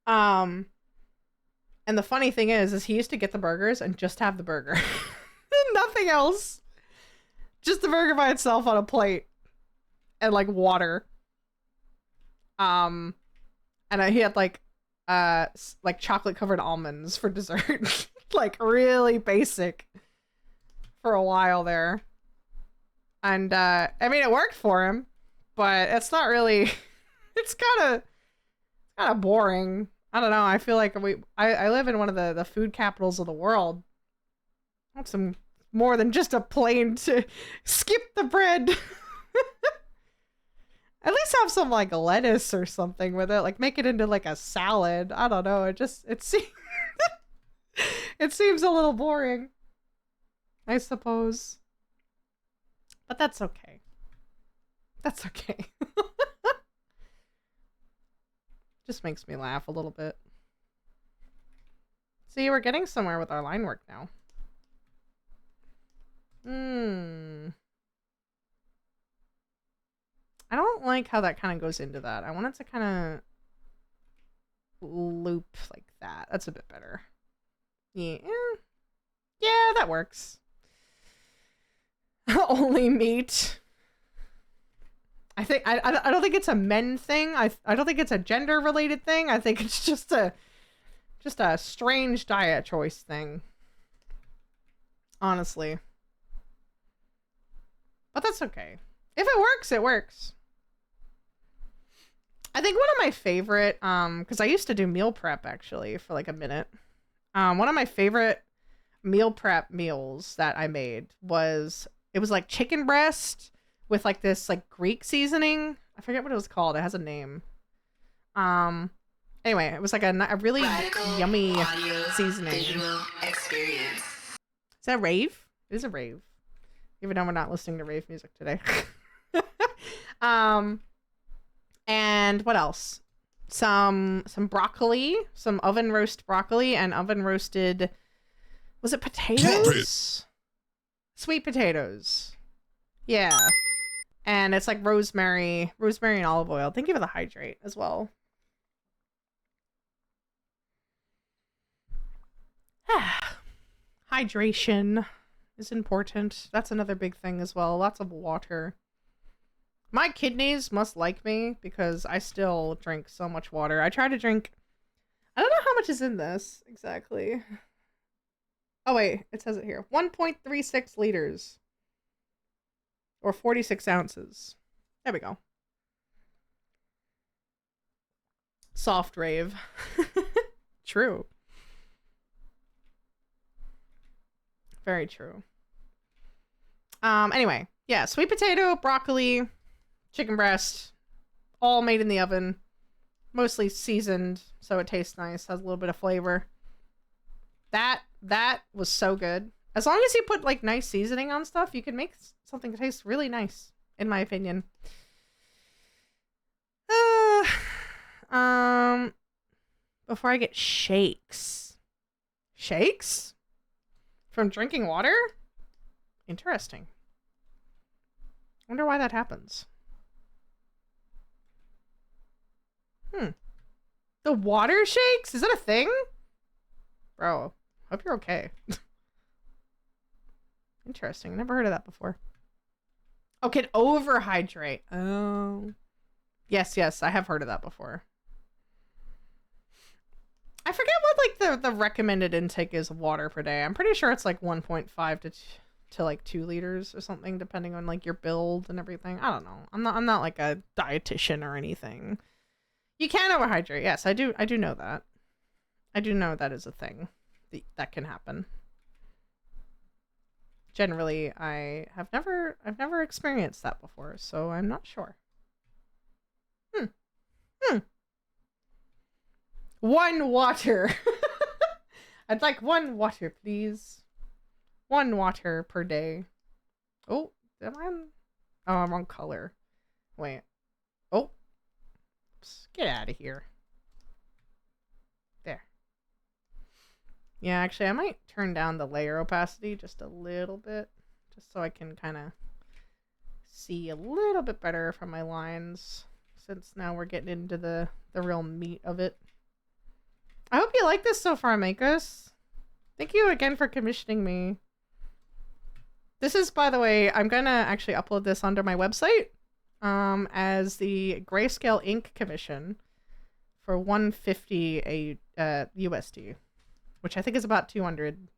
And the funny thing is he used to get the burgers and just have the burger. Nothing else. Just the burger by itself on a plate. And like water. And he had like chocolate covered almonds for dessert. Like really basic for a while there. And I mean it worked for him, but it's not really it's kind of boring. I don't know. I feel like I live in one of the food capitals of the world. I want some more than just a plain to skip the bread. At least have some like lettuce or something with it. Like make it into like a salad. I don't know. It seems it seems a little boring, I suppose. But that's okay. That's okay. Just makes me laugh a little bit. See, we're getting somewhere with our line work now. I don't like how that kind of goes into that. I want it to kind of loop like that. That's a bit better. Yeah. Yeah, that works. Only meat. I don't think it's a men thing. I don't think it's a gender related thing. I think it's just a strange diet choice thing. Honestly. But that's okay. If it works, it works. I think one of my favorite, because I used to do meal prep actually for like a minute. One of my favorite meal prep meals that I made was like chicken breast with like this like Greek seasoning. I forget what it was called. It has a name. Anyway, it was like a really yummy seasoning. Visual experience. Is that rave? It is a rave. Even though we're not listening to rave music today. And what else? Some broccoli, some oven roast broccoli and oven roasted, was it potatoes? Sweet potatoes. Yeah. And it's like rosemary and olive oil. Thank you for the hydrate as well. Hydration is important. That's another big thing as well. Lots of water. My kidneys must like me because I still drink so much water. I try to drink... I don't know how much is in this exactly. Oh wait, it says it here. 1.36 liters. Or 46 ounces. There we go. Soft rave. True. Very true. Anyway, yeah, sweet potato, broccoli, chicken breast, all made in the oven, mostly seasoned, so it tastes nice, has a little bit of flavor. That was so good. As long as you put like nice seasoning on stuff, you can make something taste really nice, in my opinion. Before I get shakes. Shakes? From drinking water? Interesting. Wonder why that happens. The water shakes? Is that a thing? Bro, hope you're okay. Interesting. Never heard of that before. Oh, can overhydrate. Oh. Yes, I have heard of that before. I forget what like the recommended intake is of water per day. I'm pretty sure it's like 1.5 to like 2 liters or something, depending on like your build and everything. I don't know. I'm not like a dietitian or anything. You can overhydrate. Yes, I do know that. I do know that is a thing that can happen. Generally, I've never experienced that before, so I'm not sure. One water. I'd like one water, please. One water per day. Oh, am I on? Oh, I'm on color. Wait. Oh. Oops. Get out of here. There. Yeah, actually, I might turn down the layer opacity just a little bit, just so I can kind of see a little bit better from my lines, since now we're getting into the real meat of it. I hope you like this so far, Makos. Thank you again for commissioning me. This is, by the way, I'm gonna actually upload this onto my website as the Grayscale ink commission for 150 USD, which I think is about 200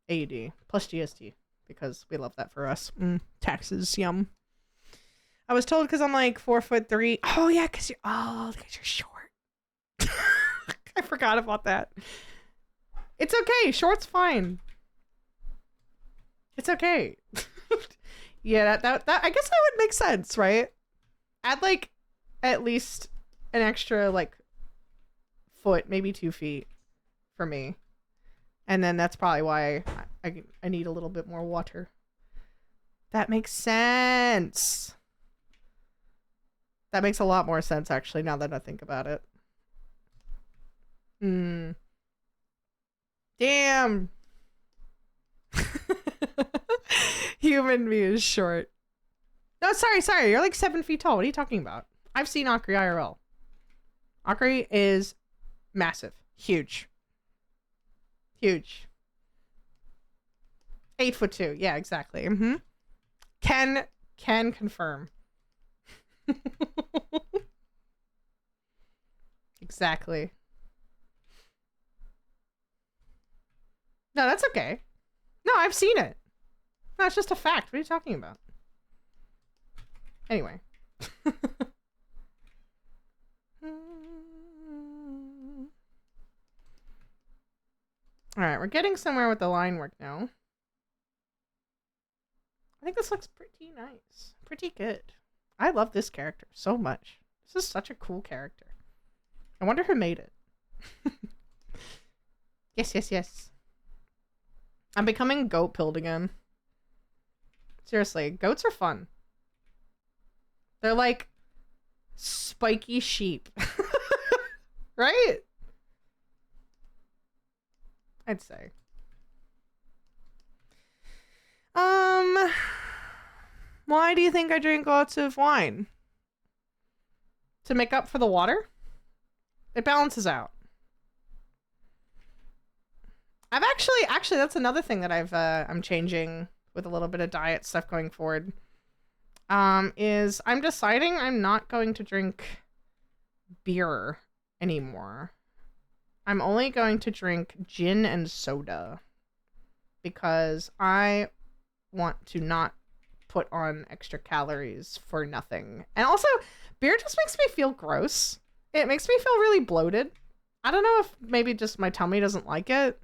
AUD plus GST, because we love that for us. Taxes, yum. I was told because I'm like 4'3". Oh yeah, because you're short. I forgot about that. It's okay. Short's fine. It's okay. Yeah, that I guess that would make sense, right? Add like at least an extra like foot, maybe 2 feet for me. And then that's probably why I need a little bit more water. That makes sense. That makes a lot more sense, actually, now that I think about it. Damn. Human me is short. No, sorry. You're like 7 feet tall. What are you talking about? I've seen Akri IRL. Akri is massive. Huge. 8'2". Yeah, exactly. Can confirm. Exactly. No, that's okay. No, I've seen it. No, it's just a fact. What are you talking about? Anyway. Alright, we're getting somewhere with the line work now. I think this looks pretty nice. Pretty good. I love this character so much. This is such a cool character. I wonder who made it. Yes. I'm becoming goat-pilled again. Seriously, goats are fun. They're like spiky sheep. Right? I'd say. Why do you think I drink lots of wine? To make up for the water? It balances out. I've actually that's another thing that I'm changing with a little bit of diet stuff going forward. Is I'm deciding I'm not going to drink beer anymore. I'm only going to drink gin and soda because I want to not put on extra calories for nothing. And also, beer just makes me feel gross. It makes me feel really bloated. I don't know if maybe just my tummy doesn't like it.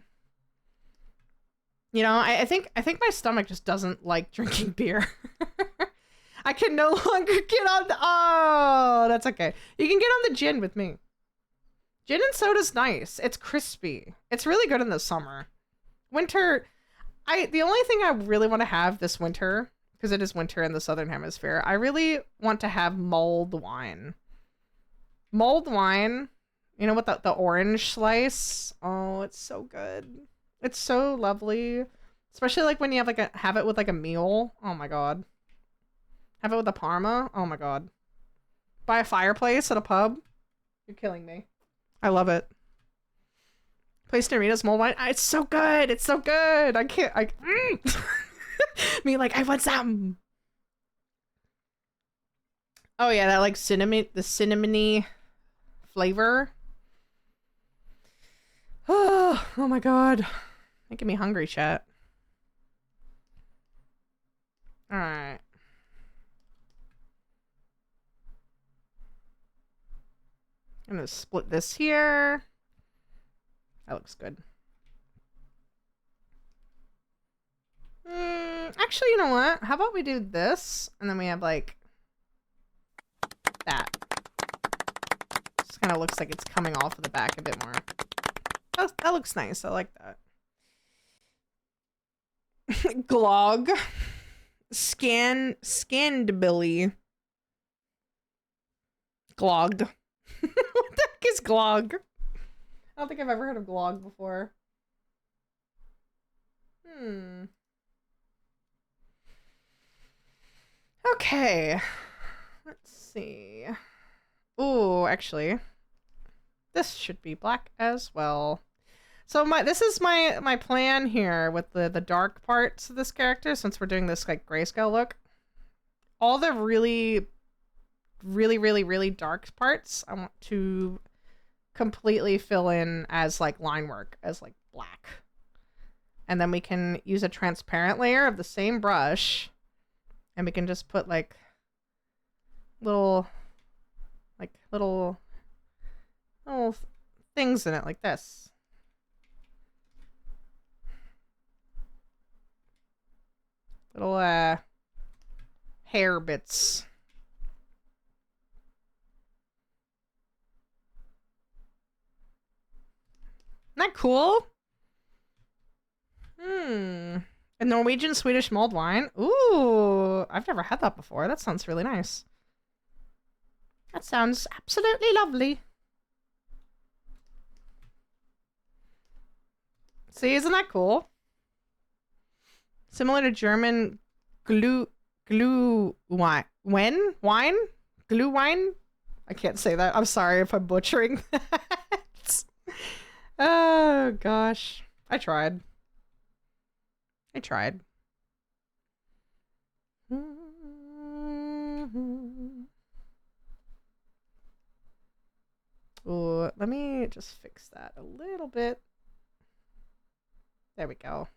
You know, I think my stomach just doesn't like drinking beer. I can no longer get on the... Oh, that's okay. You can get on the gin with me. Gin and soda's nice. It's crispy. It's really good in the summer. Winter... The only thing I really want to have this winter, because it is winter in the Southern Hemisphere, I really want to have mulled wine. Mulled wine, you know, with the orange slice. Oh, it's so good. It's so lovely. Especially like when you have it with like a meal. Oh my god. Have it with a parma. Oh my god. By a fireplace at a pub. You're killing me. I love it. Place Narita's mulled wine. It's so good. It's so good. I can't. Me like, I want some. Oh yeah, that like cinnamon, the cinnamony flavor. Oh my god. Making me hungry, chat. Alright. I'm gonna split this here. That looks good. Actually, you know what? How about we do this, and then we have, like, that. Just kind of looks like it's coming off of the back a bit more. That looks nice. I like that. Glog. Scandbilly. Glogged. What the heck is glog? I don't think I've ever heard of glog before. Okay. Let's see. Ooh, actually. This should be black as well. So this is my plan here with the dark parts of this character, since we're doing this like grayscale look. All the really dark parts I want to completely fill in as like line work, as like black. And then we can use a transparent layer of the same brush, and we can just put like little things in it like this. Little hair bits. Isn't that cool? A Norwegian Swedish mulled wine. Ooh, I've never had that before. That sounds really nice. That sounds absolutely lovely. See, isn't that cool? Similar to German glue wine. Wine? Glue wine? I can't say that. I'm sorry if I'm butchering that. Oh gosh. I tried. Ooh, let me just fix that a little bit. There we go.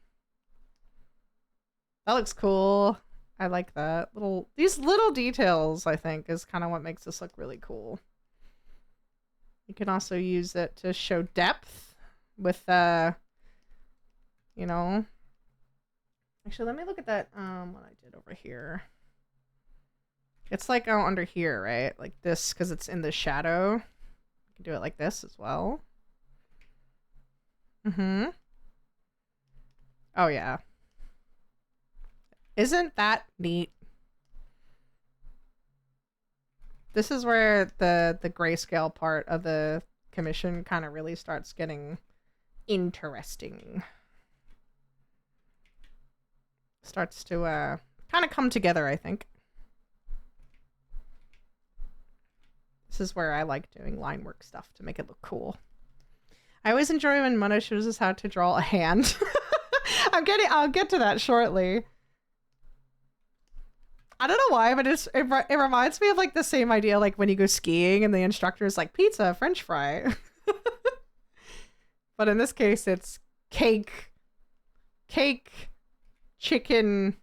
That looks cool. I like that. These little details, I think, is kind of what makes this look really cool. You can also use it to show depth with, you know. Actually, let me look at that, what I did over here. It's like under here, right? Like this, because it's in the shadow. You can do it like this as well. Oh, yeah. Isn't that neat? This is where the grayscale part of the commission kind of really starts getting interesting. Starts to kind of come together, I think. This is where I like doing line work stuff to make it look cool. I always enjoy when Mona shows us how to draw a hand. I'll get to that shortly. I don't know why, but it reminds me of like the same idea, like when you go skiing and the instructor is like pizza, French fry. But in this case, it's cake, chicken.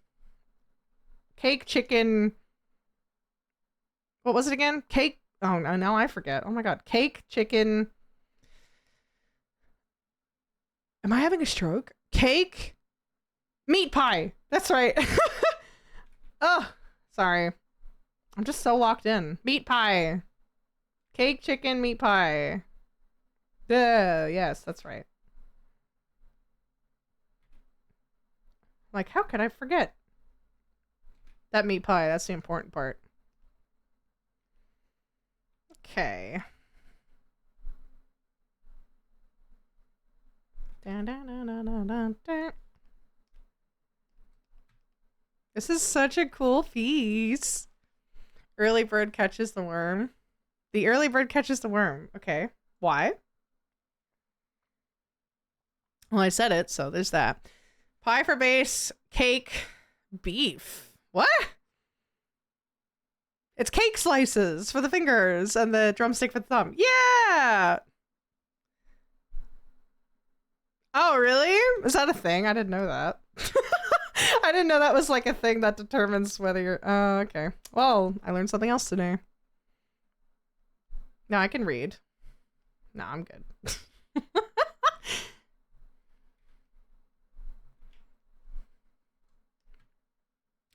What was it again? Cake. Oh no, now I forget. Oh my god, cake, chicken. Am I having a stroke? Cake, meat pie. That's right. Oh. Sorry. I'm just so locked in. Meat pie. Cake, chicken, meat pie. Duh, yes, that's right. Like, how could I forget? That meat pie, that's the important part. Okay. Dun, dun, dun, dun, dun, dun, dun. This is such a cool piece. Early bird catches the worm. The early bird catches the worm. Okay. Why? Well, I said it, so there's that. Pie for base, cake, beef. What? It's cake slices for the fingers and the drumstick for the thumb. Yeah! Oh, really? Is that a thing? I didn't know that. I didn't know that was like a thing that determines whether you're... Oh, okay. Well, I learned something else today. Now I can read. No, I'm good. Is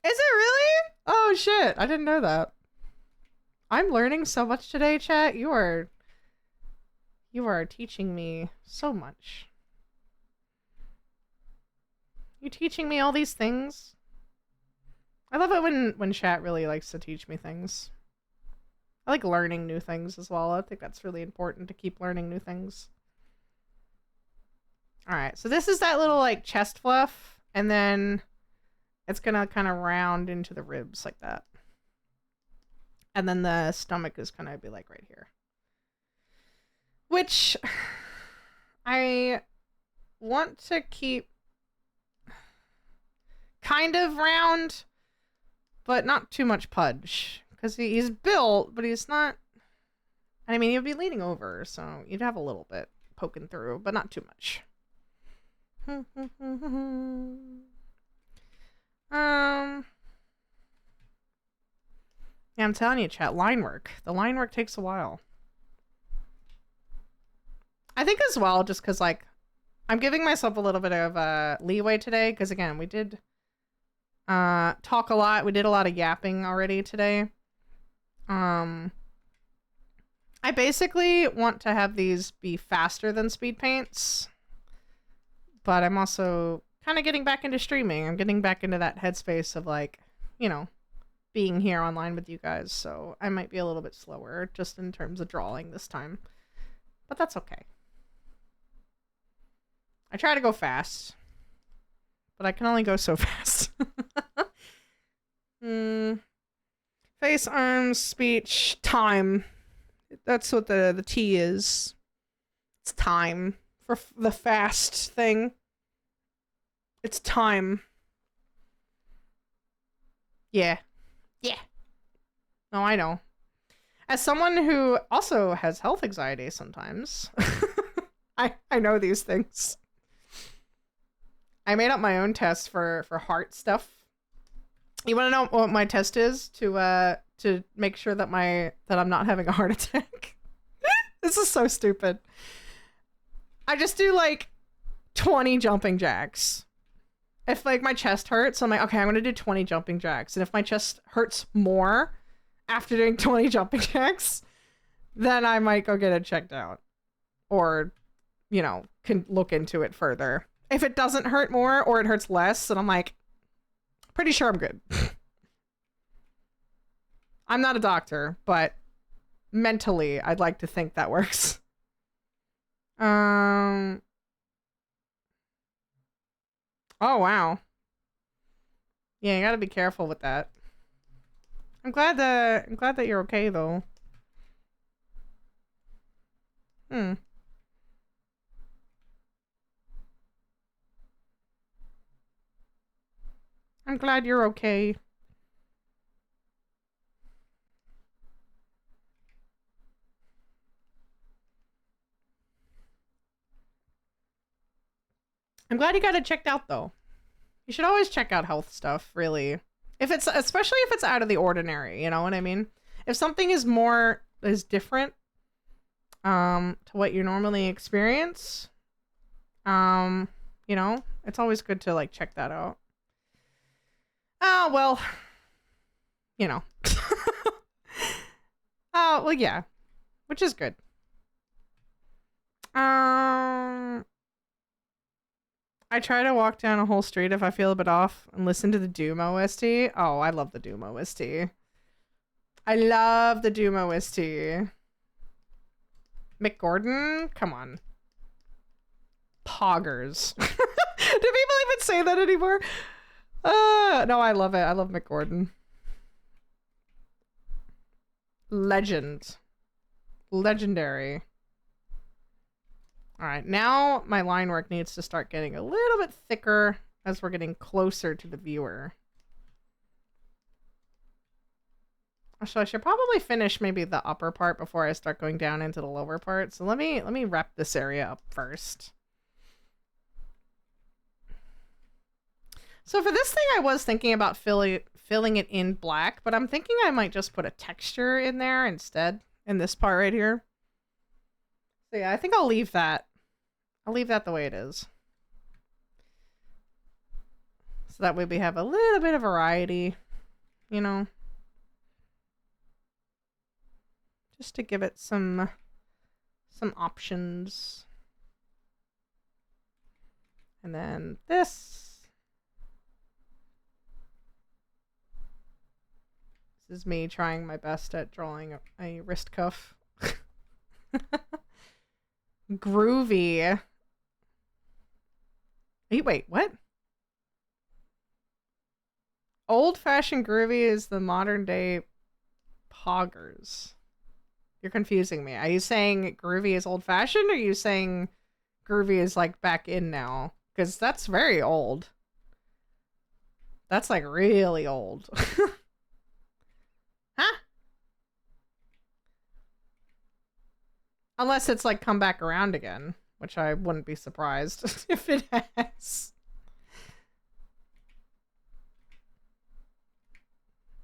it really? Oh shit, I didn't know that. I'm learning so much today, chat. You are teaching me so much. You teaching me all these things? I love it when chat really likes to teach me things. I like learning new things as well. I think that's really important to keep learning new things. Alright, so this is that little like chest fluff, and then it's gonna kind of round into the ribs like that. And then the stomach is gonna be like right here. Which I want to keep kind of round, but not too much pudge. Because he's built, but he's not... I mean, he'd be leaning over, so you'd have a little bit poking through, but not too much. Yeah, I'm telling you, chat, line work. The line work takes a while. I think as well, just because, like, I'm giving myself a little bit of leeway today, because, again, we did talk a lot. We did a lot of yapping already today. I basically want to have these be faster than speed paints, but I'm also kind of getting back into streaming. I'm getting back into that headspace of, like, you know, being here online with you guys, so I might be a little bit slower just in terms of drawing this time, but that's okay. I try to go fast, but I can only go so fast. Face, arms, speech, time. That's what the T is. It's time for the fast thing. It's time. Yeah. Yeah. No, I know. As someone who also has health anxiety sometimes, I know these things. I made up my own test for heart stuff. You want to know what my test is to make sure that I'm not having a heart attack? This is so stupid. I just do like 20 jumping jacks. If like my chest hurts, I'm like, okay, I'm gonna do 20 jumping jacks. And if my chest hurts more after doing 20 jumping jacks, then I might go get it checked out. Or, you know, can look into it further. If it doesn't hurt more or it hurts less, then I'm like, pretty sure I'm good. I'm not a doctor, but mentally, I'd like to think that works. Oh, wow. Yeah, you gotta be careful with that. I'm glad that you're okay, though. I'm glad you're okay. I'm glad you got it checked out, though. You should always check out health stuff, really. Especially if it's out of the ordinary, you know what I mean? If something is different, to what you normally experience, you know, it's always good to, like, check that out. Oh, well, you know. Oh, well, yeah. Which is good. I try to walk down a whole street if I feel a bit off and listen to the Doom OST. Oh, I love the Doom OST. I love the Doom OST. Mick Gordon? Come on. Poggers. Do people even say that anymore? No, I love it. I love Mick Gordon. Legend. Legendary. Alright, now my line work needs to start getting a little bit thicker as we're getting closer to the viewer. So I should probably finish maybe the upper part before I start going down into the lower part. So let me wrap this area up first. So for this thing, I was thinking about filling it in black, but I'm thinking I might just put a texture in there instead, in this part right here. So yeah, I think I'll leave that. I'll leave that the way it is. So that way we have a little bit of variety, you know? Just to give it some options. And then this. This is me trying my best at drawing a wrist cuff. Groovy. Wait, what? Old-fashioned groovy is the modern day poggers. You're confusing me. Are you saying groovy is old-fashioned, or are you saying groovy is like back in now? Because that's very old. That's like really old. Huh? Unless it's like come back around again, which I wouldn't be surprised if it has.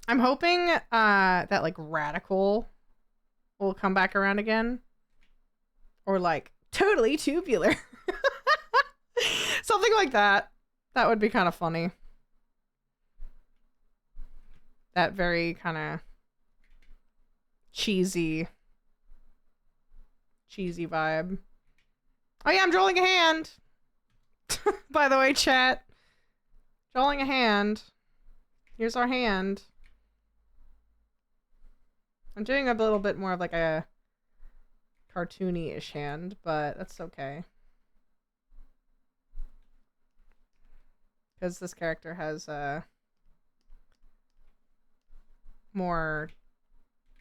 I'm hoping that like radical will come back around again. Or like totally tubular. Something like that. That would be kind of funny. That very kind of cheesy vibe. Oh yeah, I'm drawing a hand. By the way, chat. Drawing a hand. Here's our hand. I'm doing a little bit more of like a cartoony-ish hand, but that's okay. Because this character has more,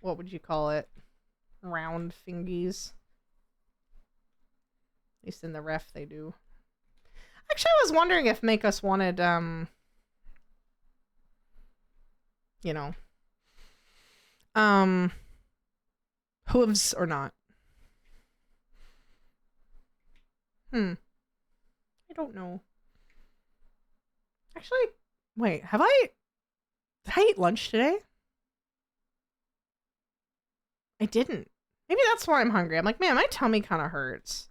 what would you call it? Round fingies. At least in the ref they do. Actually, I was wondering if Make Us wanted, you know, hooves or not. I don't know. Actually, wait, did I eat lunch today? I didn't. Maybe that's why I'm hungry. I'm like, man, my tummy kind of hurts.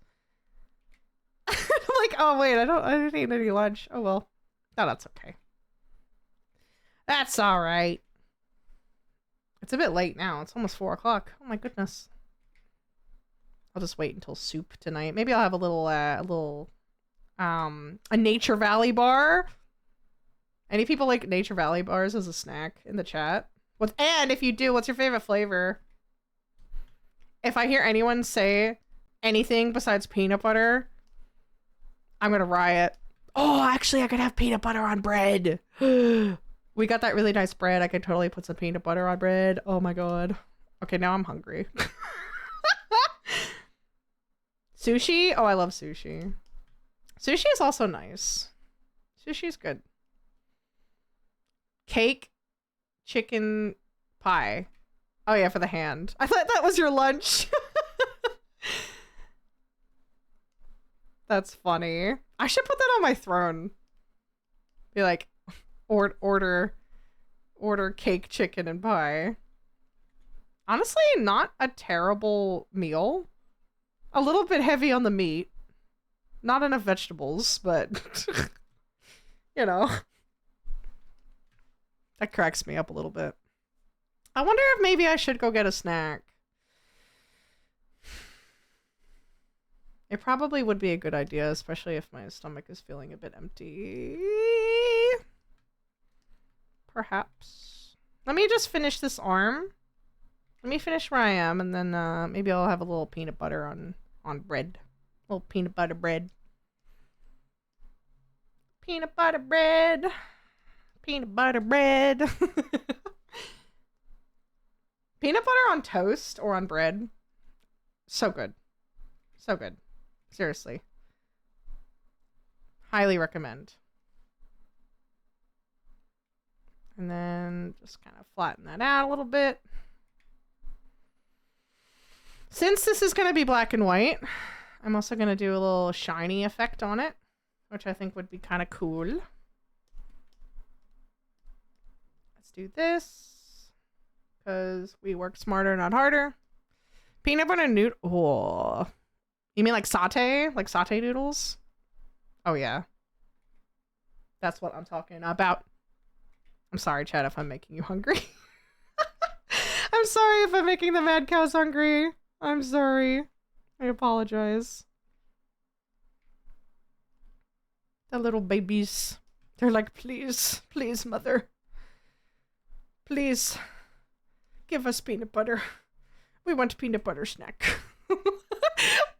I'm like, oh wait, I didn't eat any lunch. Oh well. No, that's okay. That's alright. It's a bit late now. It's almost 4 o'clock. Oh my goodness. I'll just wait until soup tonight. Maybe I'll have a Nature Valley bar. Any people like Nature Valley bars as a snack in the chat? And if you do, what's your favorite flavor? If I hear anyone say anything besides peanut butter, I'm gonna riot. Oh, actually, I could have peanut butter on bread. We got that really nice bread. I could totally put some peanut butter on bread. Oh my god. Okay, now I'm hungry. Sushi? Oh, I love sushi. Sushi is also nice. Sushi's good. Cake, chicken, pie. Oh yeah, for the hand. I thought that was your lunch. That's funny. I should put that on my throne. Be like, order cake, chicken, and pie. Honestly, not a terrible meal. A little bit heavy on the meat. Not enough vegetables, but you know. That cracks me up a little bit. I wonder if maybe I should go get a snack. It probably would be a good idea, especially if my stomach is feeling a bit empty. Perhaps. Let me just finish this arm. Let me finish where I am, and then maybe I'll have a little peanut butter on bread. A little peanut butter bread. Peanut butter bread. Peanut butter bread. Peanut butter on toast or on bread. So good. So good. Seriously. Highly recommend. And then just kind of flatten that out a little bit. Since this is going to be black and white, I'm also going to do a little shiny effect on it, which I think would be kind of cool. Let's do this, because we work smarter, not harder. Peanut butter noodle. Oh, You mean like satay? Like satay noodles? Oh yeah. That's what I'm talking about. I'm sorry, Chad, if I'm making you hungry. I'm sorry if I'm making the mad cows hungry. I'm sorry. I apologize. The little babies. They're like, please, please, mother. Please. Give us peanut butter. We want peanut butter snack.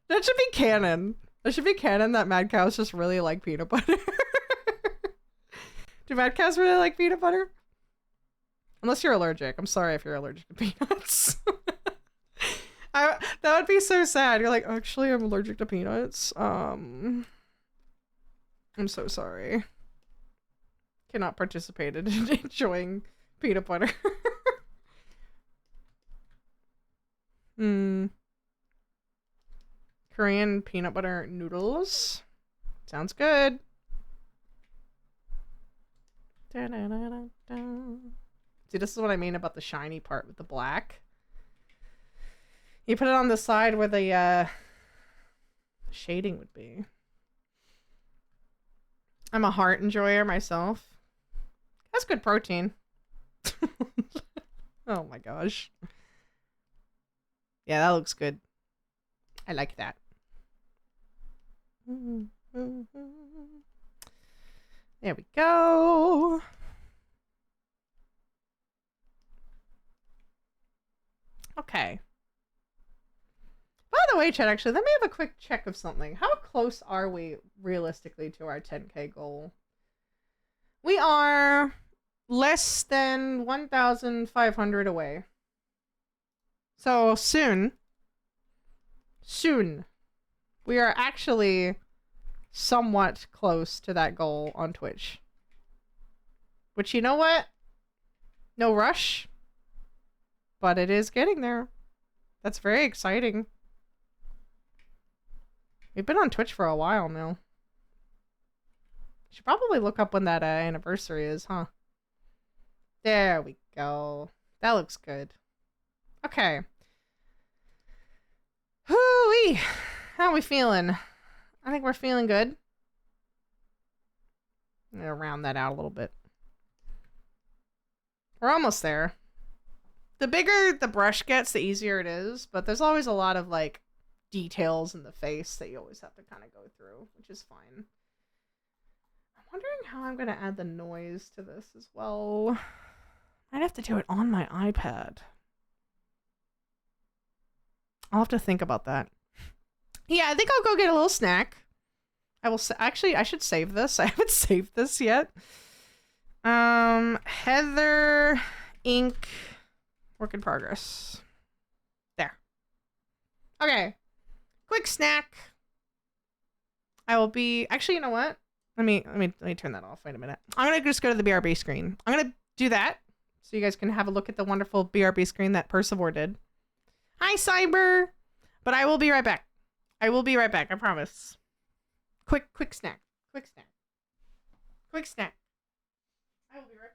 That should be canon. That should be canon that mad cows just really like peanut butter. Do mad cows really like peanut butter? Unless you're allergic. I'm sorry if you're allergic to peanuts. That would be so sad. You're like, actually, I'm allergic to peanuts. I'm so sorry. Cannot participate in enjoying peanut butter. Korean peanut butter noodles. Sounds good. See, this is what I mean about the shiny part with the black. You put it on the side where the shading would be. I'm a heart enjoyer myself. That's good protein. Oh my gosh. Yeah, that looks good. I like that. There we go. Okay. By the way, Chad, actually, let me have a quick check of something. How close are we realistically to our 10K goal? We are less than 1,500 away. So soon, we are actually somewhat close to that goal on Twitch. Which, you know what? No rush. But it is getting there. That's very exciting. We've been on Twitch for a while now. Should probably look up when that anniversary is, huh? There we go. That looks good. Okay. Hoo-wee! How are we feeling? I think we're feeling good. I'm gonna round that out a little bit. We're almost there. The bigger the brush gets, the easier it is, but there's always a lot of, like, details in the face that you always have to kind of go through, which is fine. I'm wondering how I'm gonna add the noise to this as well. I'd have to do it on my iPad. I'll have to think about that. Yeah, I think I'll go get a little snack. I will actually, I should save this. I haven't saved this yet. Heather Inc. Work in progress. There. Okay. Quick snack. I will be actually, you know what? Let me turn that off. Wait a minute. I'm gonna just go to the BRB screen. I'm gonna do that so you guys can have a look at the wonderful BRB screen that Persever did. Hi, Cyber. But I will be right back. I will be right back. I promise. Quick snack. Quick snack. Quick snack. I will be right back.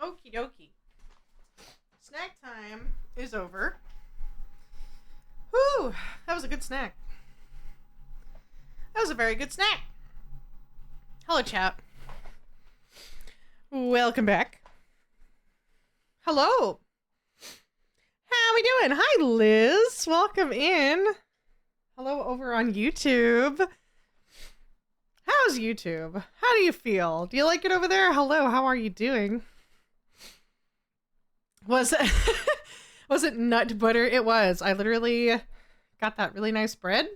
Okie dokie. Snack time is over. Whew, that was a good snack. That was a very good snack. Hello, chat. Welcome back. Hello. How we doing? Hi, Liz. Welcome in. Hello over on YouTube. How's YouTube? How do you feel? Do you like it over there? Hello, how are you doing? Was it nut butter? It was. I literally got that really nice bread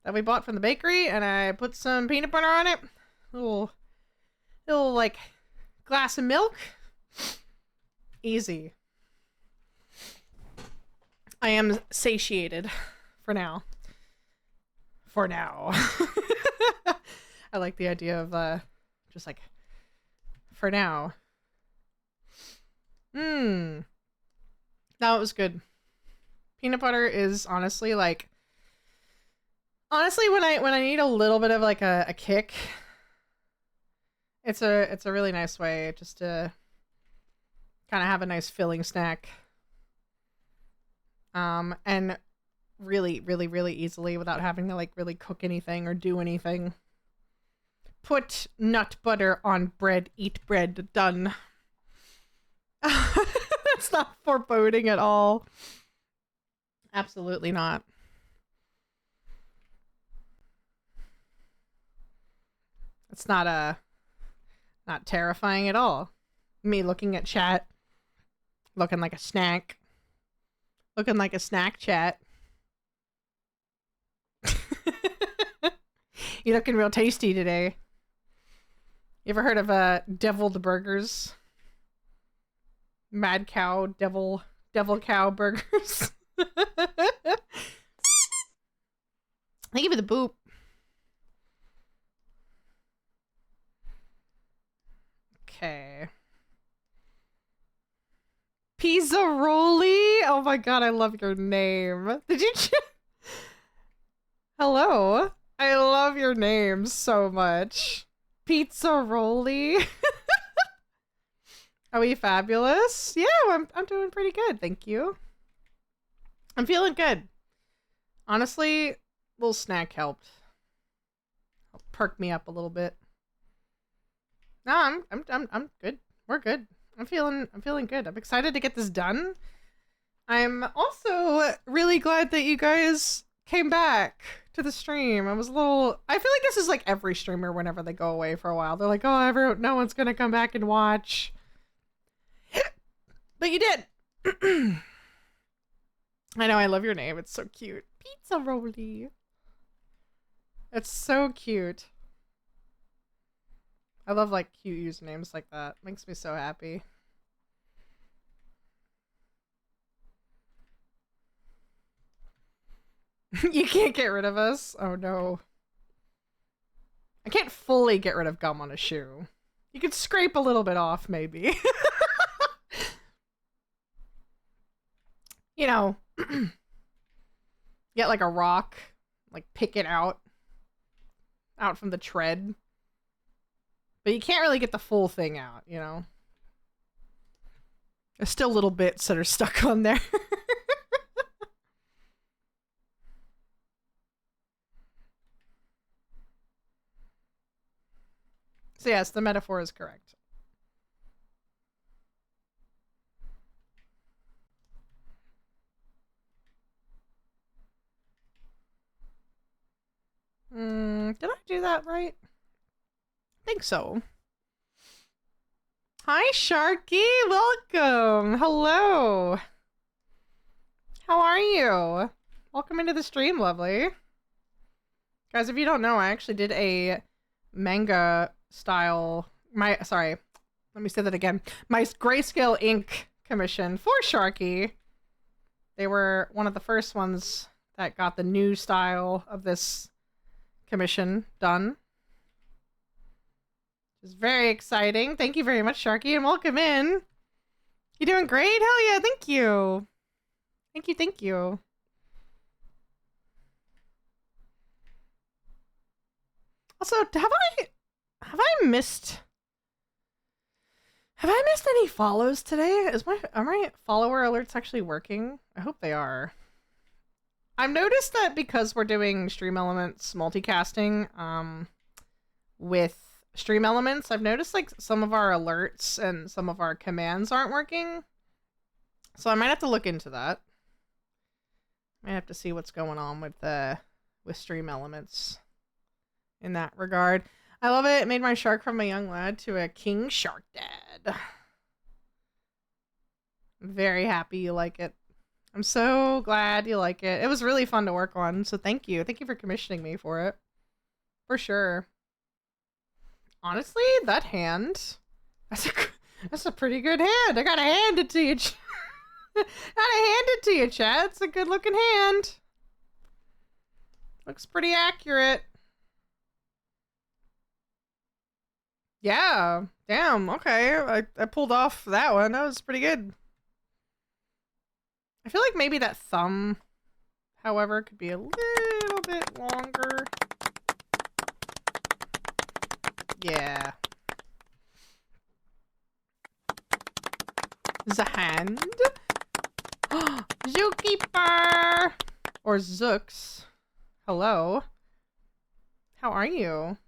that we bought from the bakery, and I put some peanut butter on it. Little like glass of milk. Easy. I am satiated for now. For now. I like the idea of just like for now. That was good. Peanut butter is honestly when I need a little bit of like a kick, it's a really nice way just to kind of have a nice filling snack. And really, really, really easily without having to like really cook anything or do anything. Put nut butter on bread, eat bread, done. That's not foreboding at all. Absolutely not. It's not terrifying at all. Me looking at chat, looking like a snack. Looking like a snack, chat. You're looking real tasty today. You ever heard of deviled burgers? Mad cow, devil cow burgers. Thank you for the boop. Okay. Pizzaroli? Oh my god, I love your name. Did you Hello? I love your name so much. Pizzaroli? Are we fabulous? Yeah, I'm doing pretty good, thank you. I'm feeling good. Honestly, a little snack helped. Perk me up a little bit. No, I'm good. We're good. I'm feeling good. I'm excited to get this done. I'm also really glad that you guys came back to the stream. I feel like this is like every streamer whenever they go away for a while. They're like, oh, no one's gonna come back and watch. But you did. I know, I love your name. It's so cute. Pizzaroli. It's so cute. I love like cute usernames like that. Makes me so happy. You can't get rid of us? Oh no. I can't fully get rid of gum on a shoe. You could scrape a little bit off, maybe. You know, get like a rock, like pick it out from the tread. But you can't really get the full thing out, you know? There's still little bits that are stuck on there. So yes, the metaphor is correct. Did I do that right? I think so. Hi, Sharky. Welcome. Hello. How are you? Welcome into the stream, lovely. Guys, if you don't know, I actually did a manga style... Sorry. Let me say that again. My Grayscale ink commission for Sharky. They were one of the first ones that got the new style of this commission done. Which is very exciting. Thank you very much, Sharky, and welcome in. You doing great? Hell yeah, thank you. Thank you, thank you. Also, have I missed... Have I missed any follows today? Are my follower alerts actually working? I hope they are. I've noticed that because we're doing Stream Elements multicasting, with Stream Elements, I've noticed like some of our alerts and some of our commands aren't working. So I might have to look into that. Might have to see what's going on with Stream Elements in that regard. I love it. It made my shark from a young lad to a king shark dad. I'm very happy you like it. I'm so glad you like it. It was really fun to work on, so thank you. Thank you for commissioning me for it. For sure. Honestly, that hand, that's a pretty good hand. I gotta hand it to you. Gotta hand it to you, Chad. It's a good looking hand. Looks pretty accurate. Yeah. Damn. Okay. I pulled off that one. That was pretty good. I feel like maybe that thumb, however, could be a little bit longer. Yeah. The hand. Zookeeper! Or Zooks. Hello. How are you?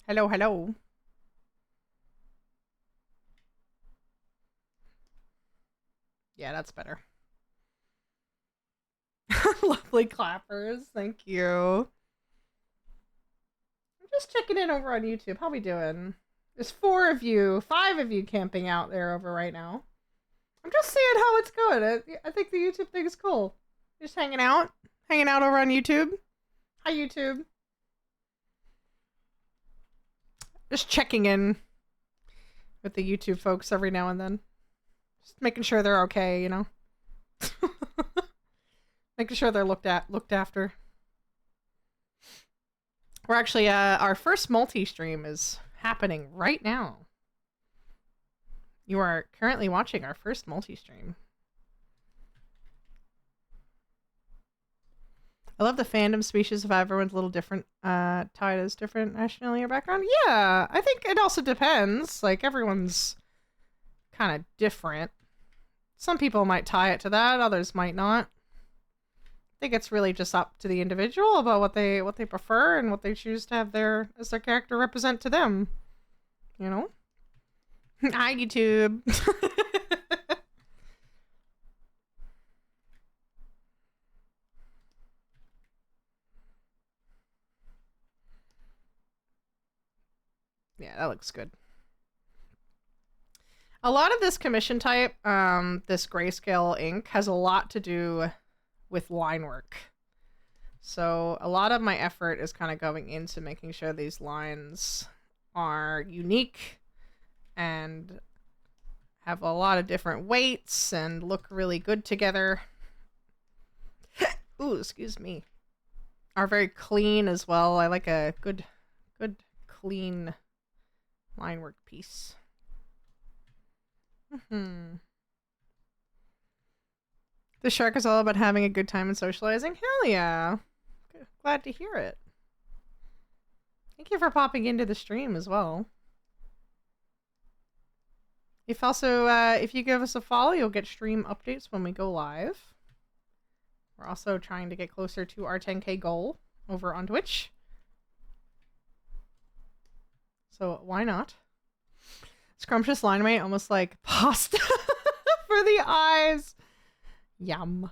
Hello, hello. Yeah, that's better. Lovely clappers. Thank you. I'm just checking in over on YouTube. How we doing? There's 4 of you, 5 of you camping out there over right now. I'm just seeing how it's going. I think the YouTube thing is cool. Just hanging out over on YouTube. Hi, YouTube. Just checking in with the YouTube folks every now and then. Just making sure they're okay, you know? Making sure they're looked after. We're actually, our first multi-stream is happening right now. You are currently watching our first multi-stream. I love the fandom species of everyone's a little different, tied as different nationality or background. Yeah, I think it also depends. Like, everyone's kind of different. Some people might tie it to that, others might not. I think it's really just up to the individual about what they prefer and what they choose to have as their character represent to them. You know? Hi, YouTube. Yeah, that looks good. A lot of this commission type, this grayscale ink, has a lot to do with line work. So a lot of my effort is kind of going into making sure these lines are unique and have a lot of different weights and look really good together. Ooh, excuse me. Are very clean as well. I like a good clean line work piece. The shark is all about having a good time and socializing. Hell yeah. Glad to hear it. Thank you for popping into the stream as well. If you give us a follow, you'll get stream updates when we go live. We're also trying to get closer to our 10K goal over on Twitch. So why not? Scrumptious line weight, almost like pasta for the eyes. Yum.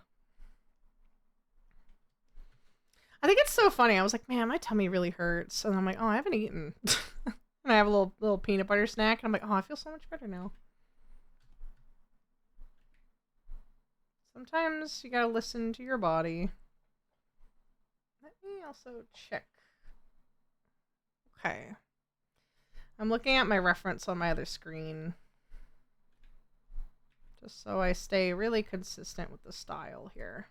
I think it's so funny. I was like, man, my tummy really hurts. And I'm like, oh, I haven't eaten. And I have a little peanut butter snack. And I'm like, oh, I feel so much better now. Sometimes you gotta listen to your body. Let me also check. Okay. I'm looking at my reference on my other screen. Just so I stay really consistent with the style here.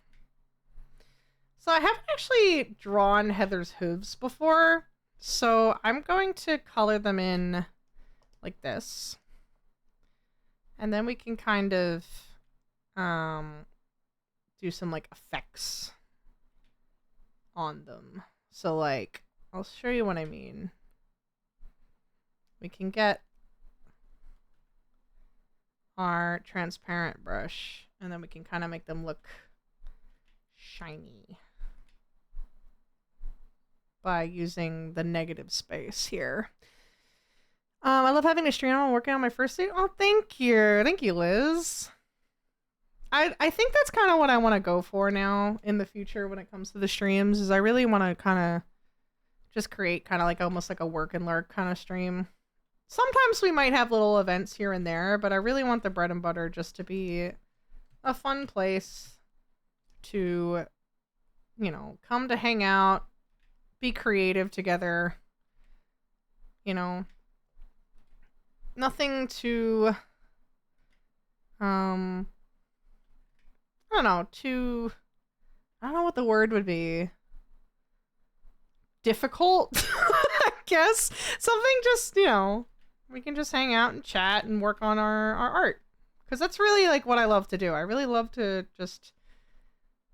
So I haven't actually drawn Heather's hooves before, so I'm going to color them in like this. And then we can kind of do some like effects on them. So like, I'll show you what I mean. we can get our transparent brush, and then we can kind of make them look shiny by using the negative space here. I love having a stream. I'm working on my first suit. Oh, thank you. Thank you, Liz. I think that's kind of what I want to go for now in the future when it comes to the streams, is I really want to kind of just create kind of like almost like a work and lurk kind of stream. Sometimes we might have little events here and there, but I really want the bread and butter just to be a fun place to, you know, come to hang out, be creative together, you know, nothing to, I don't know, I don't know what the word would be. Difficult, I guess. Something just, you know, we can just hang out and chat and work on our art. Because that's really like what I love to do. I really love to just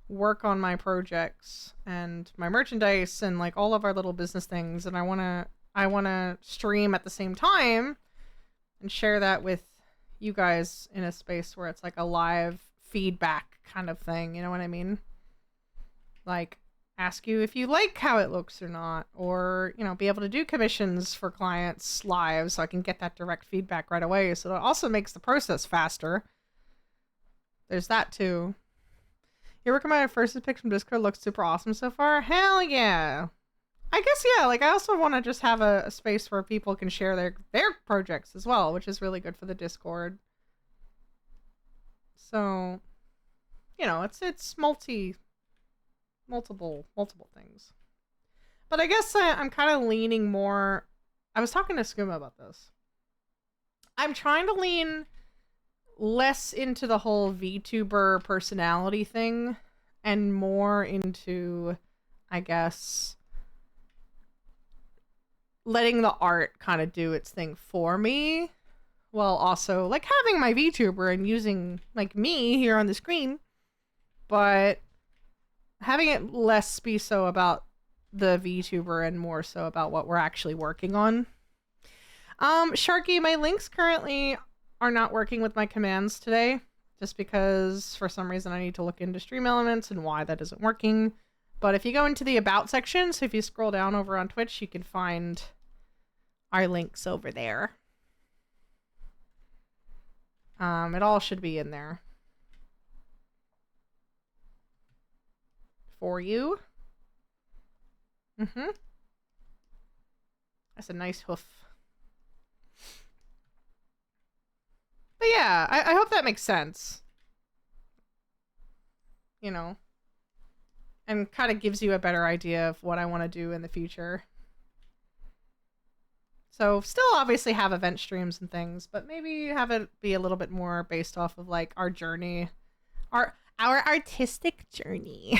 work on my projects and my merchandise and like all of our little business things. And I wanna stream at the same time and share that with you guys in a space where it's like a live feedback kind of thing. You know what I mean? Like, ask you if you like how it looks or not, or, you know, be able to do commissions for clients live so I can get that direct feedback right away. So it also makes the process faster. There's that too. You're working on my first pick from Discord. Looks super awesome so far. Hell yeah. I guess, yeah, like I also want to just have a space where people can share their projects as well, which is really good for the Discord. So, you know, it's multiple things. But I guess I'm kind of leaning more. I was talking to Skooma about this. I'm trying to lean less into the whole VTuber personality thing and more into, I guess, letting the art kind of do its thing for me, while also like having my VTuber and using like me here on the screen, but having it less be so about the VTuber and more so about what we're actually working on. Sharky, my links currently are not working with my commands today, just because for some reason I need to look into Stream Elements and why that isn't working. But if you go into the About section, so if you scroll down over on Twitch, you can find our links over there. It all should be in there for you. That's a nice hoof. But yeah, I hope that makes sense. You know, and kind of gives you a better idea of what I want to do in the future. So still obviously have event streams and things, but maybe have it be a little bit more based off of like our journey, our artistic journey.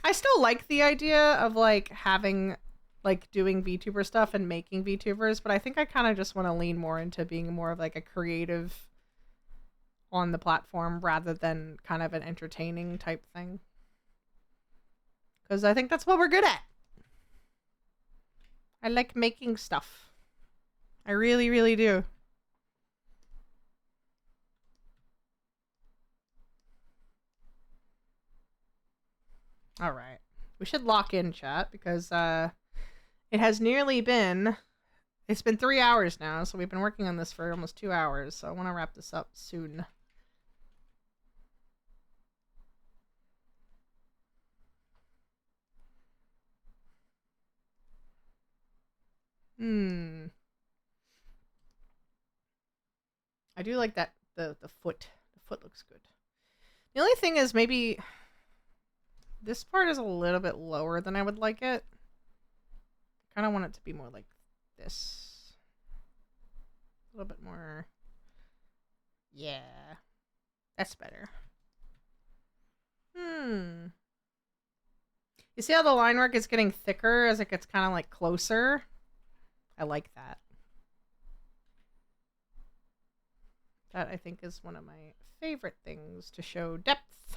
I still like the idea of like having like doing VTuber stuff and making VTubers, but I think I kind of just want to lean more into being more of like a creative on the platform rather than kind of an entertaining type thing. Because I think that's what we're good at. I like making stuff. I really, really do. All right. We should lock in, chat, because it has nearly been... It's been 3 hours now, so we've been working on this for almost 2 hours, so I want to wrap this up soon. I do like that the foot. The foot looks good. The only thing is maybe this part is a little bit lower than I would like it. I kind of want it to be more like this. A little bit more. Yeah. That's better. You see how the line work is getting thicker as it gets kind of like closer? I like that. That I think is one of my favorite things to show depth.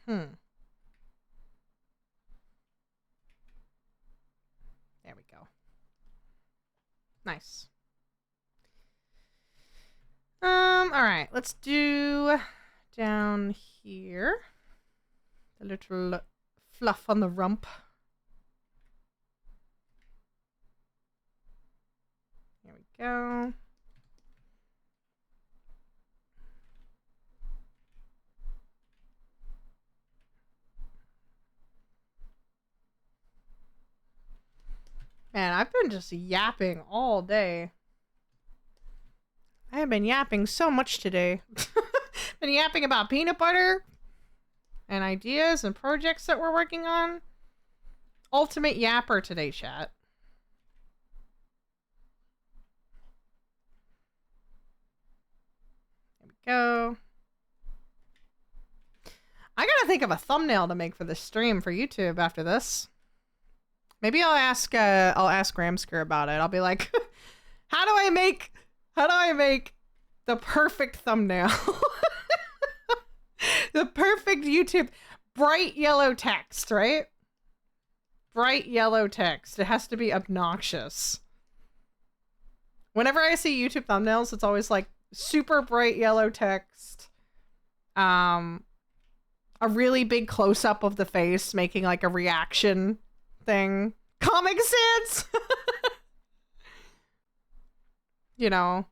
There we go. Nice. All right, let's do down here. The little fluff on the rump. There we go. Man, I've been just yapping all day. I have been yapping so much today. Been yapping about peanut butter and ideas and projects that we're working on. Ultimate yapper today, chat. There we go. I gotta think of a thumbnail to make for this stream for YouTube after this. Maybe I'll ask Ramsker about it. I'll be like, how do I make the perfect thumbnail? The perfect YouTube bright yellow text, right? Bright yellow text. It has to be obnoxious. Whenever I see YouTube thumbnails, it's always like super bright yellow text. A really big close up of the face making like a reaction thing. Comic Sans! You know,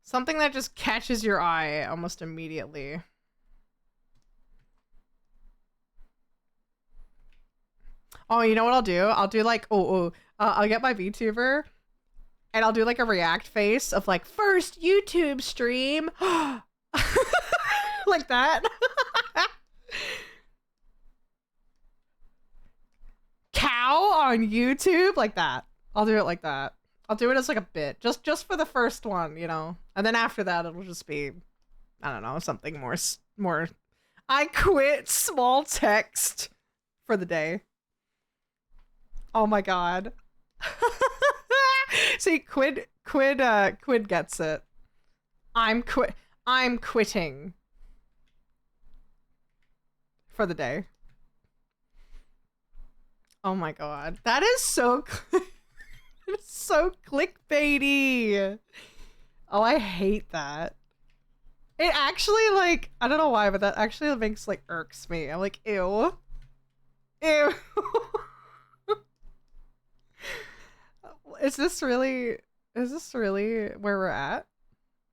something that just catches your eye almost immediately. Oh, you know what I'll do? I'll do like, I'll get my VTuber and I'll do like a react face of like, first YouTube stream. Like that. Cow on YouTube, like that. I'll do it like that. I'll do it as like a bit, just for the first one, you know. And then after that, it'll just be, I don't know, something more. I quit small text for the day. Oh my god. See, Quid gets it. I'm quitting for the day. Oh my god. That is so it's so clickbaity. Oh, I hate that. It actually, like, I don't know why, but that actually makes, like, irks me. I'm like, ew. Ew. Is this really where we're at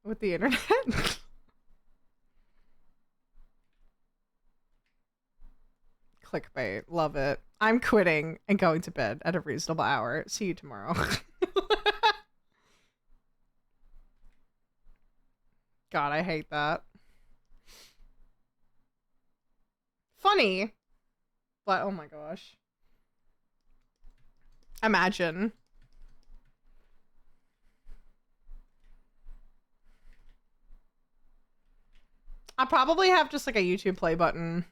with the internet? Clickbait. Love it. I'm quitting and going to bed at a reasonable hour. See you tomorrow. God, I hate that. Funny, but oh my gosh. Imagine. I'll probably have just like a YouTube play button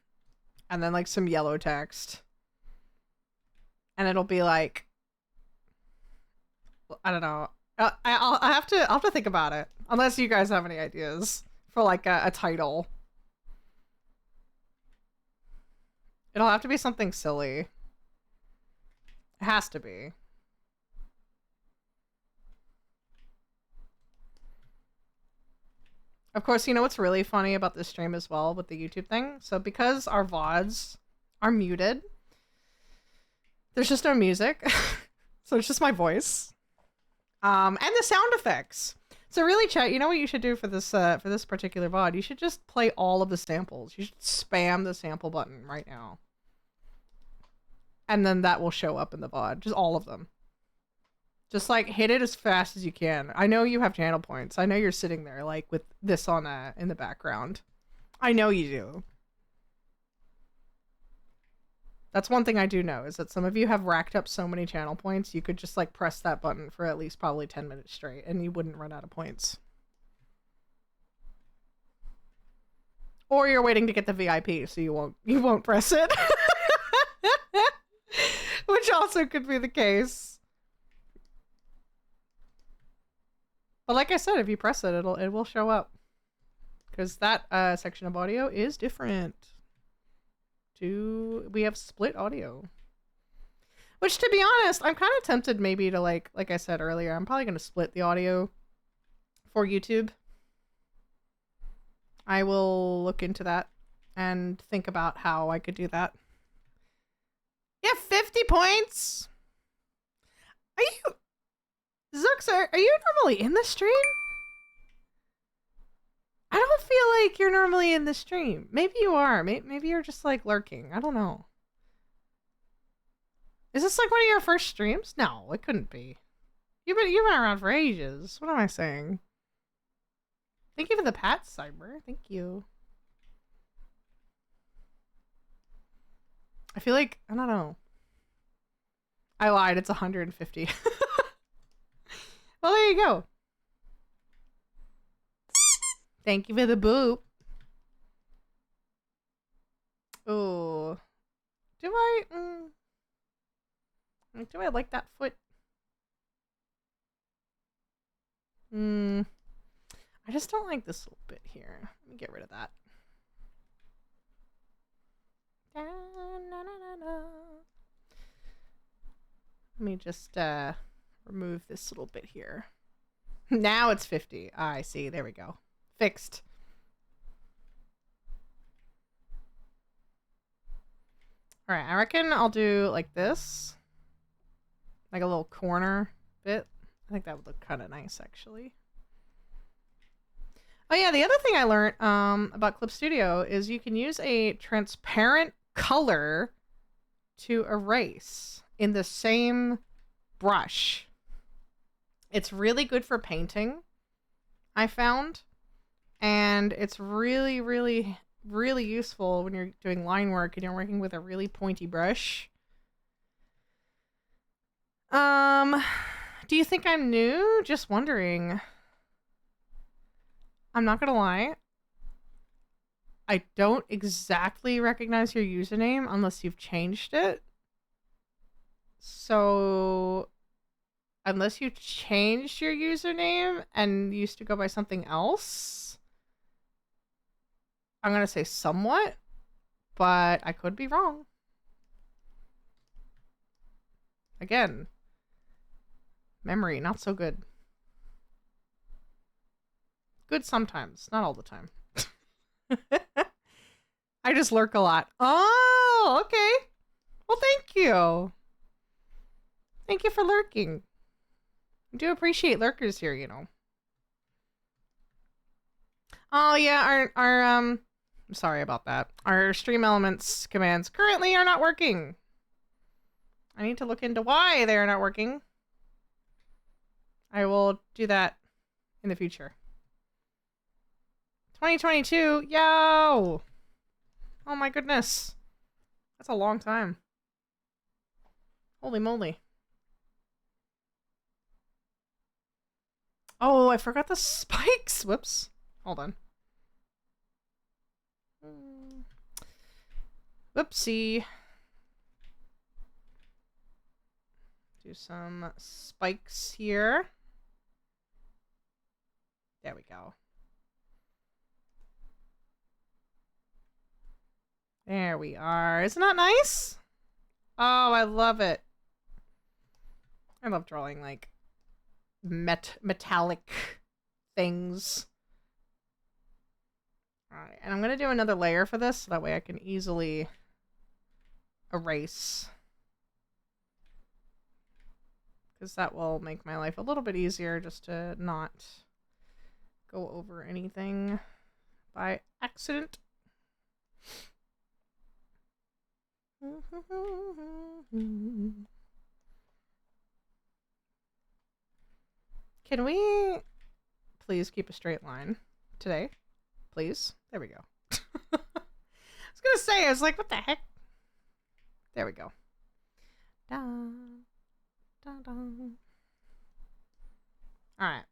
and then like some yellow text. And it'll be like, I don't know. I'll have to think about it. Unless you guys have any ideas for like a title. It'll have to be something silly. It has to be. Of course, you know what's really funny about this stream as well with the YouTube thing? So because our VODs are muted, there's just no music. So it's just my voice. And the sound effects. So really, chat, you know what you should do for this particular VOD? You should just play all of the samples. You should spam the sample button right now. And then that will show up in the VOD. Just all of them. Just like hit it as fast as you can. I know you have channel points. I know you're sitting there like with this on in the background. I know you do. That's one thing I do know is that some of you have racked up so many channel points, you could just like press that button for at least probably 10 minutes straight and you wouldn't run out of points. Or you're waiting to get the VIP so you won't press it. Which also could be the case. But like I said, if you press it, it will show up. because that section of audio is different. We have split audio. Which, to be honest, I'm kind of tempted maybe to, like I said earlier, I'm probably going to split the audio for YouTube. I will look into that and think about how I could do that. Yeah, 50 points! Are you... Zux, are you normally in the stream? I don't feel like you're normally in the stream. Maybe you are. Maybe you're just, like, lurking. I don't know. Is this, like, one of your first streams? No, it couldn't be. You've been around for ages. What am I saying? Thank you for the pat, Cyber. Thank you. I feel like, I don't know. I lied, it's 150. Well, there you go. Thank you for the boop. Oh. Do I like that foot? I just don't like this little bit here. Let me get rid of that. Let me just remove this little bit here. Now it's 50. Ah, I see. There we go. Fixed. All right, I reckon I'll do like this. Like a little corner bit. I think that would look kind of nice, actually. Oh yeah, the other thing I learned about Clip Studio is you can use a transparent color to erase in the same brush. It's really good for painting, I found. And it's really, really, really useful when you're doing line work and you're working with a really pointy brush. Do you think I'm new? Just wondering. I'm not gonna lie. I don't exactly recognize your username unless you've changed it. So, unless you changed your username and used to go by something else, I'm gonna say somewhat, but I could be wrong. Again, memory, not so good. Good sometimes, not all the time. I just lurk a lot. Oh, okay. Well, thank you. Thank you for lurking. I do appreciate lurkers here, you know. Oh yeah, I'm sorry about that. Our stream elements commands currently are not working. I need to look into why they are not working. I will do that in the future. 2022, yo! Oh my goodness. That's a long time. Holy moly. Oh, I forgot the spikes. Whoops. Hold on. Whoopsie. Do some spikes here. There we go. There we are. Isn't that nice? Oh, I love it. I love drawing, like, metallic things. Alright, and I'm going to do another layer for this, so that way I can easily erase. Because that will make my life a little bit easier, just to not go over anything by accident. Can we please keep a straight line today? Please? There we go. I was gonna say, I was like, what the heck? There we go. Dun, dun, dun. Alright.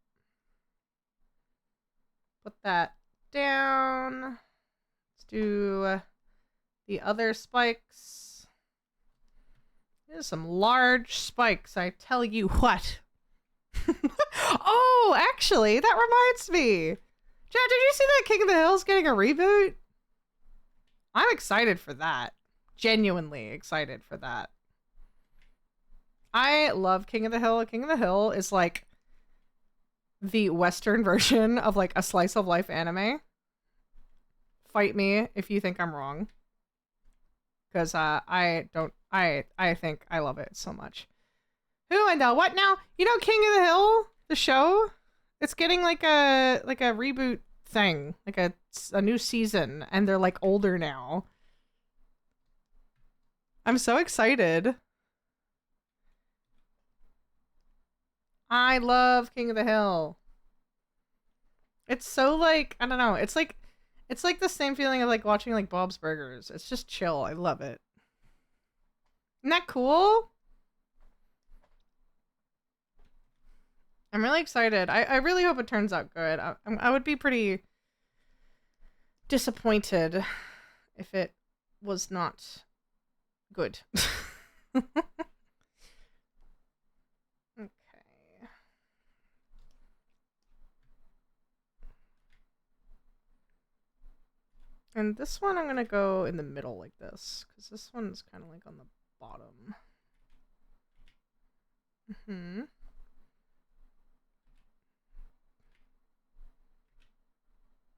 Put that down. Let's do the other spikes. There's some large spikes, I tell you what. Oh, actually, that reminds me. Chad, did you see that King of the Hill's getting a reboot? I'm excited for that. Genuinely excited for that. I love King of the Hill. King of the Hill is like the Western version of like a slice of life anime. Fight me if you think I'm wrong. Because I think I love it so much. Who and what now? You know King of the Hill, the show? It's getting like a reboot thing, like a new season, and they're like older now. I'm so excited. I love King of the Hill. It's so like, I don't know, it's like the same feeling of like watching like Bob's Burgers. It's just chill. I love it. Isn't that cool? I'm really excited. I really hope it turns out good. I would be pretty disappointed if it was not good. Okay. And this one I'm gonna go in the middle like this, because this one's kind of like on the bottom.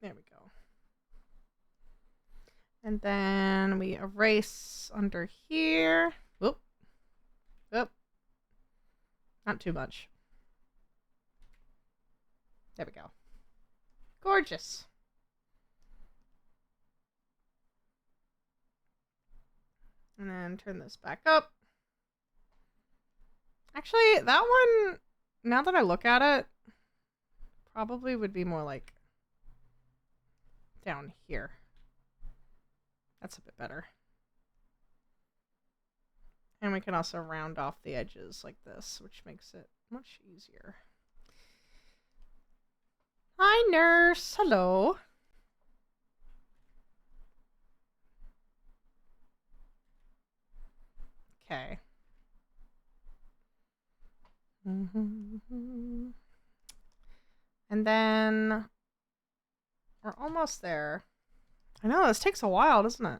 There we go. And then we erase under here. Whoop. Whoop. Not too much. There we go. Gorgeous. And then turn this back up. Actually, that one, now that I look at it, probably would be more like down here. That's a bit better. And we can also round off the edges like this, which makes it much easier. Hi, nurse. Hello. Okay. And then we're almost there. I know, this takes a while, doesn't it?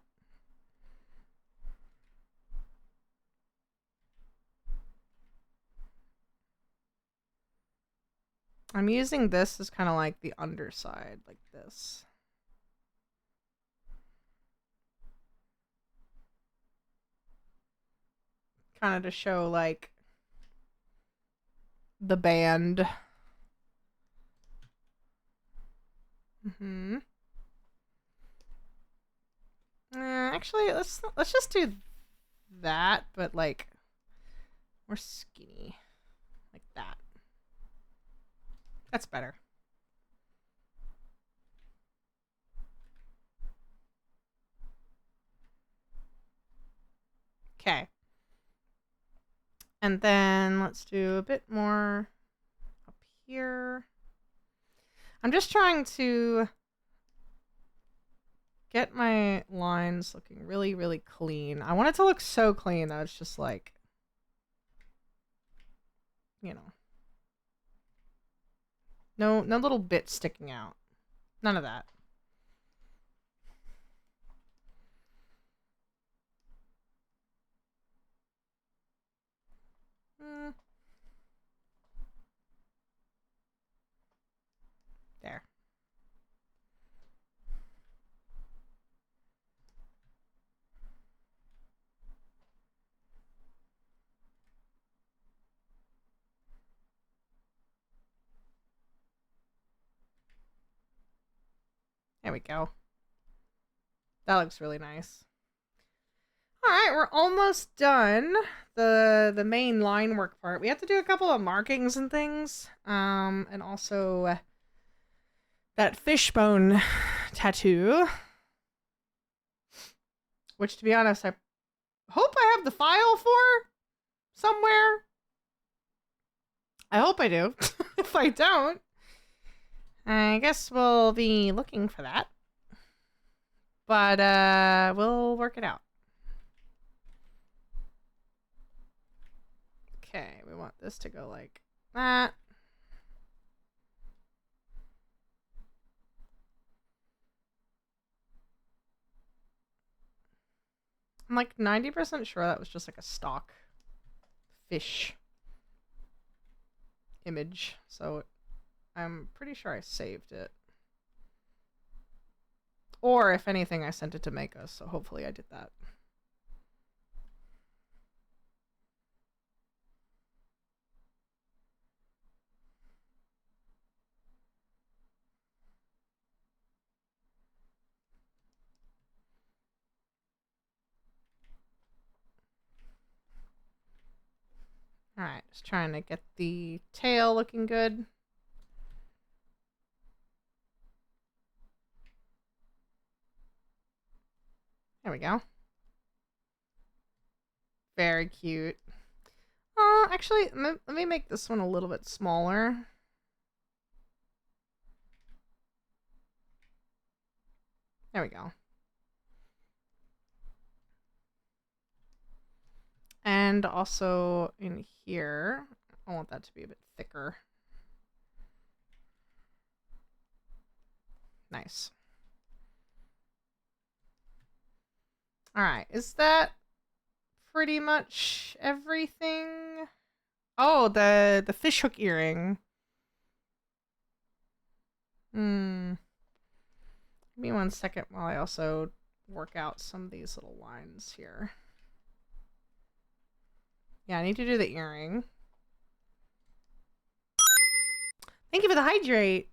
I'm using this as kind of like the underside, like this. Kind of to show like the band. Actually, let's just do that, but like more skinny, like that. That's better. Okay. And then let's do a bit more up here. I'm just trying to get my lines looking really, really clean. I want it to look so clean that it's just like, you know, no little bits sticking out. None of that. There. There we go. That looks really nice. Alright, we're almost done. The main line work part. We have to do a couple of markings and things. And also that fishbone tattoo. Which, to be honest, I hope I have the file for somewhere. I hope I do. If I don't, I guess we'll be looking for that. But we'll work it out. Okay, we want this to go like that. I'm like 90% sure that was just like a stock fish image. So I'm pretty sure I saved it. Or if anything, I sent it to make us. So hopefully I did that. Alright, just trying to get the tail looking good. There we go. Very cute. Actually, let me make this one a little bit smaller. There we go. And also in here, I want that to be a bit thicker. Nice. All right, is that pretty much everything? Oh, the fishhook earring. Give me 1 second while I also work out some of these little lines here. Yeah, I need to do the earring. Thank you for the hydrate.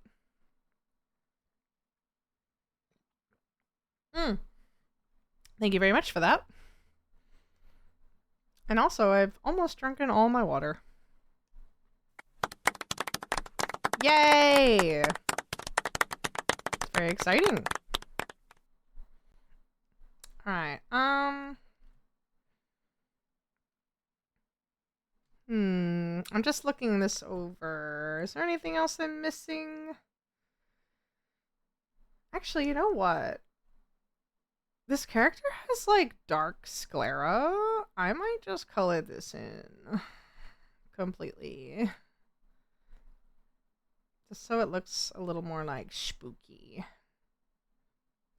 Thank you very much for that. And also, I've almost drunken all my water. Yay! It's very exciting. Alright, I'm just looking this over. Is there anything else I'm missing? Actually, you know what? This character has, like, dark sclera. I might just color this in completely. Just so it looks a little more, like, spooky. A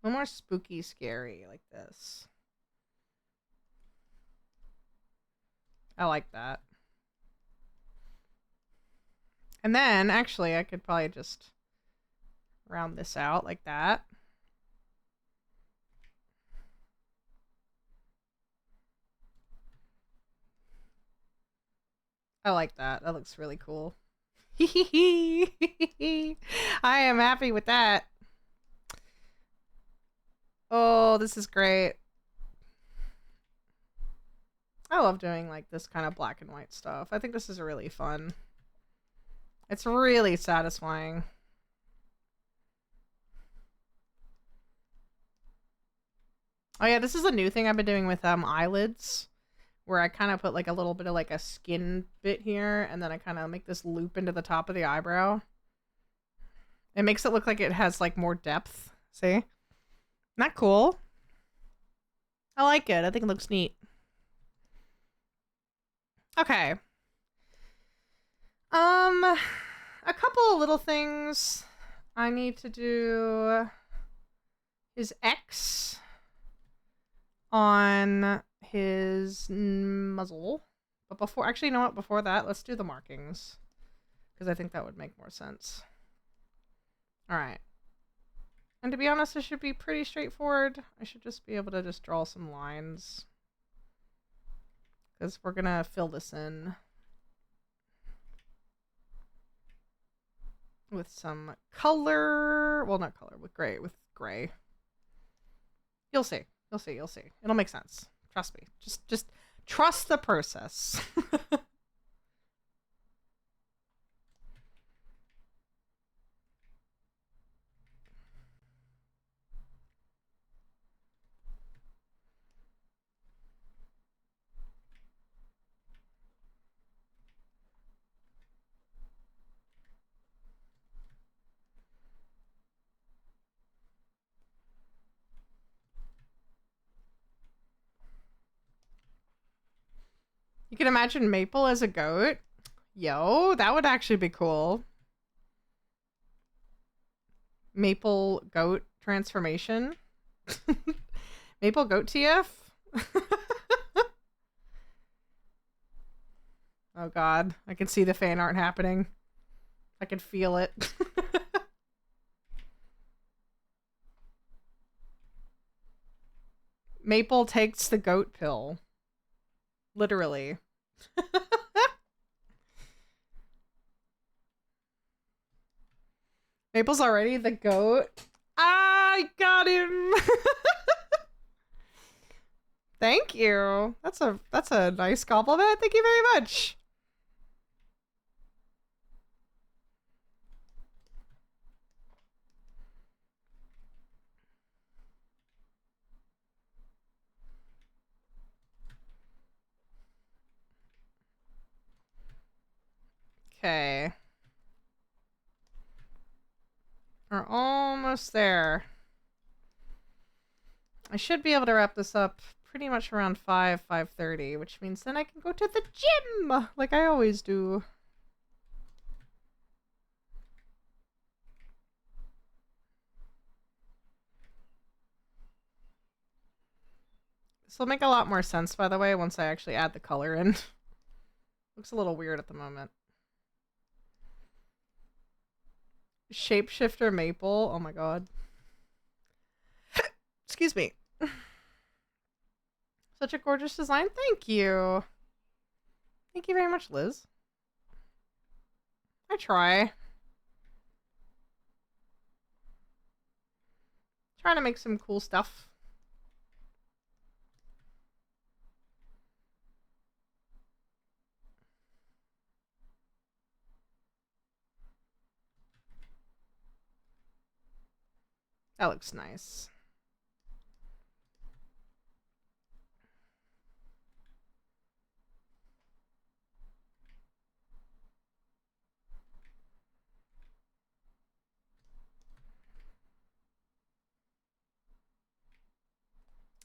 little more spooky, scary, like this. I like that. And then, actually, I could probably just round this out like that. I like that. That looks really cool. I am happy with that. Oh, this is great. I love doing like this kind of black and white stuff. I think this is really fun. It's really satisfying. Oh yeah, this is a new thing I've been doing with eyelids, where I kind of put like a little bit of like a skin bit here, and then I kind of make this loop into the top of the eyebrow. It makes it look like it has like more depth. See? Not cool. I like it. I think it looks neat. Okay. A couple of little things I need to do is X on his muzzle. But before, actually, you know what? Before that, let's do the markings, because I think that would make more sense. All right. And to be honest, it should be pretty straightforward. I should just be able to just draw some lines, because we're gonna fill this in with some color. Well, not color, with gray. With gray. You'll see. You'll see. You'll see. It'll make sense. Trust me. Just trust the process. You can imagine Maple as a goat. Yo, that would actually be cool. Maple goat transformation. Maple goat TF? Oh god, I can see the fan art happening. I can feel it. Maple takes the goat pill. Literally. Maple's already the goat. I got him. Thank you. That's a nice compliment. Thank you very much. Okay. We're almost there. I should be able to wrap this up pretty much around 5:30, which means then I can go to the gym like I always do. This will make a lot more sense, by the way, once I actually add the color in. Looks a little weird at the moment. Shapeshifter Maple. Oh my god. Excuse me. Such a gorgeous design. Thank you. Thank you very much, Liz. I try. Trying to make some cool stuff. That looks nice.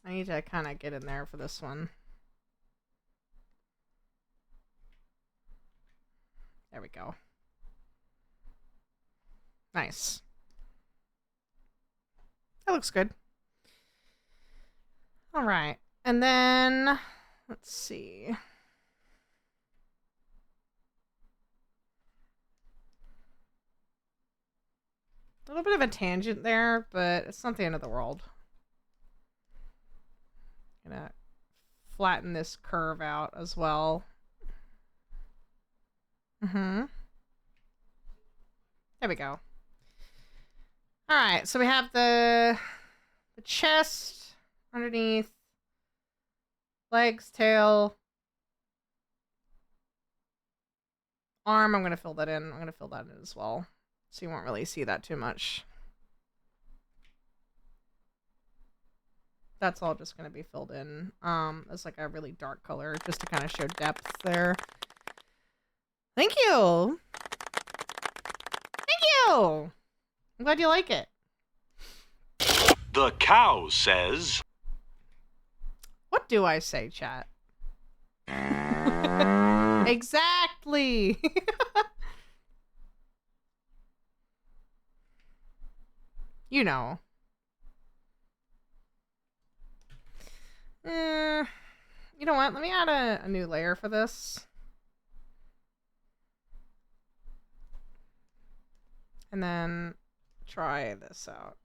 I need to kind of get in there for this one. There we go. Nice. That looks good. All right. And then, let's see. A little bit of a tangent there, but it's not the end of the world. Gonna flatten this curve out as well. There we go. All right, so we have the chest underneath, legs, tail, arm. I'm gonna fill that in. I'm gonna fill that in as well, so you won't really see that too much. That's all just gonna be filled in as like a really dark color, just to kind of show depth there. Thank you. Thank you. I'm glad you like it. The cow says... What do I say, chat? Exactly. You know. You know what? Let me add a new layer for this. And then try this out.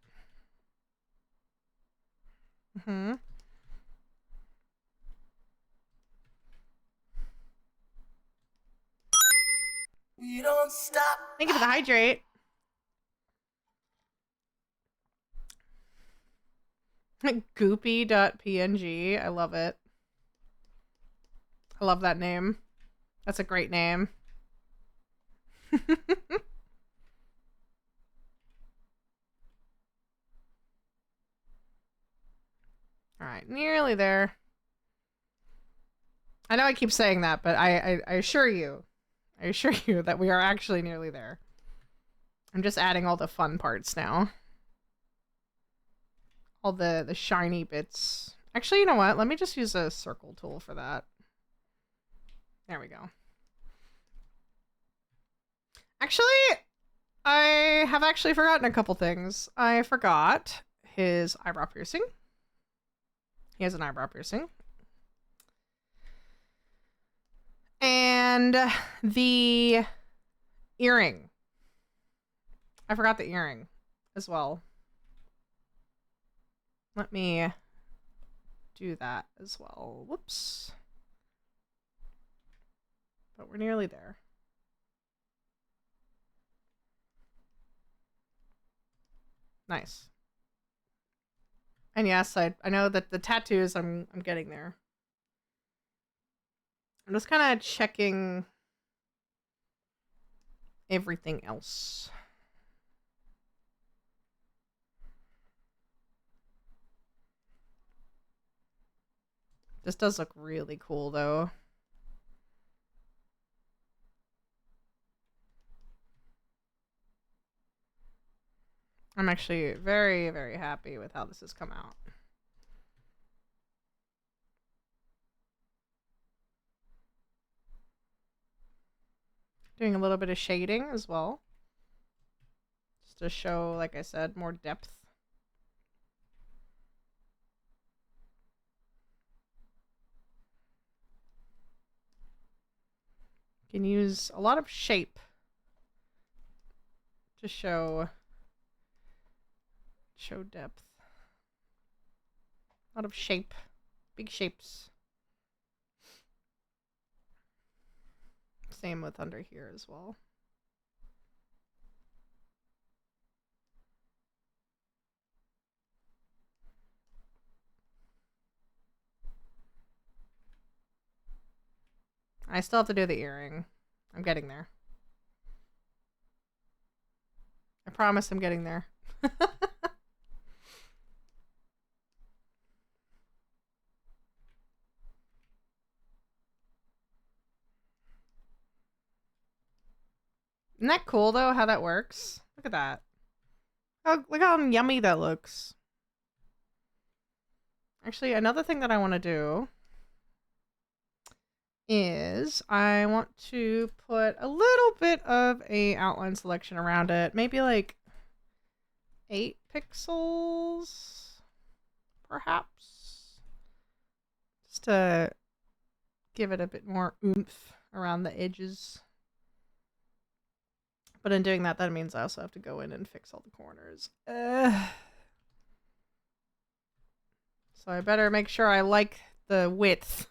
We don't stop. Thank you for the hydrate. Goopy.png. I love it. I love that name. That's a great name. Alright, nearly there. I know I keep saying that, but I assure you that we are actually nearly there. I'm just adding all the fun parts now. All the shiny bits. Actually, you know what? Let me just use a circle tool for that. There we go. Actually, I have actually forgotten a couple things. I forgot his eyebrow piercing, He has an eyebrow piercing. And the earring. I forgot the earring as well. Let me do that as well. Whoops. But we're nearly there. Nice. And yes, I know that the tattoos I'm getting there. I'm just kind of checking everything else. This does look really cool though. I'm actually very, very happy with how this has come out. Doing a little bit of shading as well. Just to show, like I said, more depth. You can use a lot of shape to show depth. A lot of shape. Big shapes. Same with under here as well. I still have to do the earring. I'm getting there. I promise I'm getting there. Isn't that cool though, how that works? Look at that. Oh, look how yummy that looks. Actually, another thing that I want to do is I want to put a little bit of a outline selection around it. Maybe like 8 pixels, perhaps. Just to give it a bit more oomph around the edges. But in doing that, that means I also have to go in and fix all the corners. So I better make sure I like the width.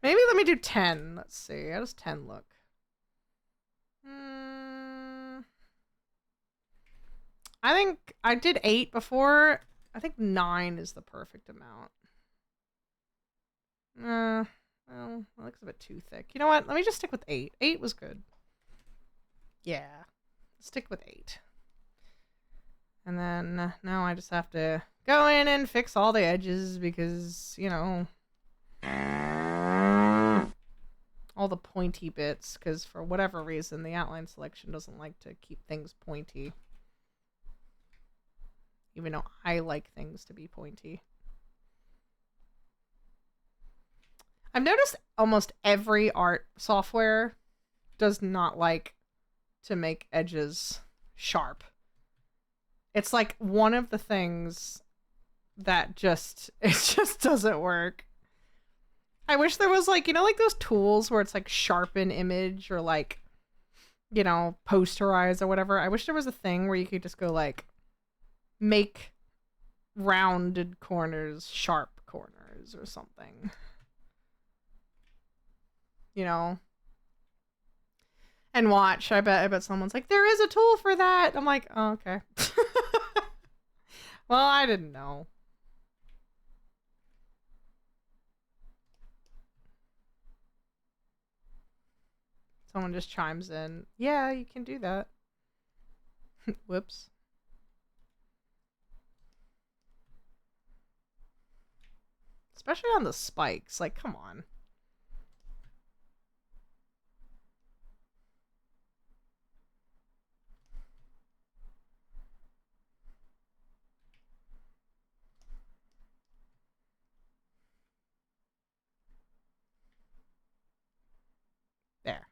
Maybe let me do 10. Let's see. How does 10 look? I think I did 8 before. I think 9 is the perfect amount. Well, that looks a bit too thick. You know what? Let me just stick with 8. 8 was good. Yeah. Stick with 8. And then now I just have to go in and fix all the edges because, you know, all the pointy bits, because for whatever reason the outline selection doesn't like to keep things pointy. Even though I like things to be pointy. I've noticed almost every art software does not like to make edges sharp. It's like one of the things that it just doesn't work. I wish there was like, you know, like those tools where it's like sharpen image or like, you know, posterize or whatever. I wish there was a thing where you could just go like make rounded corners sharp corners or something. You know? And watch, I bet someone's like, there is a tool for that. I'm like, oh, okay. Well, I didn't know. Someone just chimes in. Yeah, you can do that. Whoops. Especially on the spikes. Like, come on. There.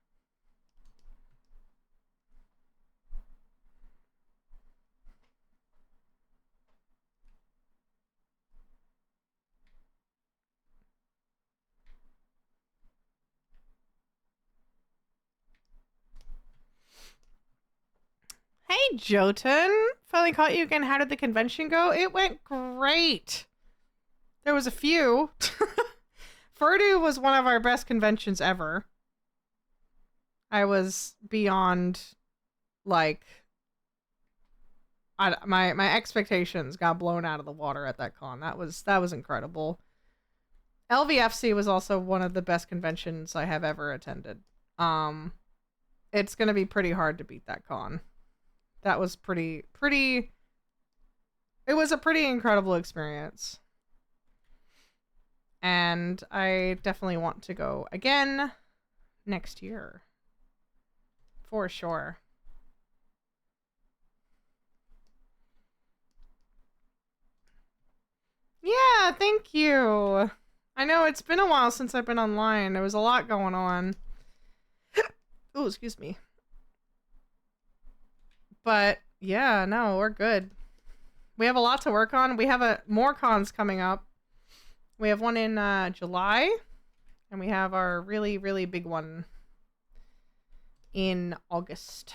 Jotun. Finally caught you again. How did the convention go? It went great. There was a few. Furdu was one of our best conventions ever. I was beyond, like, my expectations got blown out of the water at that con. That was incredible. LVFC was also one of the best conventions I have ever attended. It's gonna be pretty hard to beat that con. That was pretty. It was a pretty incredible experience. And I definitely want to go again next year. For sure. Yeah, thank you. I know it's been a while since I've been online. There was a lot going on. Oh, excuse me. But yeah, no, we're good. We have a lot to work on. We have more cons coming up. We have one in July, and we have our really, really big one in August.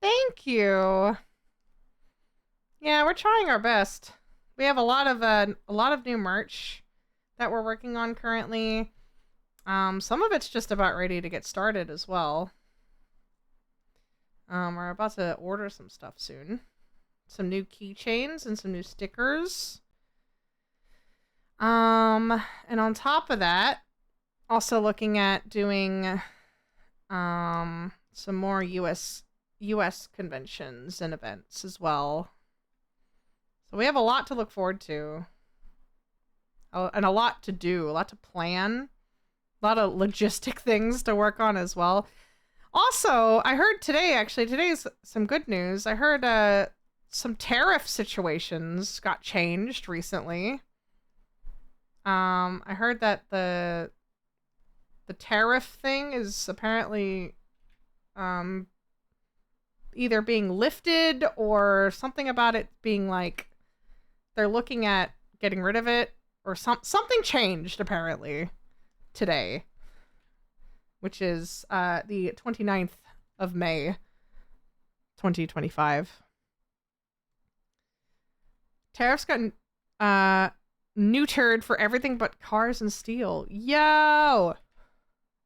Thank you. Yeah, we're trying our best. We have a lot of new merch that we're working on currently. Some of it's just about ready to get started as well. We're about to order some stuff soon. Some new keychains and some new stickers. And on top of that, also looking at doing some more US conventions and events as well. So we have a lot to look forward to. And a lot to do, a lot to plan. A lot of logistic things to work on as well. Also, I heard today's some good news. I heard some tariff situations got changed recently. I heard that the tariff thing is apparently either being lifted or something about it being like they're looking at getting rid of it, or something changed apparently today, which is the 29th of May 2025. Tariffs got neutered for everything but cars and steel. Yo!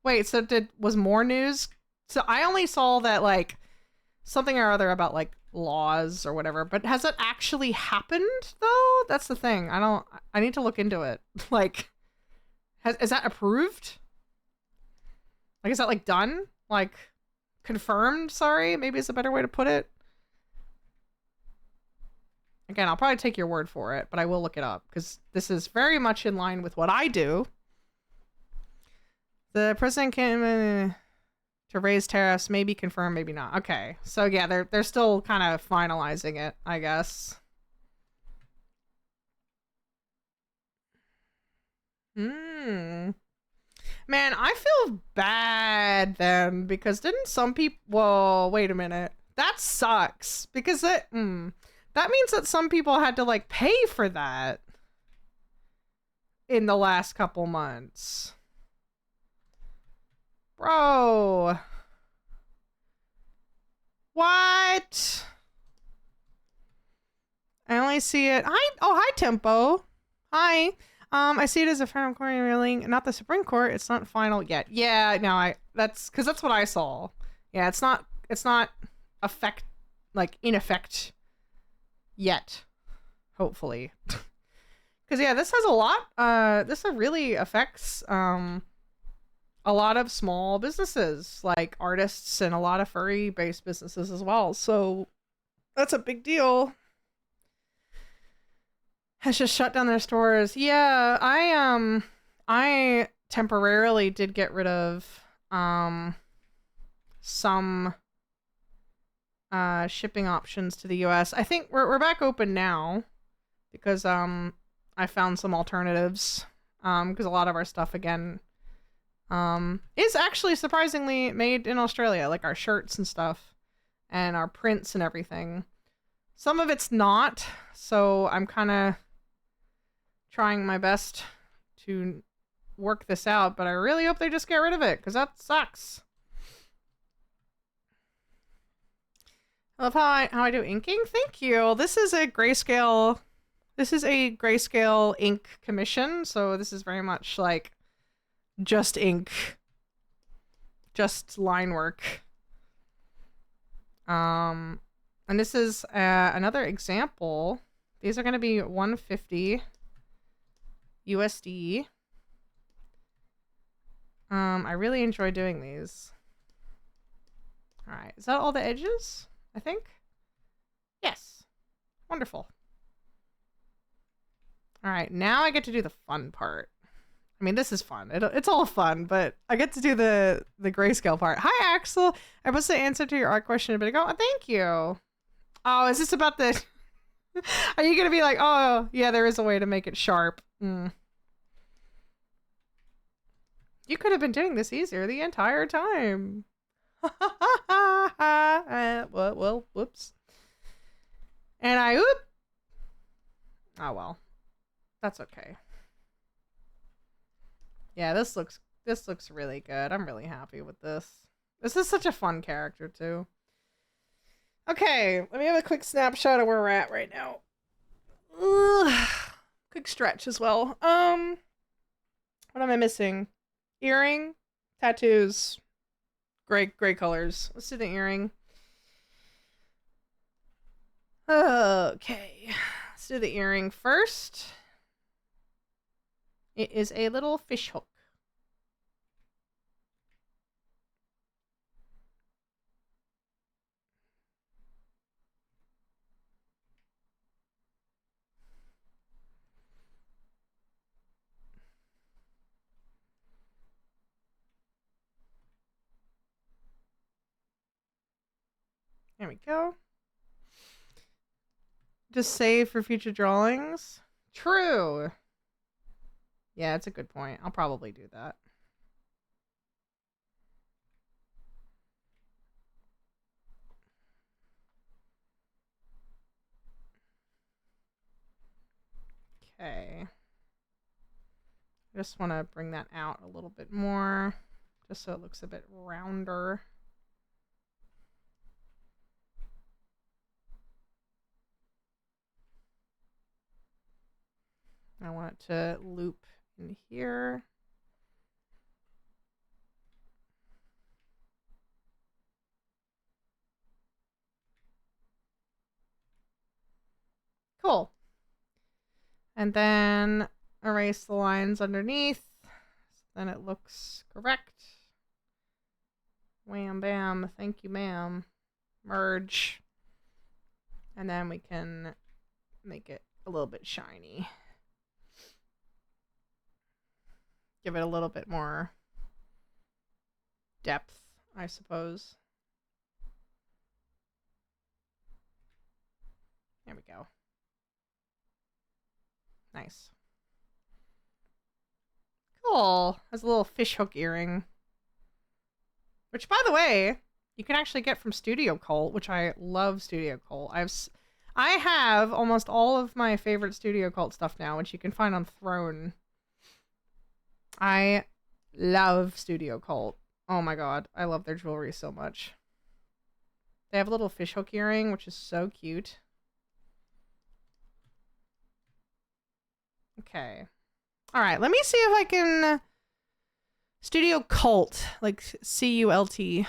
Wait, so was more news? So I only saw that, like, something or other about, like, laws or whatever, but has it actually happened, though? That's the thing. I need to look into it. Like, is that approved? Like, is that, like, done? Like, confirmed? Sorry, maybe is a better way to put it. Again, I'll probably take your word for it, but I will look it up, because this is very much in line with what I do. The president came to raise tariffs, maybe confirmed, maybe not. Okay, so yeah, they're still kind of finalizing it, I guess. Man, I feel bad then, because didn't some people... Whoa, wait a minute. That sucks, because that means that some people had to, like, pay for that in the last couple months. Bro. What? I only see it. Hi, Tempo. Hi. I see it as a final court ruling, not the Supreme Court. It's not final yet. Yeah, no, that's because that's what I saw. Yeah, it's not in effect yet. Hopefully. Because yeah, this has a lot. This really affects a lot of small businesses, like artists and a lot of furry-based businesses as well. So that's a big deal. Has just shut down their stores. Yeah, I temporarily did get rid of some shipping options to the US. I think we're back open now because I found some alternatives because a lot of our stuff again is actually surprisingly made in Australia, like our shirts and stuff and our prints and everything. Some of it's not, so I'm kind of trying my best to work this out, but I really hope they just get rid of it because that sucks. I love how I do inking. Thank you. This is a grayscale ink commission, so this is very much like just ink, just line work. And this is another example. These are going to be 150 USD. I really enjoy doing these. All right, is that all the edges? I think. Yes. Wonderful. All right, now I get to do the fun part. I mean, this is fun. It's all fun, but I get to do the grayscale part. Hi, Axel. I was the answer to your art question a bit ago. Oh, thank you. Oh, is this about the... Are you going to be like, oh, yeah, there is a way to make it sharp. You could have been doing this easier the entire time. Well, whoops. And I, oop. Oh, well. That's okay. Yeah, this looks really good. I'm really happy with this. This is such a fun character too. Okay, let me have a quick snapshot of where we're at right now. Ugh. Quick stretch as well. What am I missing? Earring, tattoos, gray colors. Let's do the earring. Okay, let's do the earring first. It is a little fish hook. There we go. Just save for future drawings. True. Yeah, it's a good point. I'll probably do that. Okay. I just want to bring that out a little bit more, just so it looks a bit rounder. I want it to loop in here. Cool. And then erase the lines underneath. So then it looks correct. Wham bam. Thank you, ma'am. Merge. And then we can make it a little bit shiny. Give it a little bit more depth, I suppose. There we go. Nice. Cool. Has a little fish hook earring. Which, by the way, you can actually get from Studio Cult, which I love Studio Cult. I have almost all of my favorite Studio Cult stuff now, which you can find on Throne. I love Studio Cult. Oh my god, I love their jewelry so much. They have a little fish hook earring, which is so cute. Okay. Alright, let me see if I can... Studio Cult, like C-U-L-T.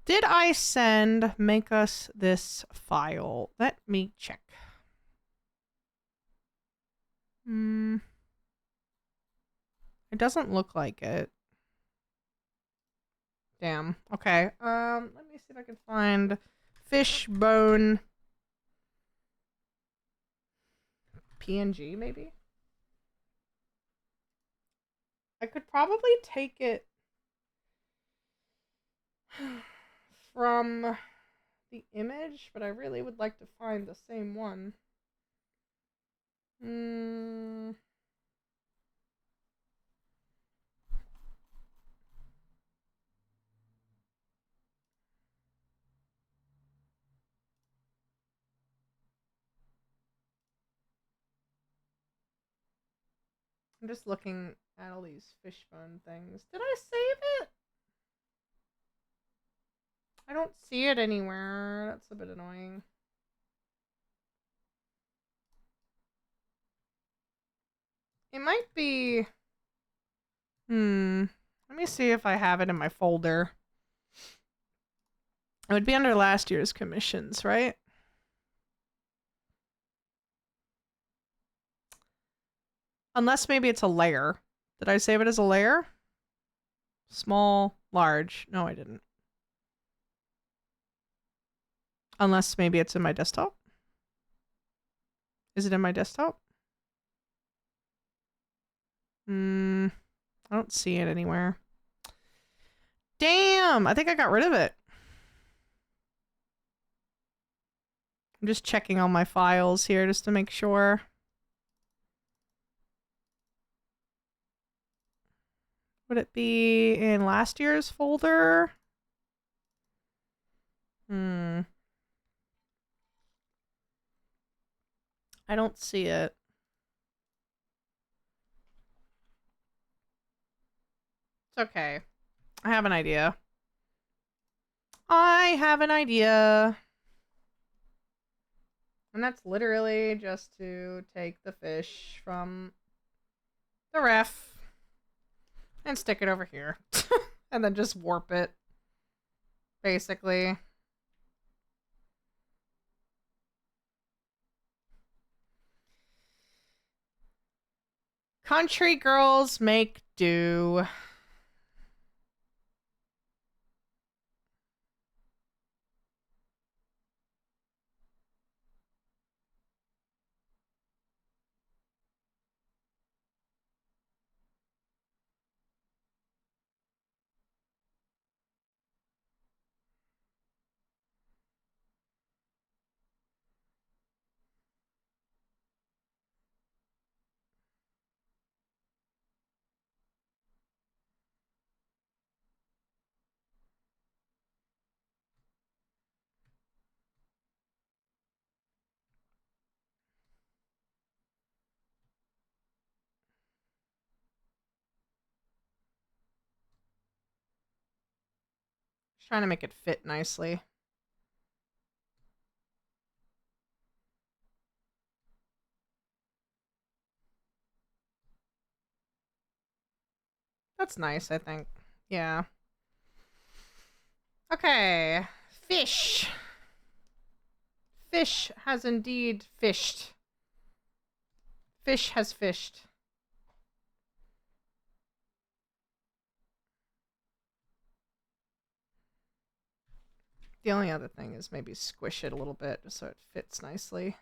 Did I send make us this file? Let me check. It doesn't look like it. Damn. Okay. Let me see if I can find fishbone PNG maybe. I could probably take it from the image, but I really would like to find the same one. I'm just looking at all these fishbone things. Did I save it? I don't see it anywhere. That's a bit annoying. It might be... Let me see if I have it in my folder. It would be under last year's commissions, right? Unless maybe it's a layer. Did I save it as a layer? Small, large. No, I didn't. Unless maybe it's in my desktop. Is it in my desktop? I don't see it anywhere. Damn! I think I got rid of it. I'm just checking all my files here just to make sure. Would it be in last year's folder? I don't see it. It's okay. I have an idea. I have an idea. And that's literally just to take the fish from the ref and stick it over here. And then just warp it. Basically. Country girls make do. Just trying to make it fit nicely. That's nice, I think. Yeah. Okay. Fish. Fish has indeed fished. Fish has fished. The only other thing is maybe squish it a little bit just so it fits nicely.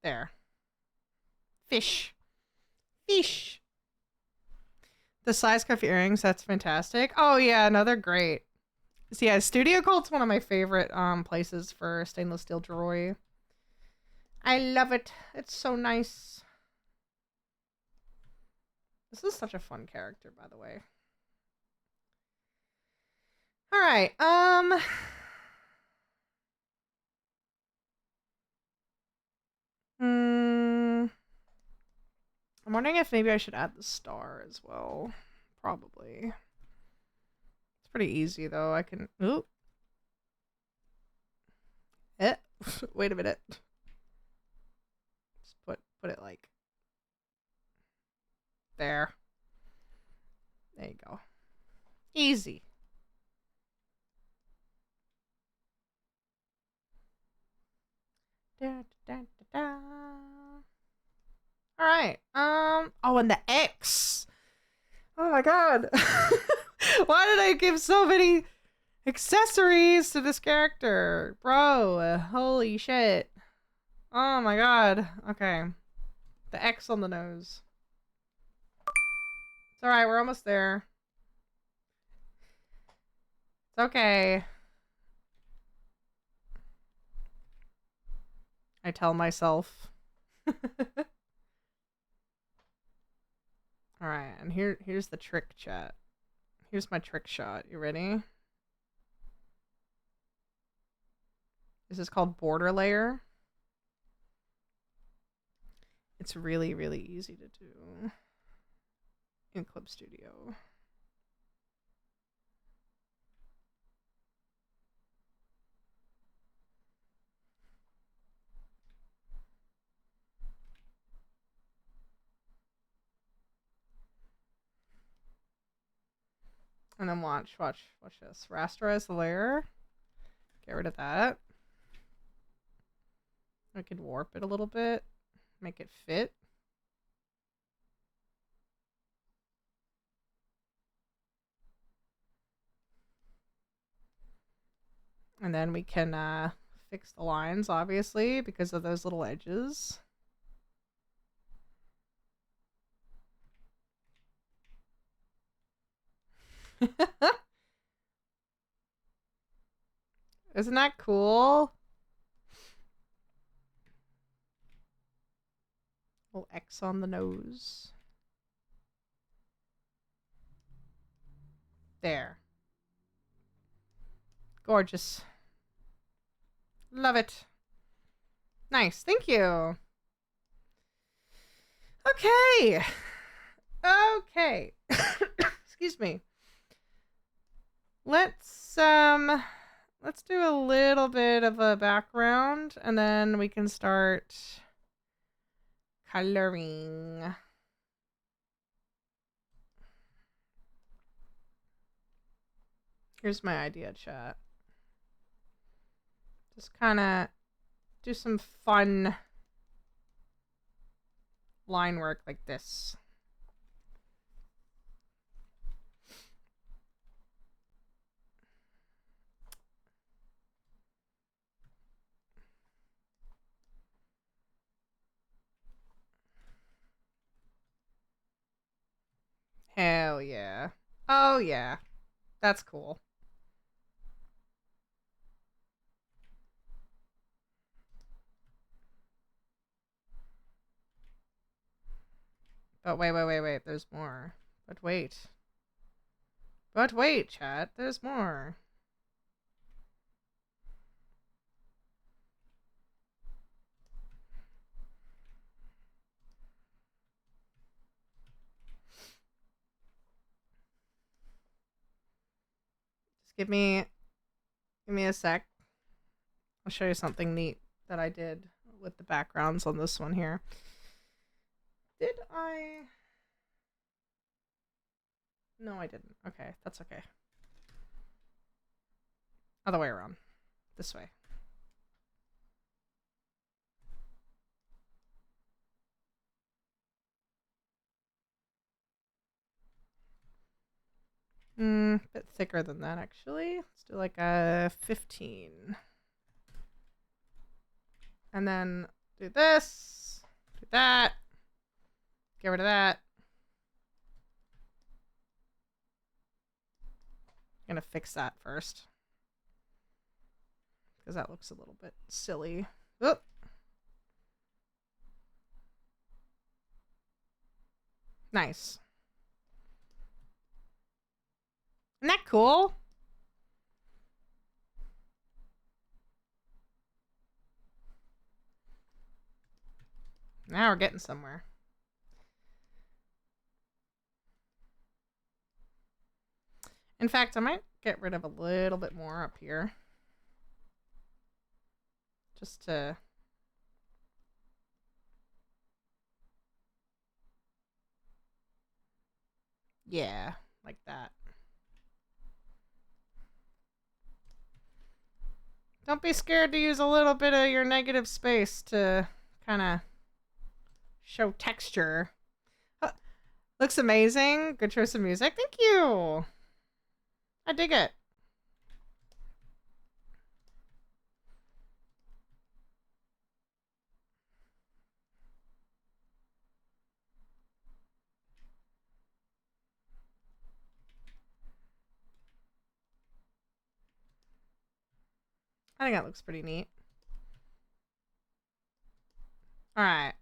There. Fish. Fish. The size cuff earrings, that's fantastic. Oh yeah, no, they're great. So yeah, Studio Cult's one of my favorite places for stainless steel jewelry. I love it. It's so nice. This is such a fun character, by the way. All right. I'm wondering if maybe I should add the star as well. Probably. It's pretty easy though. I can. Ooh. Wait a minute. Just put it like there. There you go. Easy. Da, da, da, da. All right. Oh, and the X. Oh my god. Why did I give so many accessories to this character? Bro, holy shit. Oh my god. Okay. The X on the nose. It's alright, we're almost there. It's okay. I tell myself. Alright, and here's the trick, chat. Here's my trick shot. You ready? This is called border layer. It's really, really easy to do in Clip Studio. And then watch this. Rasterize the layer. Get rid of that. I could warp it a little bit. Make it fit. And then we can fix the lines, obviously, because of those little edges. Isn't that cool? Little X on the nose. There. Gorgeous. Love it. Nice. Thank you. Okay. Okay. Excuse me. Let's do a little bit of a background and then we can start coloring. Here's my idea, chat. Just kind of do some fun line work like this. Hell yeah. Oh yeah. That's cool. But wait. There's more. But wait. But wait, chat. There's more. Just give me a sec. I'll show you something neat that I did with the backgrounds on this one here. Did I? No, I didn't. Okay, that's okay. Other way around. This way. A bit thicker than that, actually. Let's do like a 15. And then do this, do that, get rid of that. I'm gonna fix that first because that looks a little bit silly. Oop. Nice. Isn't that cool? Now we're getting somewhere. In fact, I might get rid of a little bit more up here. Just to... Yeah, like that. Don't be scared to use a little bit of your negative space to kind of show texture. Looks amazing. Good choice of music. Thank you. I dig it. I think that looks pretty neat. All right.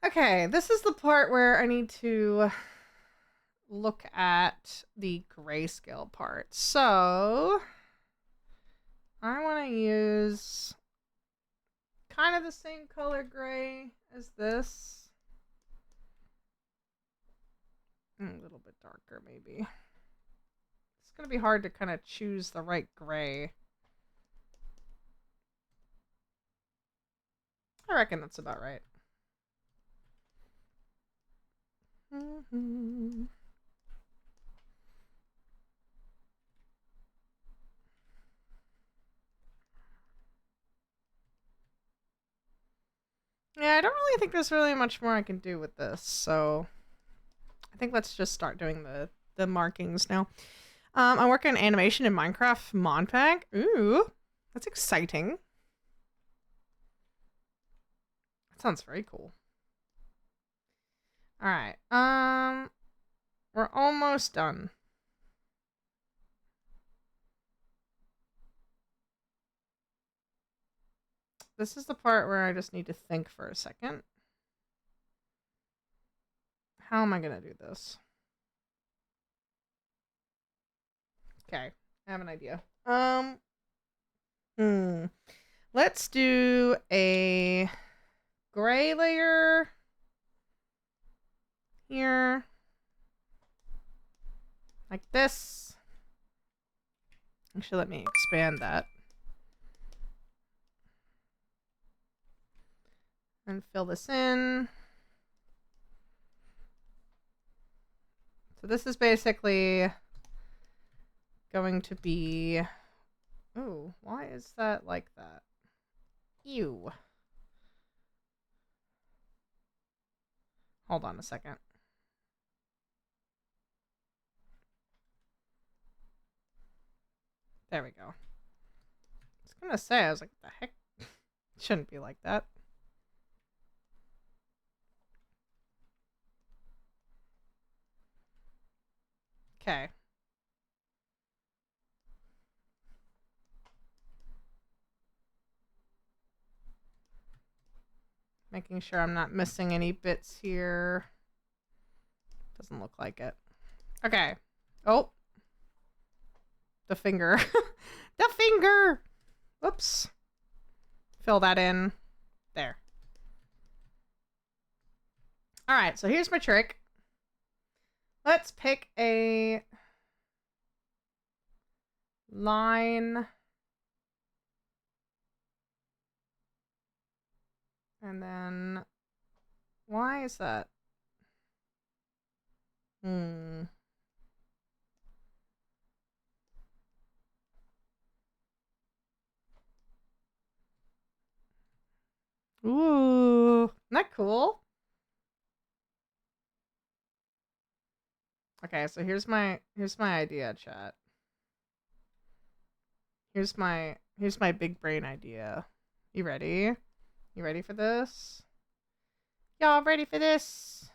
Okay, this is the part where I need to look at the grayscale part. So I want to use kind of the same color gray as this. A little bit darker, maybe. It's going to be hard to kind of choose the right gray. I reckon that's about right. Yeah, I don't really think there's really much more I can do with this, so I think let's just start doing the markings now. I'm working on animation in Minecraft mod pack. Ooh, that's exciting. That sounds very cool. All right, we're almost done. This is the part where I just need to think for a second. How am I gonna do this? Okay, I have an idea. Let's do a gray layer here, like this. Actually, let me expand that. And fill this in. So this is basically going to be... Ooh, why is that like that? Ew. Hold on a second. There we go. I was gonna say, I was like, what the heck? It shouldn't be like that. Okay. Making sure I'm not missing any bits here. Doesn't look like it. Okay. Oh. The finger. The finger! Whoops. Fill that in. There. Alright, so here's my trick. Let's pick a line. And then, why is that? Ooh, isn't that cool? Okay, so here's my idea, chat. Here's my big brain idea. You ready? You ready for this? Y'all ready for this?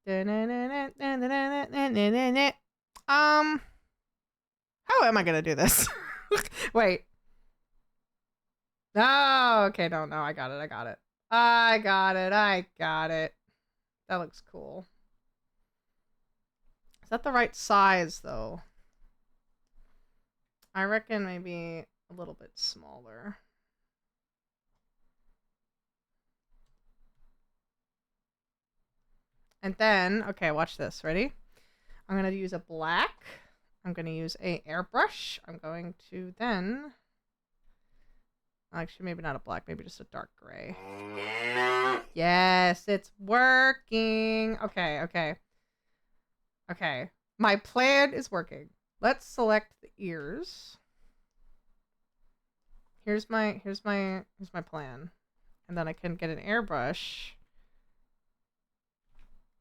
How am I gonna do this? Wait. Oh, okay, no, I got it. I got it. That looks cool. Is that the right size, though? I reckon maybe a little bit smaller. And then, okay, watch this. Ready? I'm going to use a black. I'm going to use a airbrush. I'm going to then... Actually, maybe not a black. Maybe just a dark gray. Yes, it's working. Okay. My plan is working. Let's select the ears. Here's my plan. And then I can get an airbrush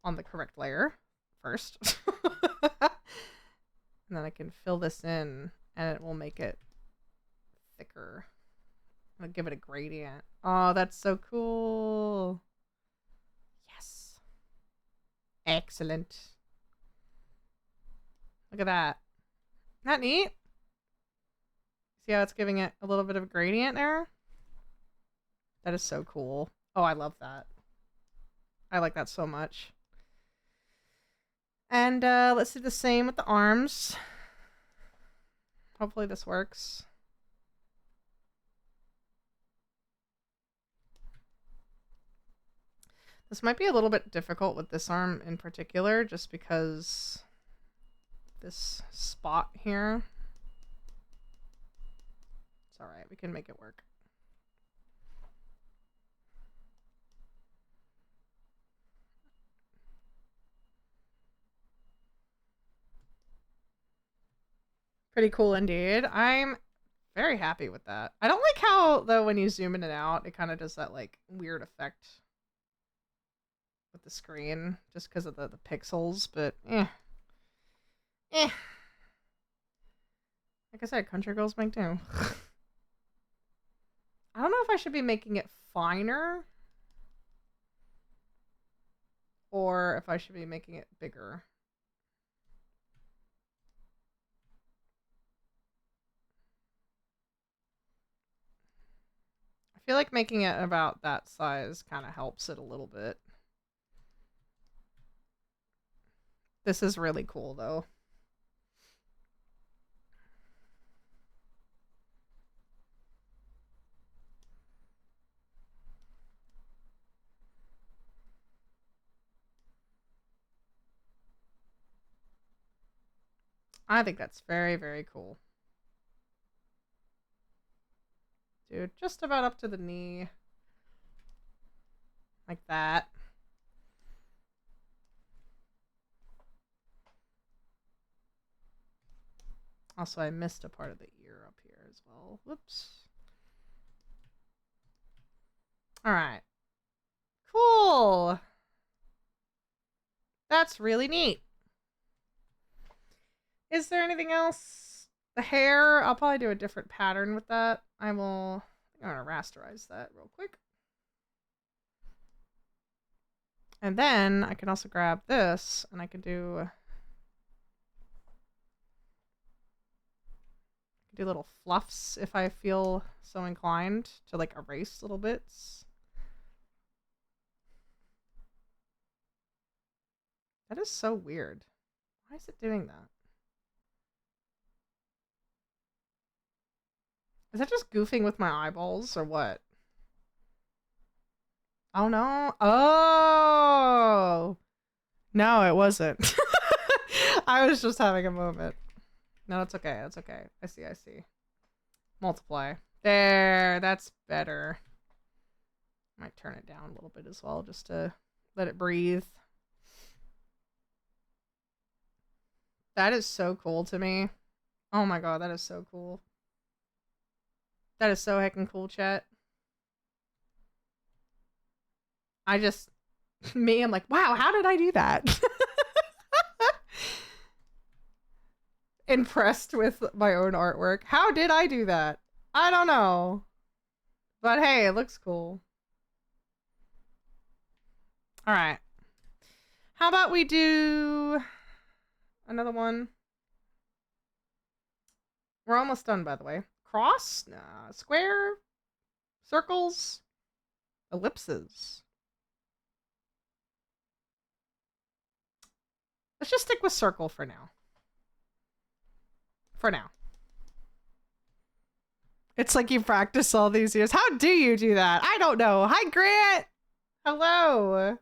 on the correct layer first. And then I can fill this in and it will make it thicker. I'll give it a gradient. Oh, that's so cool. Yes. Excellent. Look at that. Isn't that neat? See how it's giving it a little bit of a gradient there? That is so cool. Oh, I love that. I like that so much. And let's do the same with the arms. Hopefully this works. This might be a little bit difficult with this arm in particular, just because this spot here. It's alright, we can make it work. Pretty cool indeed. I'm very happy with that. I don't like how, though, when you zoom in and out, it kind of does that, like, weird effect with the screen, just because of the pixels, but eh. Like I said, country girls make do. I don't know if I should be making it finer or if I should be making it bigger. I feel like making it about that size kind of helps it a little bit. This is really cool, though. I think that's very, very cool. Dude, just about up to the knee. Like that. Also, I missed a part of the ear up here as well. Whoops. Alright. Cool! That's really neat. Is there anything else? The hair, I'll probably do a different pattern with that. I'm gonna rasterize that real quick. And then I can also grab this and I can do little fluffs if I feel so inclined to like erase little bits. That is so weird. Why is it doing that? Is that just goofing with my eyeballs or what? Oh no. Oh! No, it wasn't. I was just having a moment. No, that's okay. That's okay. I see. Multiply. There. That's better. Might turn it down a little bit as well just to let it breathe. That is so cool to me. Oh my god, that is so cool. That is so heckin' cool, chat. I just... I'm like, wow, how did I do that? Impressed with my own artwork. How did I do that? I don't know. But hey, it looks cool. Alright. How about we do another one? We're almost done, by the way. Cross? Nah. Square? Circles? Ellipses? Let's just stick with circle for now. For now. It's like you practice all these years. How do you do that? I don't know. Hi, Grant! Hello!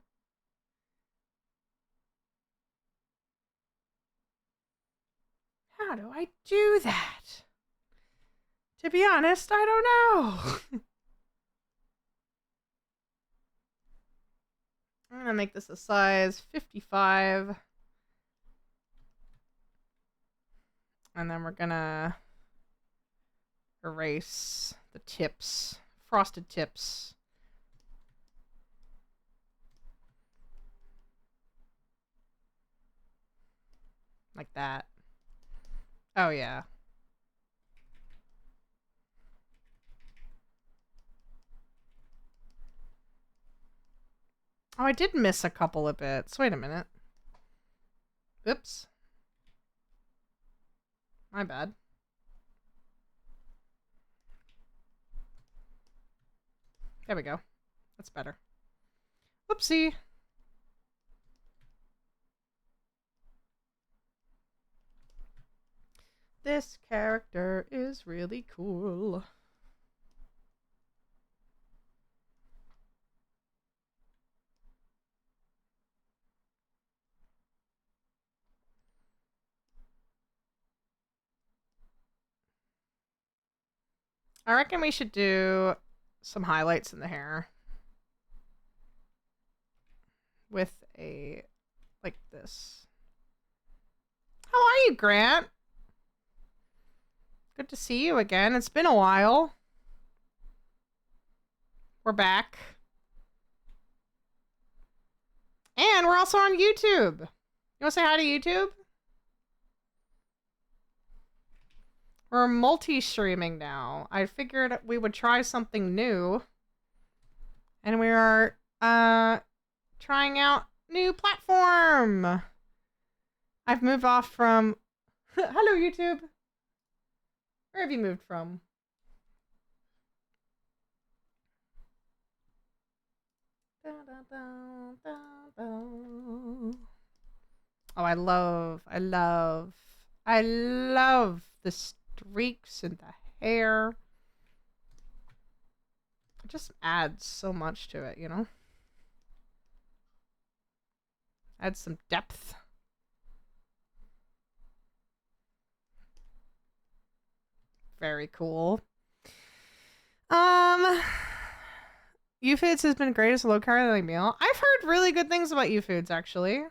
How do I do that? To be honest, I don't know. I'm gonna make this a size 55. And then we're gonna erase the tips, frosted tips. Like that. Oh yeah. Oh, I did miss a couple of bits. Wait a minute. Oops. My bad. There we go. That's better. Whoopsie. This character is really cool. I reckon we should do some highlights in the hair. With a, like this. How are you, Grant? Good to see you again. It's been a while. We're back. And we're also on YouTube. You want to say hi to YouTube? We're multi-streaming now. I figured we would try something new. And we are trying out new platform. I've moved off from hello YouTube. Where have you moved from? Oh, I love the streaks in the hair. It just adds so much to it, you know? Adds some depth. Very cool. UFoods has been great as a low-calorie meal. I've heard really good things about UFoods, actually.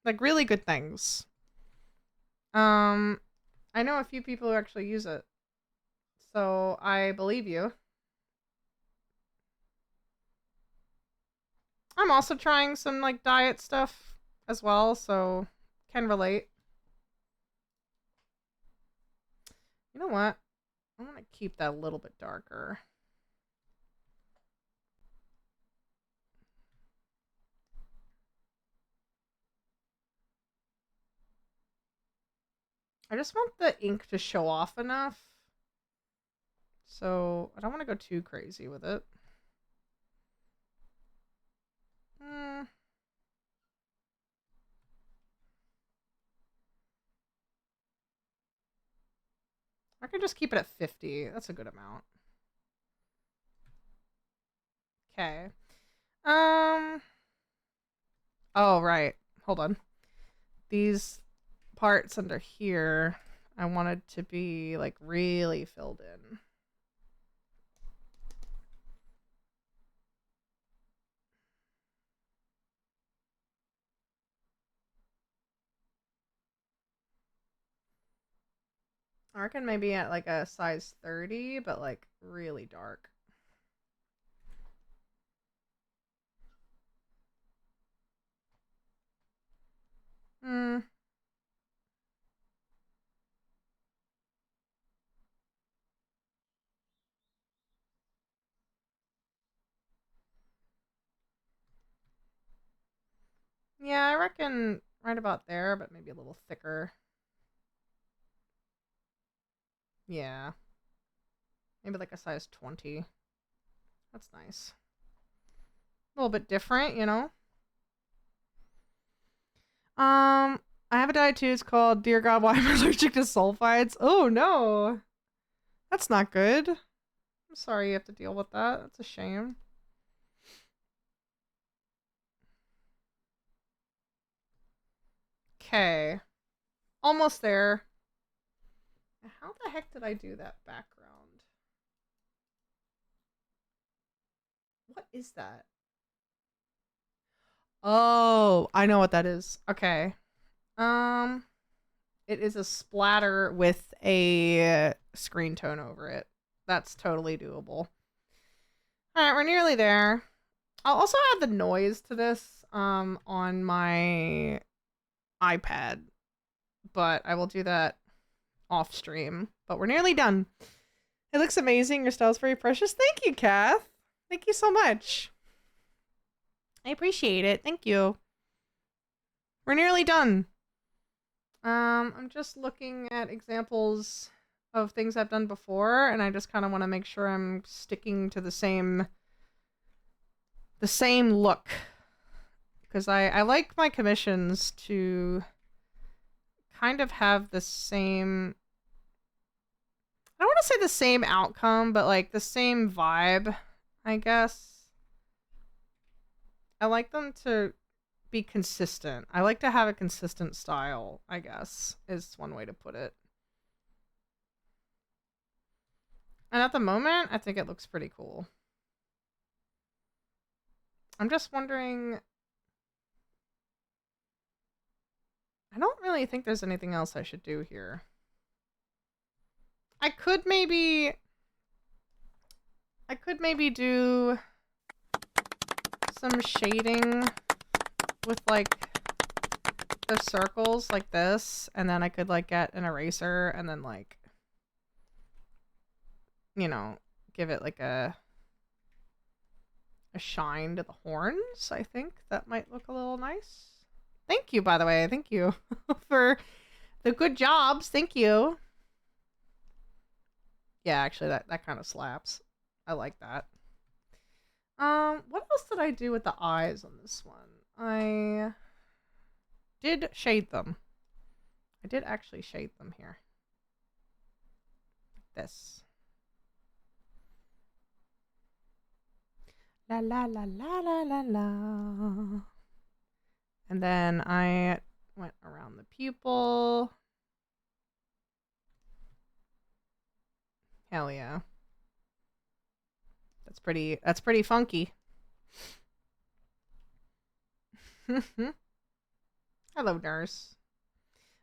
Like, really good things. I know a few people who actually use it. So, I believe you. I'm also trying some, like, diet stuff as well, so can relate. You know what? I want to keep that a little bit darker. I just want the ink to show off enough. So, I don't want to go too crazy with it. I could just keep it at 50. That's a good amount. Okay. Oh, right. Hold on. These parts under here, I wanted to be, like, really filled in. I reckon maybe at, like, a size 30, but, like, really dark. Yeah, I reckon right about there, but maybe a little thicker. Yeah. Maybe like a size 20. That's nice. A little bit different, you know? I have a diet too. It's called Dear God, Why Am I Allergic to Sulfites? Oh no. That's not good. I'm sorry you have to deal with that. That's a shame. Okay. Almost there. How the heck did I do that background? What is that? Oh, I know what that is. Okay. It is a splatter with a screen tone over it. That's totally doable. Alright, we're nearly there. I'll also add the noise to this on my iPad, but I will do that off stream. But we're nearly done. It looks amazing. Your style's very precious. Thank you, Kath. Thank you so much. I appreciate it. Thank you. We're nearly done. I'm just looking at examples of things I've done before, and I just kind of want to make sure I'm sticking to the same look. Because I like my commissions to kind of have the same I don't want to say the same outcome, but like the same vibe, I guess. I like them to be consistent. I like to have a consistent style, I guess, is one way to put it. And at the moment, I think it looks pretty cool. I'm just wondering... I don't really think there's anything else I should do here. I could maybe do some shading with like the circles like this, and then I could like get an eraser and then like, you know, give it like a shine to the horns. I think that might look a little nice. Thank you, by the way. Thank you for the good jobs. Thank you. Yeah, actually that kind of slaps. I like that. What else did I do with the eyes on this one? I did shade them. I did actually shade them here. Like this. La la la la la la la. And then I went around the pupil. Hell yeah. That's pretty funky. Hello, nurse.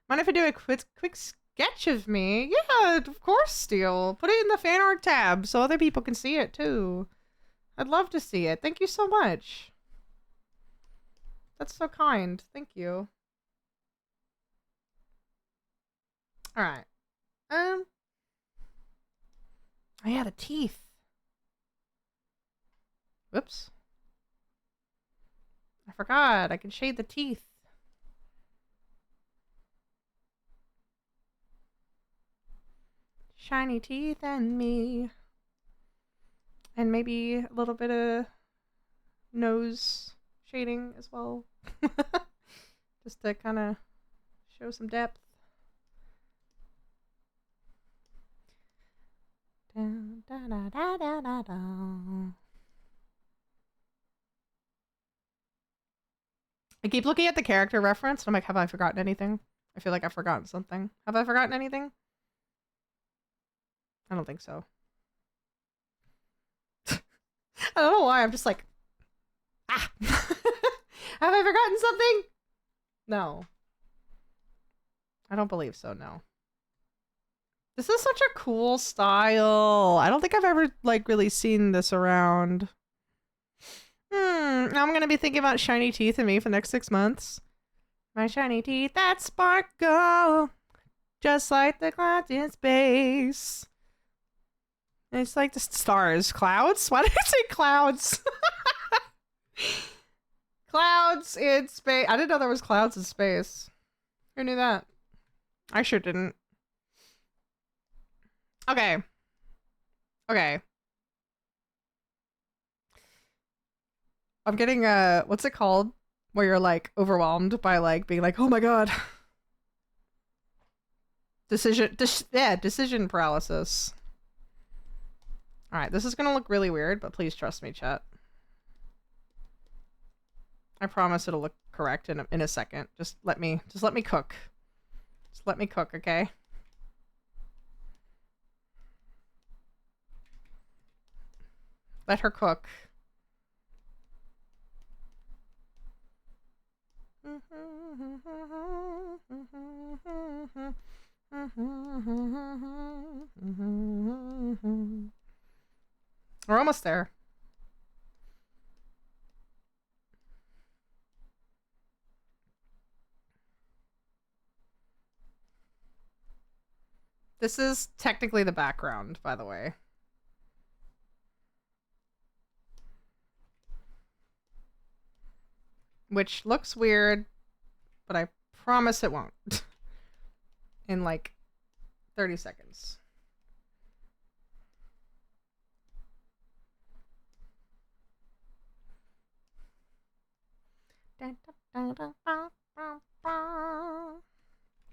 Mind if I do a quick sketch of me? Yeah, of course, Steel. Put it in the fan art tab so other people can see it too. I'd love to see it. Thank you so much. That's so kind. Thank you. Alright. Oh yeah, the teeth. Whoops. I forgot. I can shade the teeth. Shiny teeth and me. And maybe a little bit of nose shading as well. Just to kind of show some depth. Dun, da, da, da, da, da, da. I keep looking at the character reference and I'm like, have I forgotten anything? I feel like I've forgotten something. Have I forgotten anything? I don't think so. I don't know why, I'm just like, ah! Have I forgotten something? No. I don't believe so, no. This is such a cool style. I don't think I've ever, like, really seen this around. I'm gonna be thinking about shiny teeth in me for the next 6 months. My shiny teeth that sparkle, just like the clouds in space. It's like the stars. Clouds? Why did I say clouds? Clouds in space. I didn't know there was clouds in space. Who knew that? I sure didn't. Okay. Okay. I'm getting what's it called? Where you're like overwhelmed by like being like, oh my god. Decision paralysis. Alright, this is gonna look really weird, but please trust me, chat. I promise it'll look correct in a second. Just let me cook. Just let me cook, okay? Let her cook. We're almost there. This is technically the background, by the way. Which looks weird, but I promise it won't. In like 30 seconds.